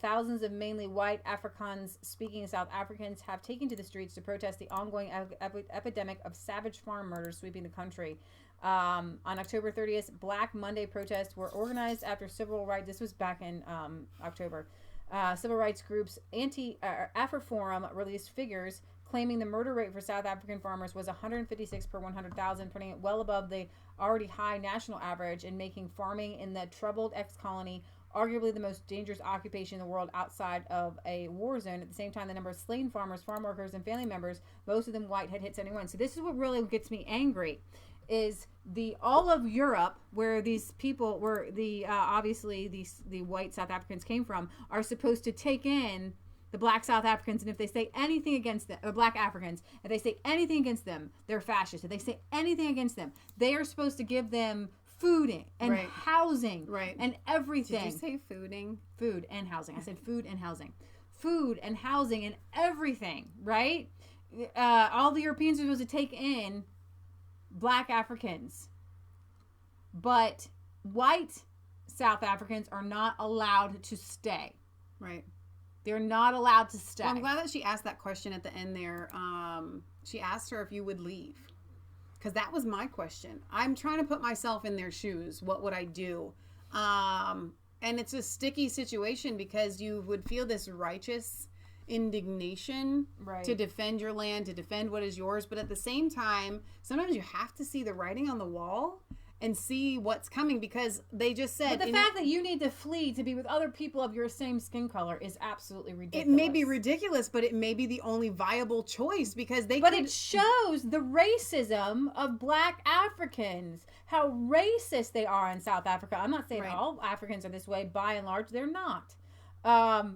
Thousands of mainly white Afrikaans-speaking South Africans have taken to the streets to protest the ongoing epidemic of savage farm murders sweeping the country. On October 30th, Black Monday protests were organized after civil rights. This was back in October. Civil rights groups AfriForum released figures claiming the murder rate for South African farmers was 156 per 100,000, putting it well above the already high national average and making farming in the troubled ex-colony arguably the most dangerous occupation in the world outside of a war zone. At the same time, the number of slain farmers, farm workers, and family members, most of them white, had hit 71. So this is what really gets me angry, is all of Europe, where these people, where obviously the white South Africans came from, are supposed to take in the black South Africans, and if they say anything against them, or black Africans, if they say anything against them, they're fascist. If they say anything against them, they are supposed to give them food and housing and everything. Did you say fooding? Food and housing. I said food and housing. Food and housing and everything, right? All the Europeans are supposed to take in black Africans, but white South Africans are not allowed to stay. Right. They're not allowed to stay. Well, I'm glad that she asked that question at the end there. She asked her if you would leave. Because that was my question. I'm trying to put myself in their shoes. What would I do? And it's a sticky situation because you would feel this righteous indignation to defend your land, to defend what is yours. But at the same time, sometimes you have to see the writing on the wall and see what's coming, because they just said... But the fact that you need to flee to be with other people of your same skin color is absolutely ridiculous. It may be ridiculous, but it may be the only viable choice, because they But it shows the racism of black Africans, how racist they are in South Africa. I'm not saying all Africans are this way. By and large, they're not.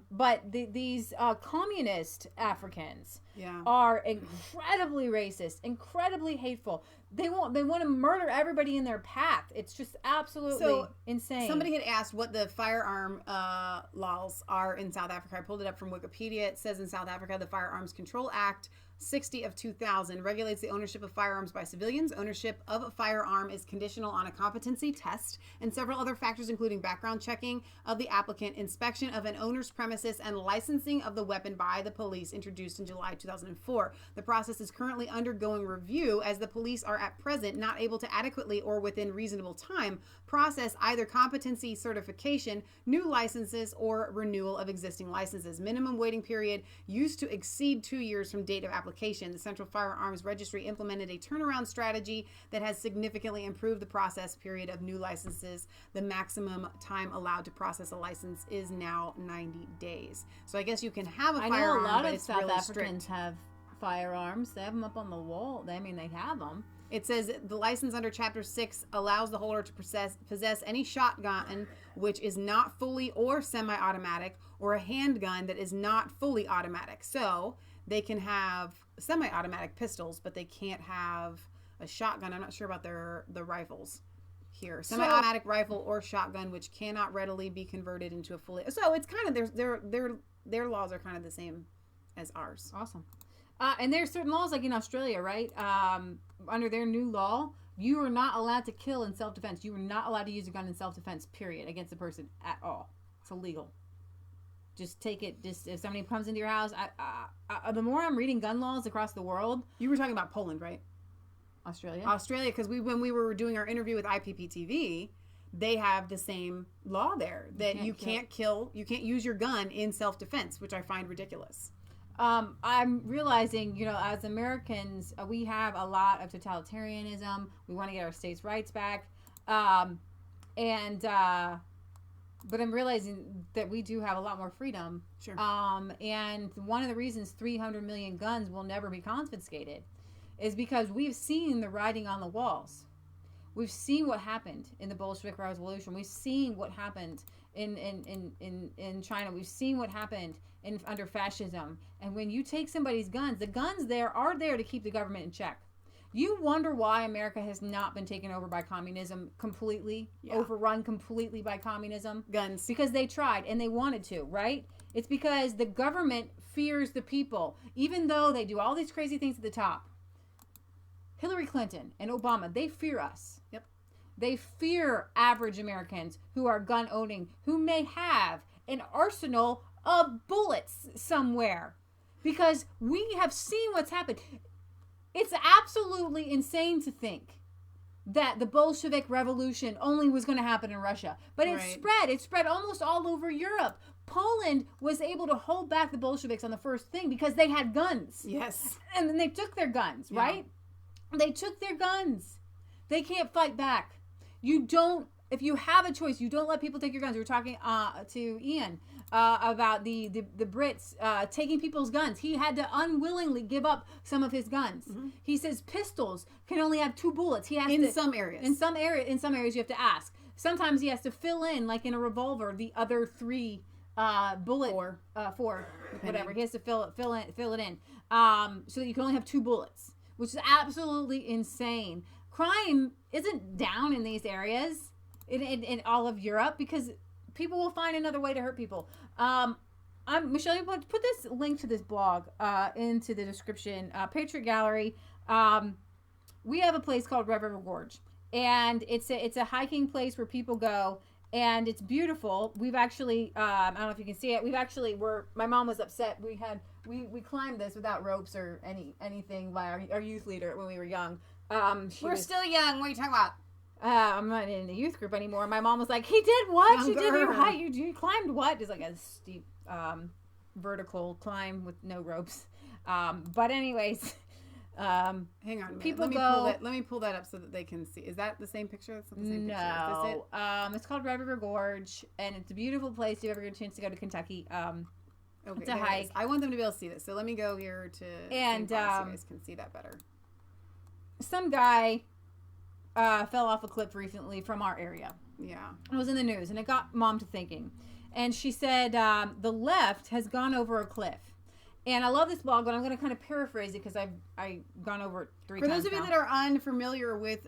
But these communist Africans are incredibly racist, incredibly hateful. They want to murder everybody in their path. It's just absolutely insane. Somebody had asked what the firearm laws are in South Africa. I pulled it up from Wikipedia. It says in South Africa, the Firearms Control Act 60 of 2000 regulates the ownership of firearms by civilians. Ownership of a firearm is conditional on a competency test and several other factors, including background checking of the applicant, inspection of an owner's premises, and licensing of the weapon by the police, introduced in July 2004. The process is currently undergoing review, as the police are at present not able to adequately or within reasonable time process either competency certification, new licenses, or renewal of existing licenses. Minimum waiting period used to exceed 2 years from date of application. The Central Firearms Registry implemented a turnaround strategy that has significantly improved the process period of new licenses. The maximum time allowed to process a license is now 90 days. So I guess you can have a firearm, I know a lot but of it's South really Africans strict. have firearms. They have them up on the wall. They have them. It says the license under Chapter 6 allows the holder to possess any shotgun which is not fully or semi-automatic, or a handgun that is not fully automatic. So they can have semi-automatic pistols, but they can't have a shotgun. I'm not sure about the rifles here. Semi-automatic rifle or shotgun which cannot readily be converted into a fully... So it's kind of... Their laws are kind of the same as ours. Awesome. And there's certain laws, like in Australia, right? Under their new law, you are not allowed to kill in self-defense. You are not allowed to use a gun in self-defense, period, against a person at all. It's illegal. Just take it. Just if somebody comes into your house, the more I'm reading gun laws across the world. You were talking about Poland, right? Australia, because when we were doing our interview with IPPTV, they have the same law there that you can't kill, you can't use your gun in self-defense, which I find ridiculous. I'm realizing, as Americans, we have a lot of totalitarianism. We want to get our states' rights back. But I'm realizing that we do have a lot more freedom. Sure. And one of the reasons 300 million guns will never be confiscated is because we've seen the writing on the walls. We've seen what happened in the Bolshevik Revolution. We've seen what happened in China. We've seen what happened under fascism. And when you take somebody's guns, the guns there are there to keep the government in check. You wonder why America has not been taken over by communism completely, overrun completely by communism. Guns. Because they tried and they wanted to, right? It's because the government fears the people, even though they do all these crazy things at the top. Hillary Clinton and Obama, they fear us. Yep. They fear average Americans who are gun owning, who may have an arsenal of bullets somewhere. Because we have seen what's happened. It's absolutely insane to think that the Bolshevik Revolution only was going to happen in Russia. But it spread. It spread almost all over Europe. Poland was able to hold back the Bolsheviks on the first thing because they had guns. Yes. And then they took their guns, right? They took their guns. They can't fight back. If you have a choice, you don't let people take your guns. We were talking to Ian about the Brits taking people's guns. He had to unwillingly give up some of his guns. Mm-hmm. He says pistols can only have 2 bullets. He has in some areas. In some areas, you have to ask. Sometimes he has to fill in, like in a revolver, the other 3 bullet 4 whatever. He has to fill it in so that you can only have 2 bullets, which is absolutely insane. Crime isn't down in these areas. In all of Europe, because people will find another way to hurt people. Michelle, you put this link to this blog into the description. Patriot Gallery. We have a place called Red River Gorge, and it's a hiking place where people go, and it's beautiful. We've actually I don't know if you can see it. My mom was upset. We climbed this without ropes or anything by our youth leader when we were young. We're still young. What are you talking about? I'm not in the youth group anymore. My mom was like, he did what? You did your height. You climbed what? It's like a steep vertical climb with no ropes. But anyways, hang on a minute. Let me pull that up so that they can see. Is that the same picture? That's not the same picture. Is this it? It's called Red River Gorge, and it's a beautiful place. If you ever get a chance to go to Kentucky, okay, it's a hike. I want them to be able to see this. So let me go here to so you guys can see that better. Some guy fell off a cliff recently from our area. Yeah. It was in the news, and it got Mom to thinking. And she said, the left has gone over a cliff. And I love this blog, but I'm going to kind of paraphrase it because I've gone over it 3 times. For those of you that are unfamiliar with,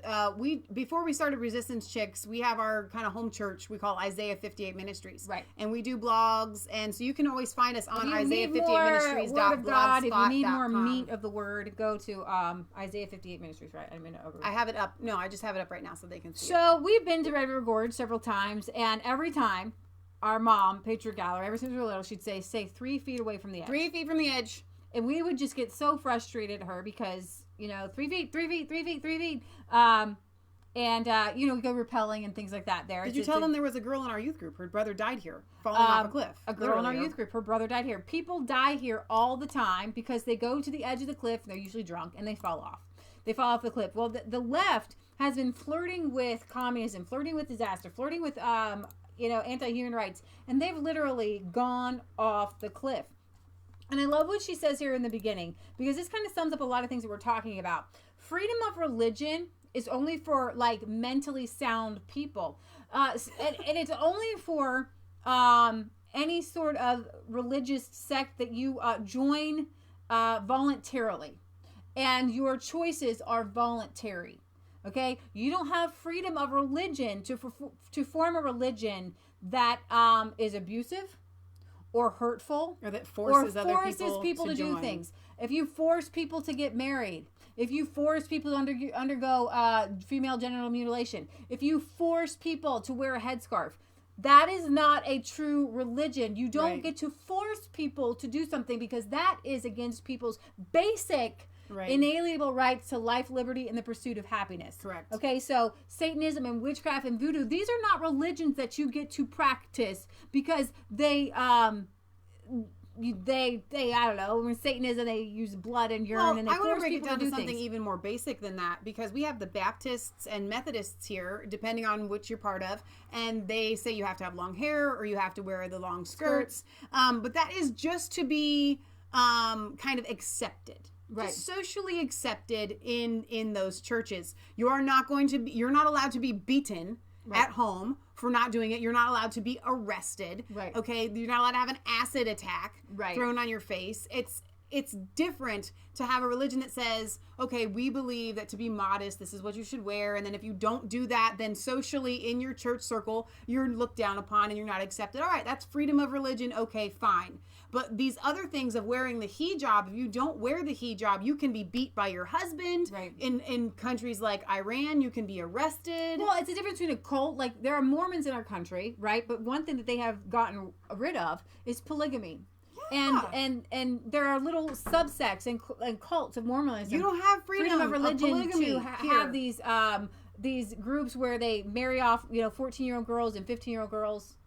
before we started Resistance Chicks, we have our kind of home church we call Isaiah 58 Ministries. Right. And we do blogs, and so you can always find us on Isaiah58ministries.blogspot.com. If you need more meat of the word, go to Isaiah 58 Ministries, right? I have it up. No, I just have it up right now so they can see it. So we've been to Red River Gorge several times, and every time, our mom, Patriot Gallery, ever since we were little, she'd say 3 feet away from the edge. 3 feet from the edge. And we would just get so frustrated at her because, 3 feet. And, we go rappelling and things like that there. Did you tell them there was a girl in our youth group? Her brother died here, falling off a cliff. A girl in our youth group. Her brother died here. People die here all the time because they go to the edge of the cliff, and they're usually drunk, and they fall off. They fall off the cliff. Well, the left has been flirting with communism, flirting with disaster, flirting with anti-human rights, and they've literally gone off the cliff. And I love what she says here in the beginning, because this kind of sums up a lot of things that we're talking about. Freedom of religion is only for mentally sound people, and it's only for any sort of religious sect that you join voluntarily, and your choices are voluntary. Okay, you don't have freedom of religion to form a religion that is abusive or hurtful or that forces other people to do things. If you force people to get married, if you force people to undergo female genital mutilation, if you force people to wear a headscarf, that is not a true religion. You don't get to force people to do something because that is against people's basic inalienable rights to life, liberty, and the pursuit of happiness. Correct. Okay, so Satanism and witchcraft and voodoo, these are not religions that you get to practice because they I don't know, when Satanism, they use blood and urine and they force people to do something things. even more basic than that, because we have the Baptists and Methodists here, depending on which you're part of, and they say you have to have long hair or you have to wear the long skirts. But that is just to be kind of accepted. just socially accepted in those churches. You're not allowed to be beaten at home for not doing it. You're not allowed to be arrested. Right. Okay. You're not allowed to have an acid attack thrown on your face. It's different to have a religion that says, okay, we believe that to be modest, this is what you should wear. And then if you don't do that, then socially in your church circle, you're looked down upon and you're not accepted. All right, that's freedom of religion. Okay, fine. But these other things of wearing the hijab, if you don't wear the hijab, you can be beat by your husband. Right. In countries like Iran, you can be arrested. Well, it's a difference between a cult. Like, there are Mormons in our country, right? But one thing that they have gotten rid of is polygamy. And there are little subsects and cults of Mormonism. You don't have freedom of religion to have these groups where they marry off 14-year-old girls and 15-year-old girls.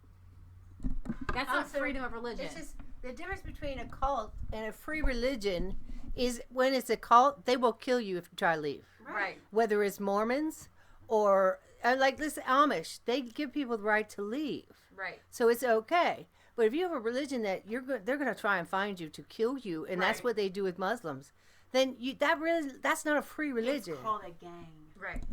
That's not freedom of religion. It's just the difference between a cult and a free religion is when it's a cult, they will kill you if you try to leave. Right. Whether it's Mormons or like this Amish, they give people the right to leave. Right. So it's okay. But if you have a religion that they're going to try and find you to kill you, and that's what they do with Muslims, then that's not a free religion. It's called a gang. Right.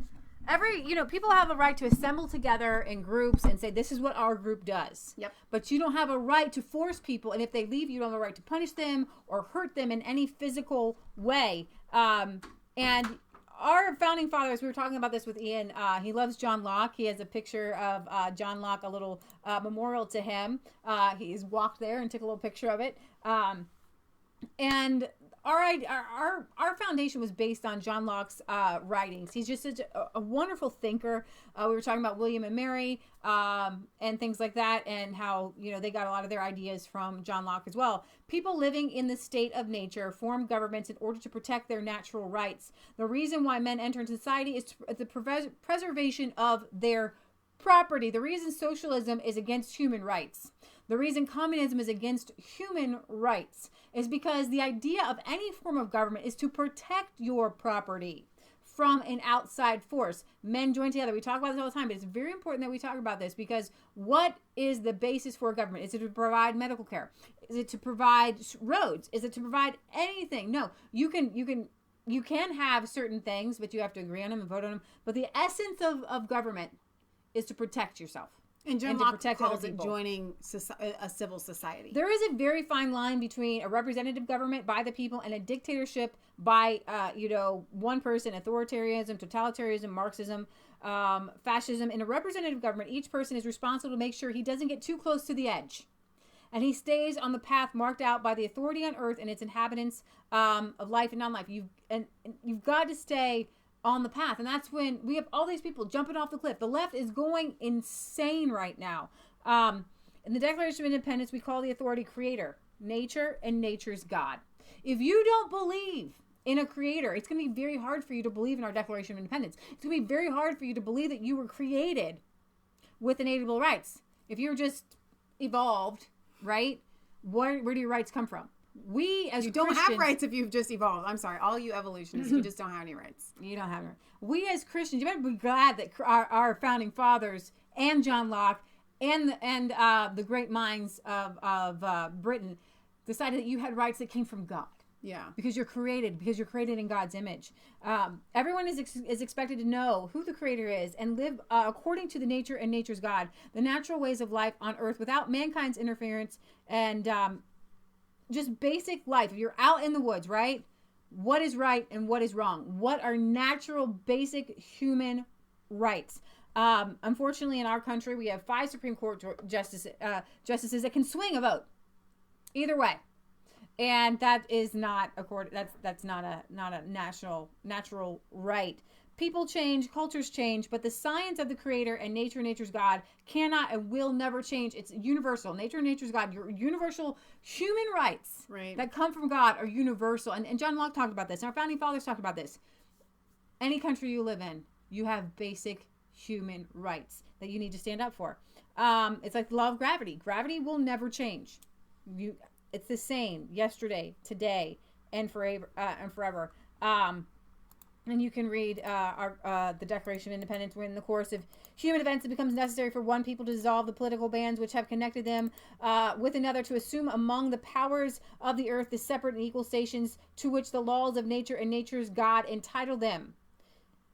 People have a right to assemble together in groups and say, this is what our group does. Yep. But you don't have a right to force people, and if they leave, you don't have a right to punish them or hurt them in any physical way. And our founding fathers, we were talking about this with Ian. He loves John Locke. He has a picture of John Locke, a little memorial to him. He's walked there and took a little picture of it. And our foundation was based on John Locke's writings. He's just such a wonderful thinker. We were talking about William and Mary and things like that, and how they got a lot of their ideas from John Locke as well. People living in the state of nature form governments in order to protect their natural rights. The reason why men enter into society is the preservation of their property. The reason socialism is against human rights, the reason communism is against human rights, is because the idea of any form of government is to protect your property from an outside force. Men join together. We talk about this all the time, but it's very important that we talk about this, because what is the basis for a government? Is it to provide medical care? Is it to provide roads? Is it to provide anything? No, you can have certain things, but you have to agree on them and vote on them. But the essence of government is to protect yourself. And John Locke calls it joining a civil society. There is a very fine line between a representative government by the people and a dictatorship by, one person, authoritarianism, totalitarianism, Marxism, fascism. In a representative government, each person is responsible to make sure he doesn't get too close to the edge. And he stays on the path marked out by the authority on earth and its inhabitants of life and non-life. You've got to stay on the path, and that's when we have all these people jumping off the cliff. The left is going insane right now. In the Declaration of Independence, we call the authority creator, nature, and nature's God. If you don't believe in a creator, it's going to be very hard for you to believe in our Declaration of Independence. It's going to be very hard for you to believe that you were created with inalienable rights. If you're just evolved, right, where do your rights come from? We as you don't have rights if you've just evolved. I'm sorry, all you evolutionists, you just don't have any rights. You don't have any. We as Christians, you better be glad that our founding fathers and John Locke and the great minds of Britain decided that you had rights that came from God. Yeah, because you're created in God's image. Everyone is expected to know who the Creator is and live according to the nature and nature's God, the natural ways of life on earth without mankind's interference and just basic life. If you're out in the woods, right? What is right and what is wrong? What are natural, basic human rights? Unfortunately, in our country, we have 5 Supreme Court justices that can swing a vote either way, and that is not that's not a natural right. People change, cultures change, but the science of the Creator and nature's God cannot and will never change. It's universal. Nature and nature's God. Your universal human rights that come from God are universal. And John Locke talked about this, and our founding fathers talked about this. Any country you live in, you have basic human rights that you need to stand up for. It's like the law of gravity. Gravity will never change. It's the same yesterday, today, and forever. And you can read the Declaration of Independence. When in the course of human events, it becomes necessary for one people to dissolve the political bands which have connected them with another, to assume among the powers of the earth the separate and equal stations to which the laws of nature and nature's God entitle them.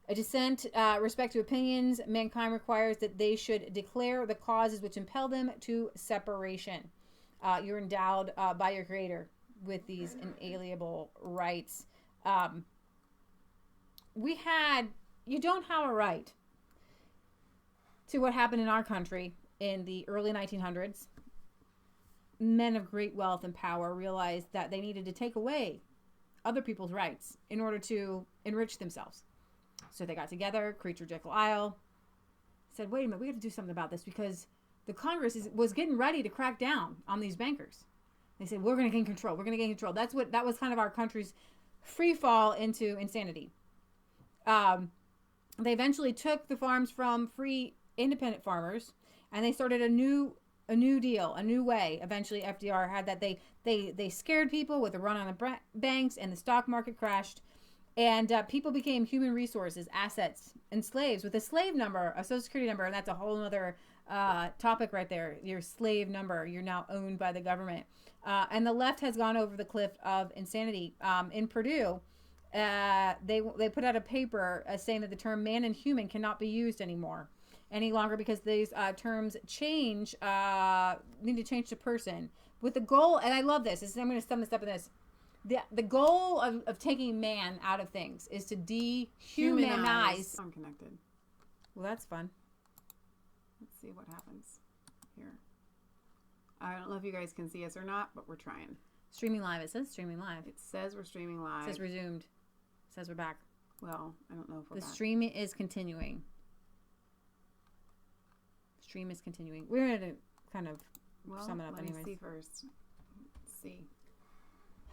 A dissent, respect to opinions, mankind requires that they should declare the causes which impel them to separation. You're endowed by your Creator with these inalienable rights. You don't have a right to what happened in our country in the early 1900s. Men of great wealth and power realized that they needed to take away other people's rights in order to enrich themselves. So they got together, Creature Jekyll Isle, said, wait a minute, we have to do something about this because the Congress was getting ready to crack down on these bankers. They said, we're going to gain control. We're going to gain control. That was kind of our country's free fall into insanity. They eventually took the farms from free independent farmers, and they started a new deal, a new way. Eventually, FDR had that. They scared people with a run on the banks, and the stock market crashed, and people became human resources, assets, and slaves with a slave number, a social security number, and that's a whole other topic right there. Your slave number, you're now owned by the government, and the left has gone over the cliff of insanity. In Purdue, they put out a paper saying that the term man and human cannot be used any longer because these terms need to change to person with the goal. And I love this. I'm going to sum this up in this. The goal of taking man out of things is to dehumanize. I'm connected. Well, that's fun. Let's see what happens here. I don't know if you guys can see us or not, but we're trying. Streaming live. It says streaming live. It says we're streaming live. It says resumed. It says we're back. Well, I don't know if we're back. The stream is continuing. Stream is continuing. We're going to kind of sum it up anyways. Let me see first. Let's see.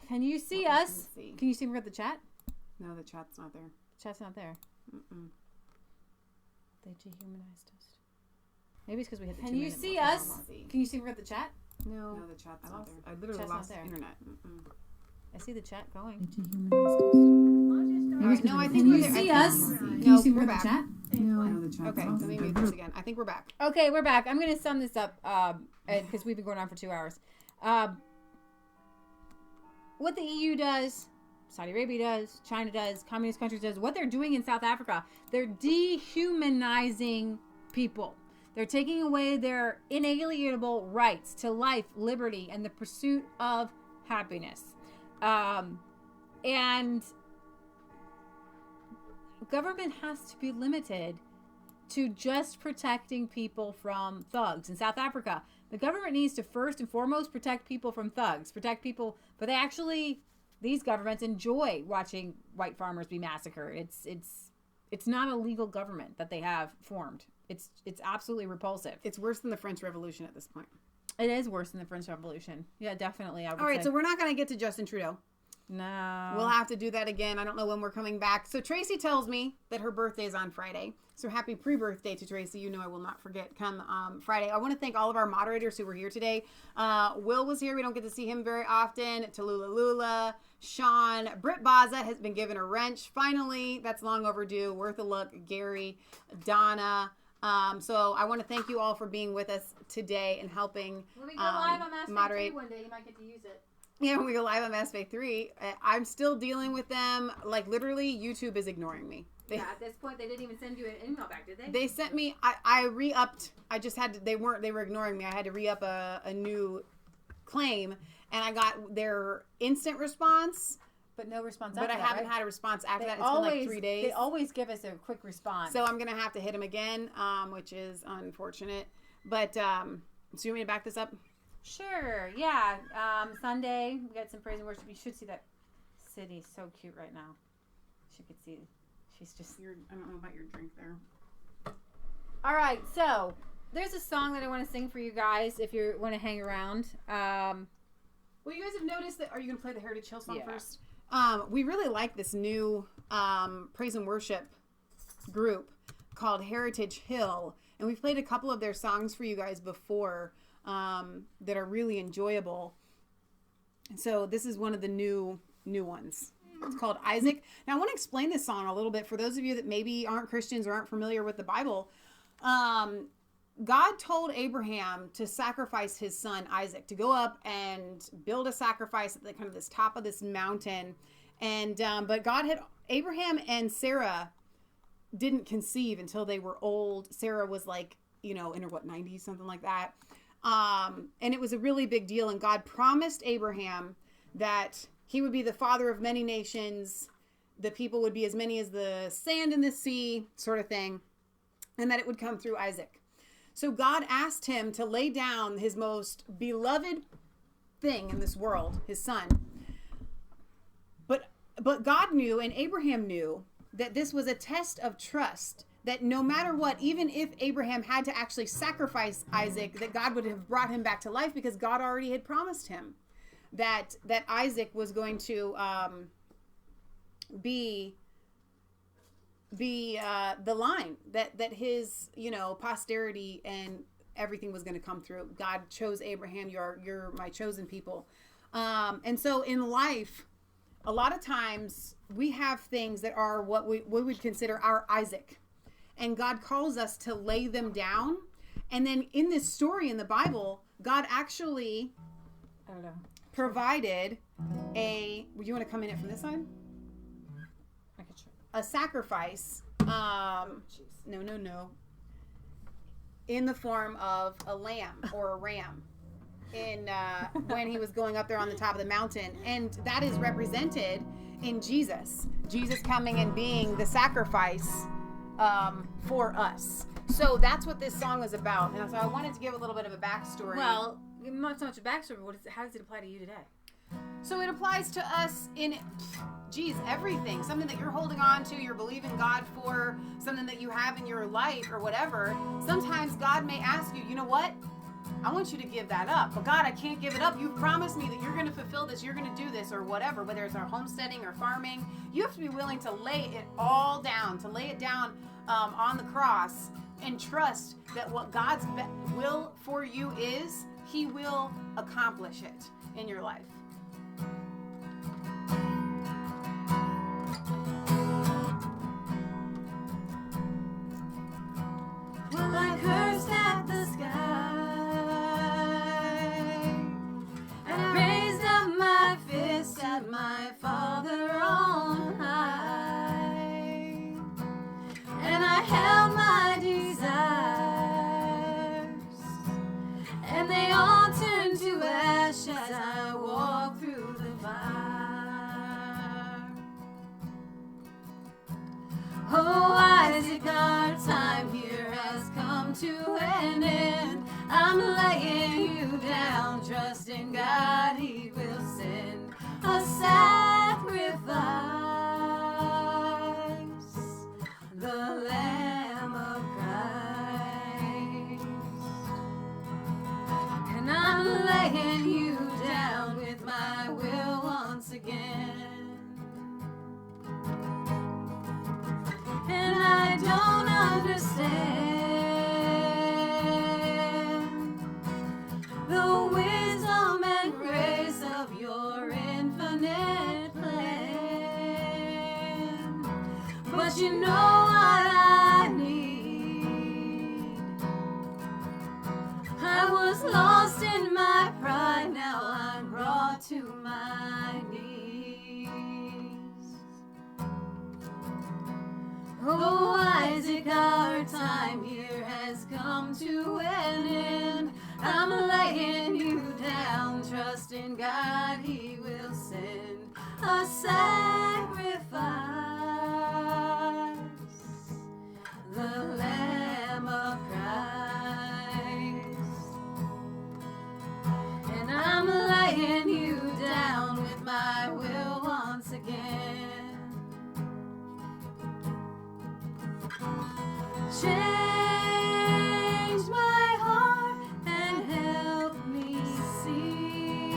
Can you see us? Can you see me at the chat? No, the chat's not there. The chat's not there. Mm-mm. They dehumanized us. Maybe it's because we hit the Can you see us? Can you see me at the chat? No, the chat's not there. I literally lost the internet. I see the chat going. All right, no, I think we're there. Can you see us? Can you see we're the back. chat? No, the chat's okay, let me mute this again. I think we're back. Okay, we're back. I'm going to sum this up because we've been going on for 2 hours. What the EU does, Saudi Arabia does, China does, communist countries does, what they're doing in South Africa, they're dehumanizing people. They're taking away their inalienable rights to life, liberty, and the pursuit of happiness. And government has to be limited to just protecting people from thugs. In South Africa, the government needs to first and foremost protect people from thugs, protect people, but these governments enjoy watching white farmers be massacred. It's not a legal government that they have formed. It's absolutely repulsive. It's worse than the French Revolution at this point. It is worse than the French Revolution. Yeah, definitely. All right, so we're not going to get to Justin Trudeau. No. We'll have to do that again. I don't know when we're coming back. So Tracy tells me that her birthday is on Friday. So happy pre-birthday to Tracy. You know I will not forget come Friday. I want to thank all of our moderators who were here today. Will was here. We don't get to see him very often. Tallulah Lula, Sean, Britt Baza has been given a wrench. Finally, that's long overdue. Worth a look. Gary, Donna. So I want to thank you all for being with us today and helping when we go live on Mass moderate. 3 one day, you might get to use it. Yeah, when we go live on Mass Faith 3, I'm still dealing with them. Like, literally, YouTube is ignoring me. At this point, they didn't even send you an email back, did they? They sent me, I re-upped. I just had to, they were ignoring me. I had to re-up a new claim, and I got their instant response. But no response after that, But I haven't right? had a response after that. It's Always, been like 3 days. They always give us a quick response. So I'm going to have to hit him again, which is unfortunate. But, so you want me to back this up? Sure, yeah. Sunday, we got some praise and worship. You should see that city. So cute right now. She could see. She's just... I don't know about your drink there. All right, so there's a song that I want to sing for you guys if you want to hang around. Well, you guys have noticed that... Are you going to play the Heritage Hill song first? Yeah. We really like this new praise and worship group called Heritage Hill. And we've played a couple of their songs for you guys before that are really enjoyable. So this is one of the new ones. It's called Isaac. Now I want to explain this song a little bit for those of you that maybe aren't Christians or aren't familiar with the Bible. God told Abraham to sacrifice his son Isaac, to go up and build a sacrifice at the kind of this top of this mountain. And but Abraham and Sarah didn't conceive until they were old. Sarah was like, in her 90s, something like that. And it was a really big deal. And God promised Abraham that he would be the father of many nations. The people would be as many as the sand in the sea, sort of thing. And that it would come through Isaac. So God asked him to lay down his most beloved thing in this world, his son. But God knew, and Abraham knew, that this was a test of trust, that no matter what, even if Abraham had to actually sacrifice Isaac, that God would have brought him back to life, because God already had promised him that Isaac was going to be the line, that his posterity and everything was going to come through. God chose Abraham. You're my chosen people. And so in life, a lot of times we have things that are what we would consider our Isaac, and God calls us to lay them down. And then in this story in the Bible, God actually provided would you want to come in it from this side? A sacrifice, no, in the form of a lamb or a ram, when he was going up there on the top of the mountain. And that is represented in Jesus coming and being the sacrifice for us. So that's what this song is about. And so I wanted to give a little bit of a backstory. Well, not so much a backstory, but how does it apply to you today? So it applies to us in, everything. Something that you're holding on to, you're believing God for, something that you have in your life or whatever. Sometimes God may ask you, you know what? I want you to give that up. But God, I can't give it up. You've promised me that you're going to fulfill this, you're going to do this, or whatever, whether it's our homesteading or farming. You have to be willing to lay it all down, on the cross, and trust that what God's will for you is, He will accomplish it in your life. Well, I cursed at the sky, and I raised up my fist at my Father on high, and I held my desires, and they all turned to ash as I walked through the fire. Oh, Isaac, our time here has come to an end. I'm laying you down, trusting God He will send a sacrifice, the Lamb of Christ. And I'm laying you down with my will once again. And I don't understand the wisdom and grace of your infinite plan, but you know what I need. I was lost in my pride, now I'm brought to my knees. Oh, Isaac, our time here has come to an end. I'm laying you down, trusting God He will send a sacrifice, the Lamb of Christ. And I'm laying you down with my will once again. Change my heart and help me see.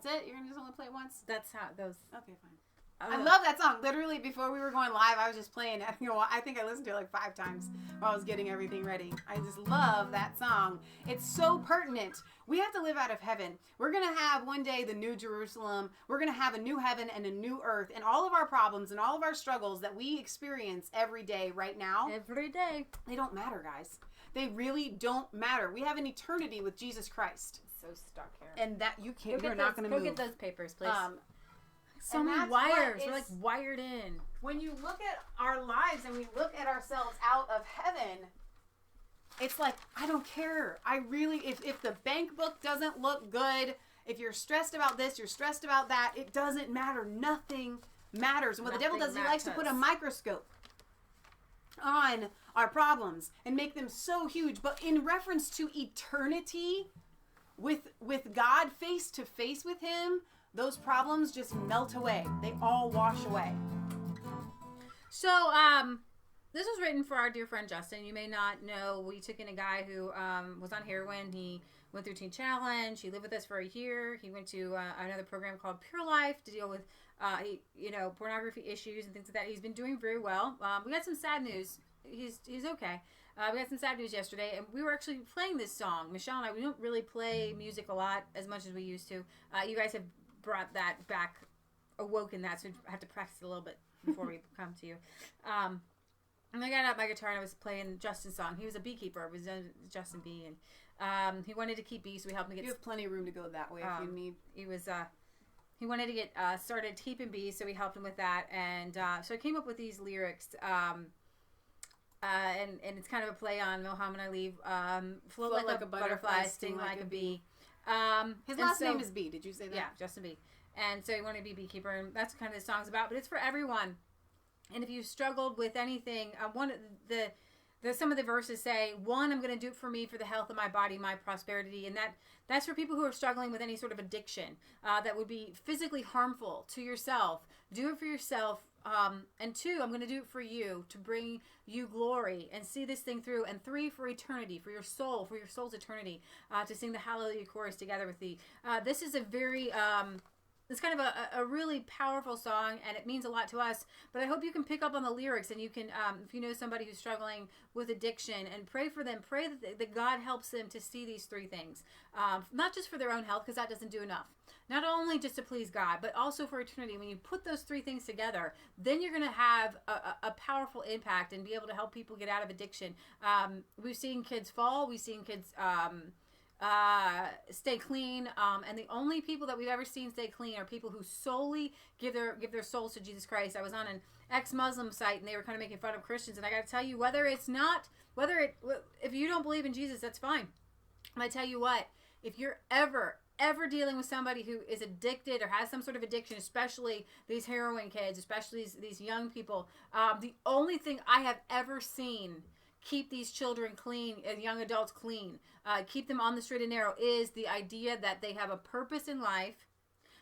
it? You're gonna just only play it once? That's how it goes. Okay, fine. I love that song. Literally, before we were going live, I was just playing it. I think I listened to it like 5 times while I was getting everything ready. I just love that song. It's so pertinent. We have to live out of heaven. We're going to have one day the new Jerusalem. We're going to have a new heaven and a new earth. And all of our problems and all of our struggles that we experience every day right now. Every day. They don't matter, guys. They really don't matter. We have an eternity with Jesus Christ. So stuck here. And that you're not going to move. Go get those papers, please. So And many that's wires. what We're like is- wired in. When you look at our lives and we look at ourselves out of heaven, it's like, I don't care. I really, if the bank book doesn't look good, if you're stressed about this, you're stressed about that, it doesn't matter. Nothing matters. And what the devil does, he likes to put a microscope on our problems and make them so huge. But in reference to eternity with God, face to face with him, those problems just melt away. They all wash away. So, this was written for our dear friend Justin. You may not know, we took in a guy who was on heroin. He went through Teen Challenge. He lived with us for a year. He went to another program called Pure Life to deal with, pornography issues and things like that. He's been doing very well. We got some sad news. He's okay. We got some sad news yesterday, and we were actually playing this song. Michelle and I, we don't really play music a lot as much as we used to. You guys have brought that back, awoken that, so I have to practice a little bit before we come to you. And I got out my guitar and I was playing Justin's song. He was a beekeeper. It was Justin Bee, and he wanted to keep bees, so we helped him get. You have plenty of room to go that way if you need. He wanted to get started keeping bees, so we helped him with that, and so I came up with these lyrics. And it's kind of a play on Muhammad Ali, float like a butterfly, sting like a bee. His last name is B. Did you say that? Yeah, Justin B. And so he wanted to be a beekeeper, and that's kind of the song's about. But it's for everyone. And if you've struggled with anything, some of the verses say, one, I'm going to do it for me, for the health of my body, my prosperity. And that's for people who are struggling with any sort of addiction that would be physically harmful to yourself. Do it for yourself. And 2, I'm going to do it for you, to bring you glory and see this thing through. And 3, for eternity, for your soul's eternity, to sing the Hallelujah chorus together with thee. This is a very, it's kind of a really powerful song, and it means a lot to us. But I hope you can pick up on the lyrics, and you can, if you know somebody who's struggling with addiction, and pray for them. Pray that God helps them to see these 3 things. Not just for their own health, because that doesn't do enough. Not only just to please God, but also for eternity. When you put those 3 things together, then you're going to have a powerful impact and be able to help people get out of addiction. We've seen kids fall. We've seen kids stay clean, and the only people that we've ever seen stay clean are people who solely give their souls to Jesus Christ. I was on an ex-Muslim site, and they were kind of making fun of Christians, and I got to tell you, if you don't believe in Jesus, that's fine. And I tell you what, if you're ever dealing with somebody who is addicted or has some sort of addiction, especially these heroin kids, especially these young people, the only thing I have ever seen keep these children clean, young adults clean, keep them on the straight and narrow, is the idea that they have a purpose in life,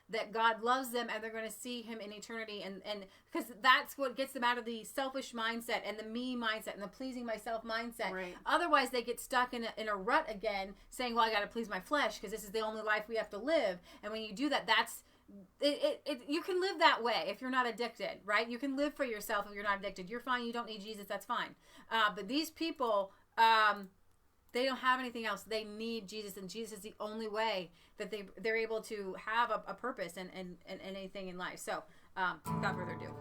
that God loves them, and they're going to see him in eternity. And because that's what gets them out of the selfish mindset and the me mindset and the pleasing myself mindset. Right. Otherwise, they get stuck in a rut again, saying, well, I got to please my flesh because this is the only life we have to live. And when you do that, you can live that way if you're not addicted, right? You can live for yourself if you're not addicted. You're fine. You don't need Jesus. That's fine. But these people, they don't have anything else. They need Jesus, and Jesus is the only way that they're able to have a purpose and anything in life. So, without further ado.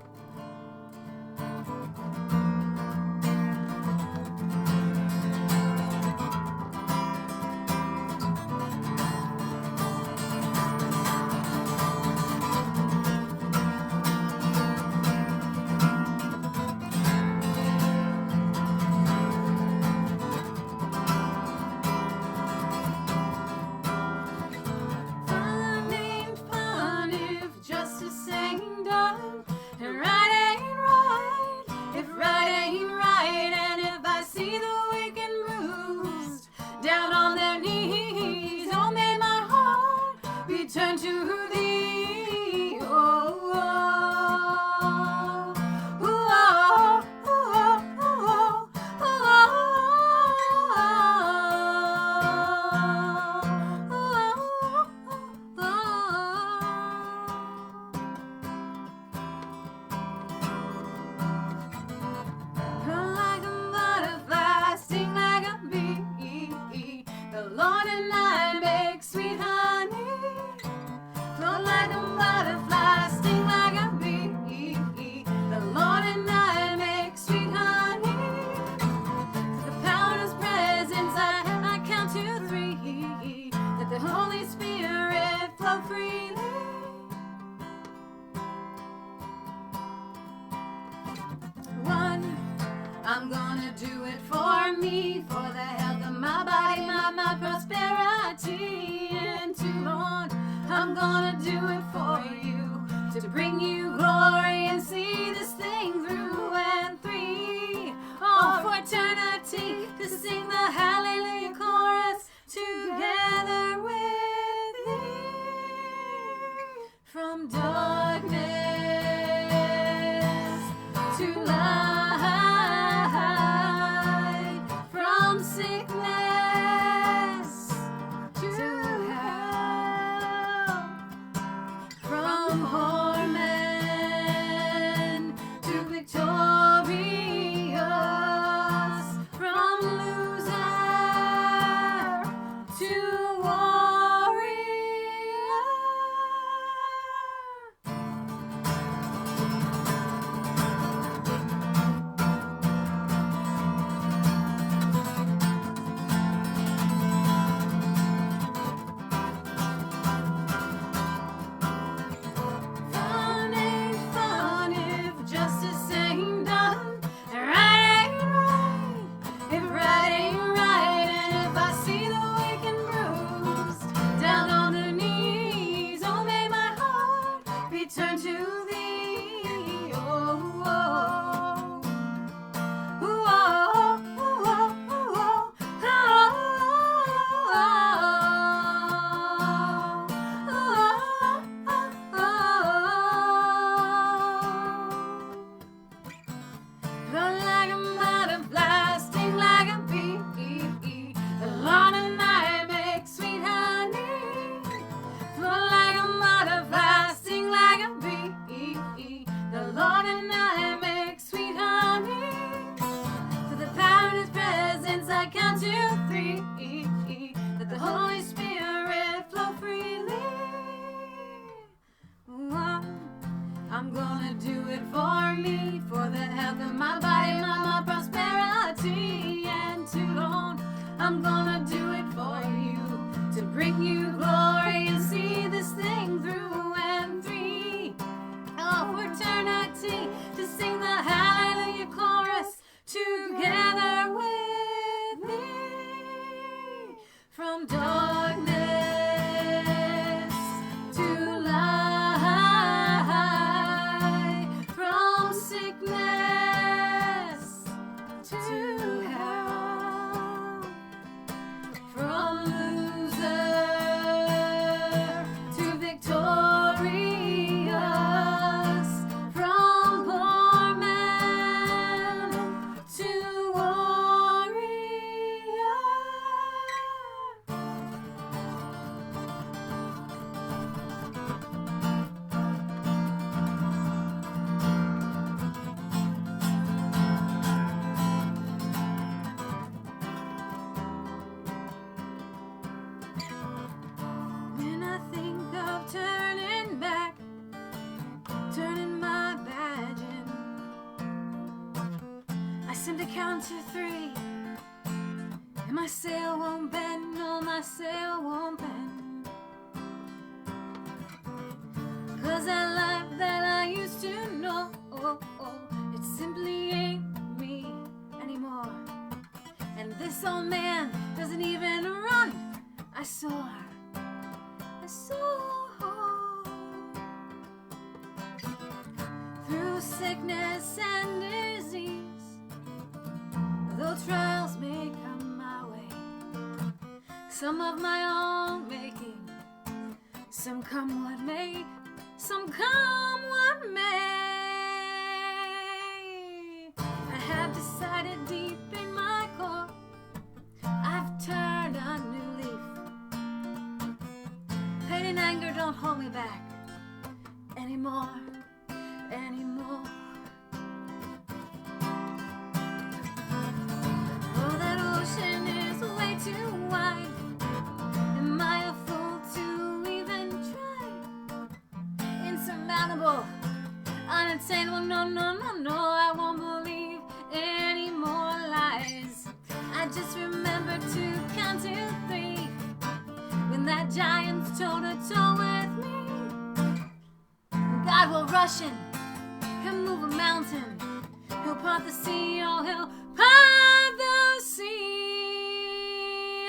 Turn to thee, oh, oh, oh, oh, oh, oh, me for the health of my body, my prosperity. And to Lord, I'm gonna do it for you, to bring you glory and see this thing through. And 3, all for eternity, to sing the hallelujah chorus together with thee. From darkness to light, from sickness to health, from horseman to victorious, from loser to warrior. Fun ain't fun if justice ain't done. Right ain't right if right ain't right. And if I see the weak and bruised down on their knees, oh, may my heart return to thee. Oh, oh, oh, oh, oh, oh, run like a mother, blasting like a bee. The Lord and I make sweet honey. Run like a mother, blasting like a bee. The Lord and I make sweet honey. For the power in His presence, I count to 3. Let the Holy Spirit flow freely. I'm gonna do it for me, for the health of my body, my prosperity. And to Lord, I'm gonna do it for you, to bring you glory and see this thing through. And 3, oh, for eternity, to sing the hallelujah chorus together with me. From darkness to light, from sickness to health, from loser to victorious, from poor man to warrior. When I think of turning back, turning my badge in, I simply count to 3, and my sail won't bend, no, my sail won't bend. 'Cause that life that I used to know, it simply ain't me anymore. And this old man doesn't even run. I soar. Through sickness and disease, though trials may come my way, some of my own making, some come what may, some come what may. I have decided deep in my core, I've turned a new leaf. Pain and anger don't hold me back anymore. Oh, that ocean is way too wide. Am I a fool to even try? Insurmountable, unattainable, no, I won't believe any more lies. I just remember to count to 3, when that giant's toe-to-toe with me. God will rush in, He'll move a mountain, He'll part the sea, oh, He'll part the sea. see.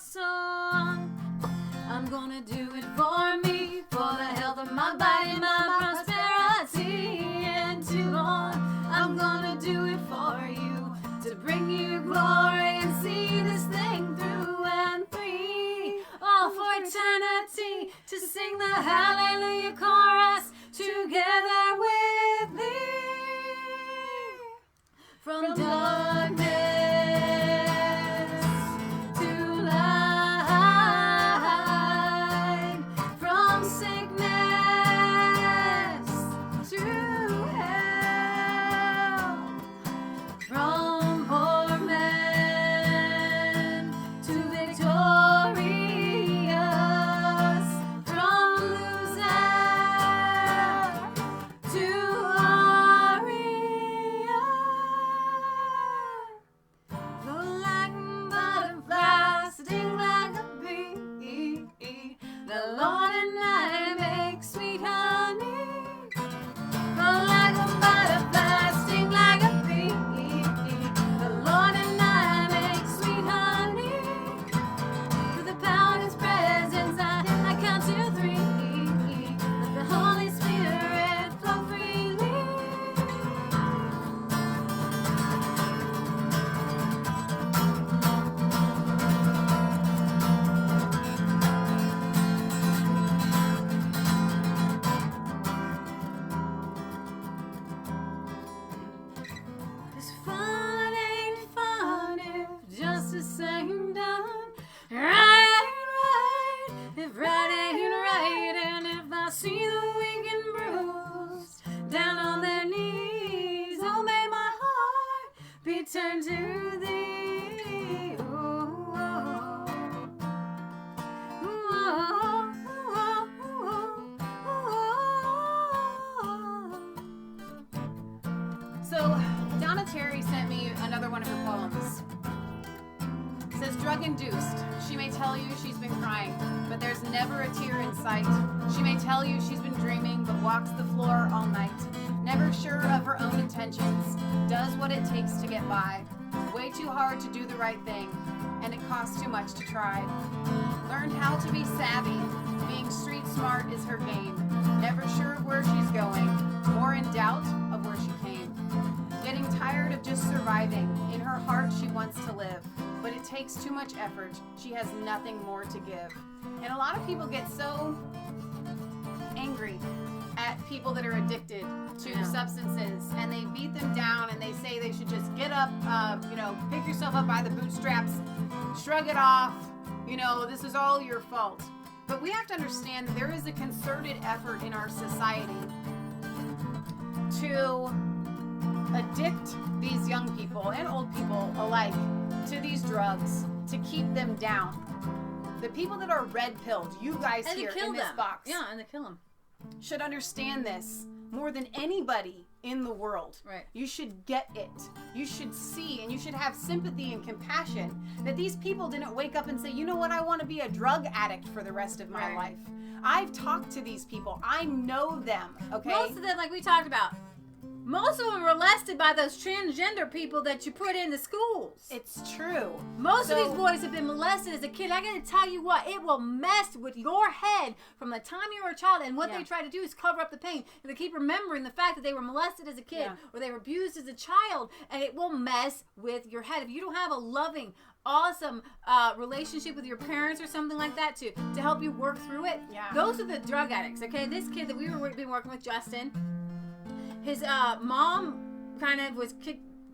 So I'm gonna do it for me, for the health of my body, my prosperity, and too long. I'm gonna do it for you, to bring you glory and see this thing through and free. All for eternity, to sing the hallelujah chorus together with thee. From darkness to light, from sickness to health, from poor man to victorious, from loser to warrior. Go like a butterfly, sting like a bee. The Lord and I make sweet honey. Go like a butterfly, sting like a bee. The Lord and I make sweet honey. Through the power of His presence, I count to 3. Let the Holy Spirit flow freely. This fun ain't fun if justice ain't done. Right ain't right if right ain't right. And if I see the weak and bruised down on their knees, oh, may my heart be turned to thee. Oh, oh, oh, oh, oh, oh. So, Donna Terry sent me another one of her poems. It says, drug-induced. She may tell you she's been crying, but there's never a tear in sight. She may tell you she's been dreaming, but walks the floor all night. Never sure of her own intentions, does what it takes to get by. Way too hard to do the right thing, and it costs too much to try. Learned how to be savvy. Being street smart is her game. Never sure of where she's going, more in doubt of where she came. Getting tired of just surviving. In her heart, she wants to live, but it takes too much effort. She has nothing more to give. And a lot of people get so angry at people that are addicted to substances, and they beat them down, and they say they should just get up, pick yourself up by the bootstraps, shrug it off, this is all your fault. But we have to understand that there is a concerted effort in our society to addict these young people and old people alike to these drugs to keep them down. The people that are red-pilled, you guys And here to kill in this them. box, Yeah, and to kill them, should understand this more than anybody in the world. Right. You should get it. You should see, and you should have sympathy and compassion that these people didn't wake up and say, you know what, I want to be a drug addict for the rest of my life. I've talked to these people. I know them, okay? Most of them, like we talked about, most of them were molested by those transgender people that you put in the schools. It's true. Most of these boys have been molested as a kid. I gotta tell you what, it will mess with your head from the time you were a child. And what they try to do is cover up the pain. And they keep remembering the fact that they were molested as a kid or they were abused as a child. And it will mess with your head. If you don't have a loving, awesome relationship with your parents or something like that to help you work through it, those are the drug addicts, okay? This kid that we've been working with, Justin, his mom kind of was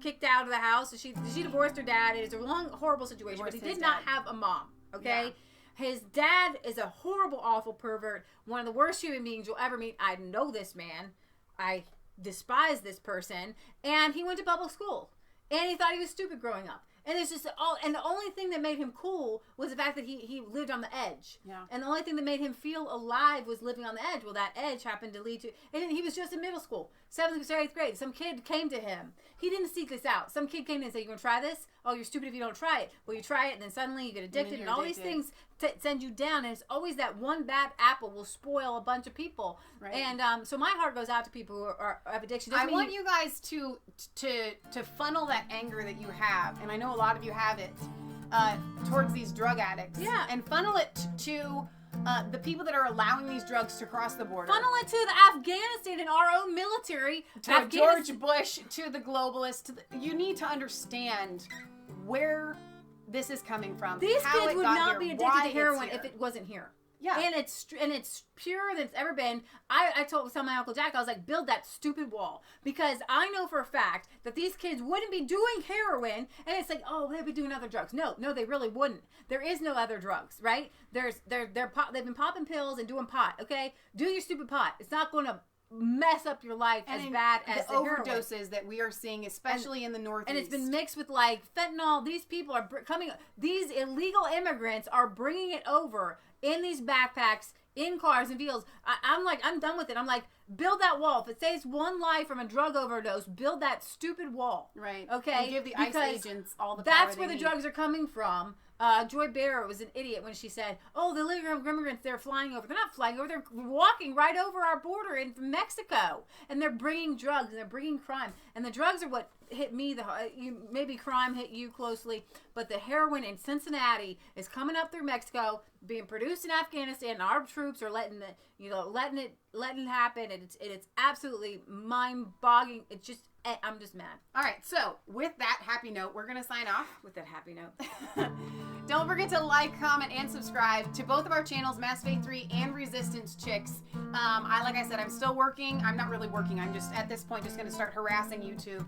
kicked out of the house. So she divorced her dad. It is a long, horrible situation, but he did not have a mom, okay? Yeah. His dad is a horrible, awful pervert, one of the worst human beings you'll ever meet. I know this man. I despise this person. And he went to public school. And he thought he was stupid growing up. And it's just and the only thing that made him cool was the fact that he lived on the edge. Yeah. And the only thing that made him feel alive was living on the edge. Well, that edge happened to lead to, and he was just in middle school, 7th to 8th grade. Some kid came to him. He didn't seek this out. Some kid came in and said, "You want to try this? Oh, you're stupid if you don't try it." Well, you try it, and then suddenly you get addicted, and all these things send you down, and it's always that one bad apple will spoil a bunch of people. Right. And so my heart goes out to people who have addiction. I want you guys to funnel that anger that you have, and I know a lot of you have it, towards these drug addicts. Yeah. And funnel it to the people that are allowing these drugs to cross the border. Funnel it to the Afghanistan and our own military. To George Bush, to the globalists. You need to understand where this is coming from. These how kids it would got not here, be why addicted to heroin it's here. if it wasn't here. Yeah. And it's purer than it's ever been. I told my Uncle Jack, I was like, build that stupid wall. Because I know for a fact that these kids wouldn't be doing heroin, and it's like, oh, they'd be doing other drugs. No, they really wouldn't. There is no other drugs, right? They've been popping pills and doing pot, okay? Do your stupid pot. It's not going to mess up your life as bad as the overdoses heroin that we are seeing, especially in the Northeast. and it's been mixed with like fentanyl. These people are these illegal immigrants are bringing it over in these backpacks, in cars and vehicles. I'm done with it. I'm like, build that wall. If it saves one life from a drug overdose, build that stupid wall. Right. Okay. And give the ICE agents all the power That's they where the need. drugs are coming from. Joy Behar was an idiot when she said, oh, the illegal immigrants, they're flying over. They're not flying over. They're walking right over our border in Mexico. And they're bringing drugs and they're bringing crime. And the drugs are what hit me. Maybe crime hit you closely. But the heroin in Cincinnati is coming up through Mexico, being produced in Afghanistan. And our troops are letting it happen. And it's absolutely mind-boggling. I'm just mad. All right, so with that happy note, we're going to sign off. With that happy note. Don't forget to like, comment, and subscribe to both of our channels, Mass Faith 3 and Resistance Chicks. Like I said, I'm still working. I'm not really working. I'm just, at this point, just going to start harassing YouTube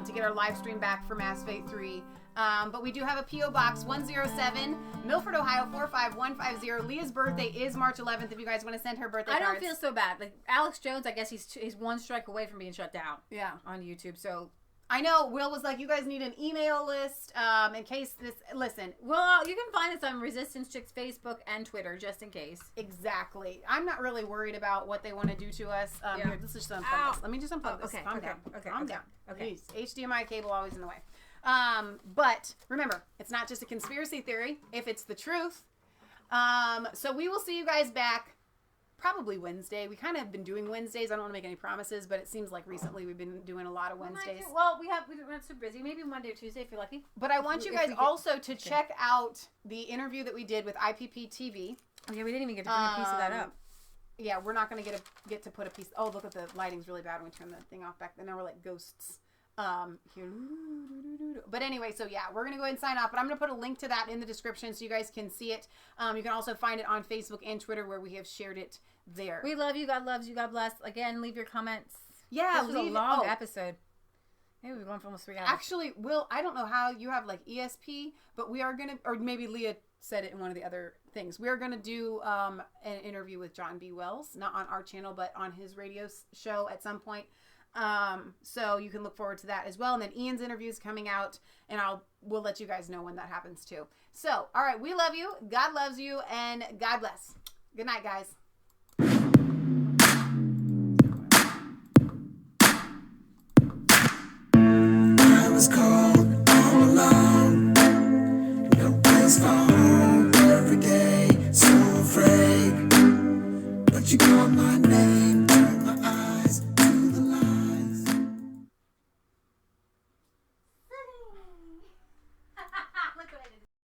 to get our live stream back for Mass Faith 3. But we do have a P.O. Box 107, Milford, Ohio 45150. Leah's birthday is March 11th if you guys want to send her birthday cards. I don't feel so bad. Like Alex Jones, I guess he's one strike away from being shut down. Yeah. On YouTube. So I know Will was like, you guys need an email list in case this. Listen, well, you can find us on Resistance Chicks Facebook and Twitter just in case. Exactly. I'm not really worried about what they want to do to us. Here, let's just unplug this. Let me just unplug this. Okay. Calm down. Okay. Calm down. Okay. Jeez. HDMI cable always in the way. But remember, it's not just a conspiracy theory if it's the truth. So we will see you guys back probably Wednesday. We kind of have been doing Wednesdays. I don't want to make any promises, but it seems like recently we've been doing a lot of Wednesdays. We're not so busy. Maybe Monday or Tuesday if you're lucky. But I want you guys also to check out the interview that we did with IPP TV. Oh yeah, we didn't even get to bring a piece of that up. Yeah, we're not going to get to put a piece. Oh, look at the lighting's really bad when we turn the thing off back then. Now we're like ghosts. Here. But anyway, so yeah, we're going to go ahead and sign off. But I'm going to put a link to that in the description so you guys can see it. You can also find it on Facebook and Twitter where we have shared it there. We love you. God loves you. God bless. Again, leave your comments. Yeah, this was a long episode. Maybe we're going for almost 3 hours. Actually, Will, I don't know how you have like ESP, but we are going to, or maybe Leah said it in one of the other things. We are going to do an interview with John B. Wells, not on our channel, but on his radio show at some point. So you can look forward to that as well. And then Ian's interview is coming out, and we'll let you guys know when that happens too. So, all right, we love you. God loves you, and God bless. Good night, guys. I was cold all alone. No place for home every day. So afraid, but you called my name.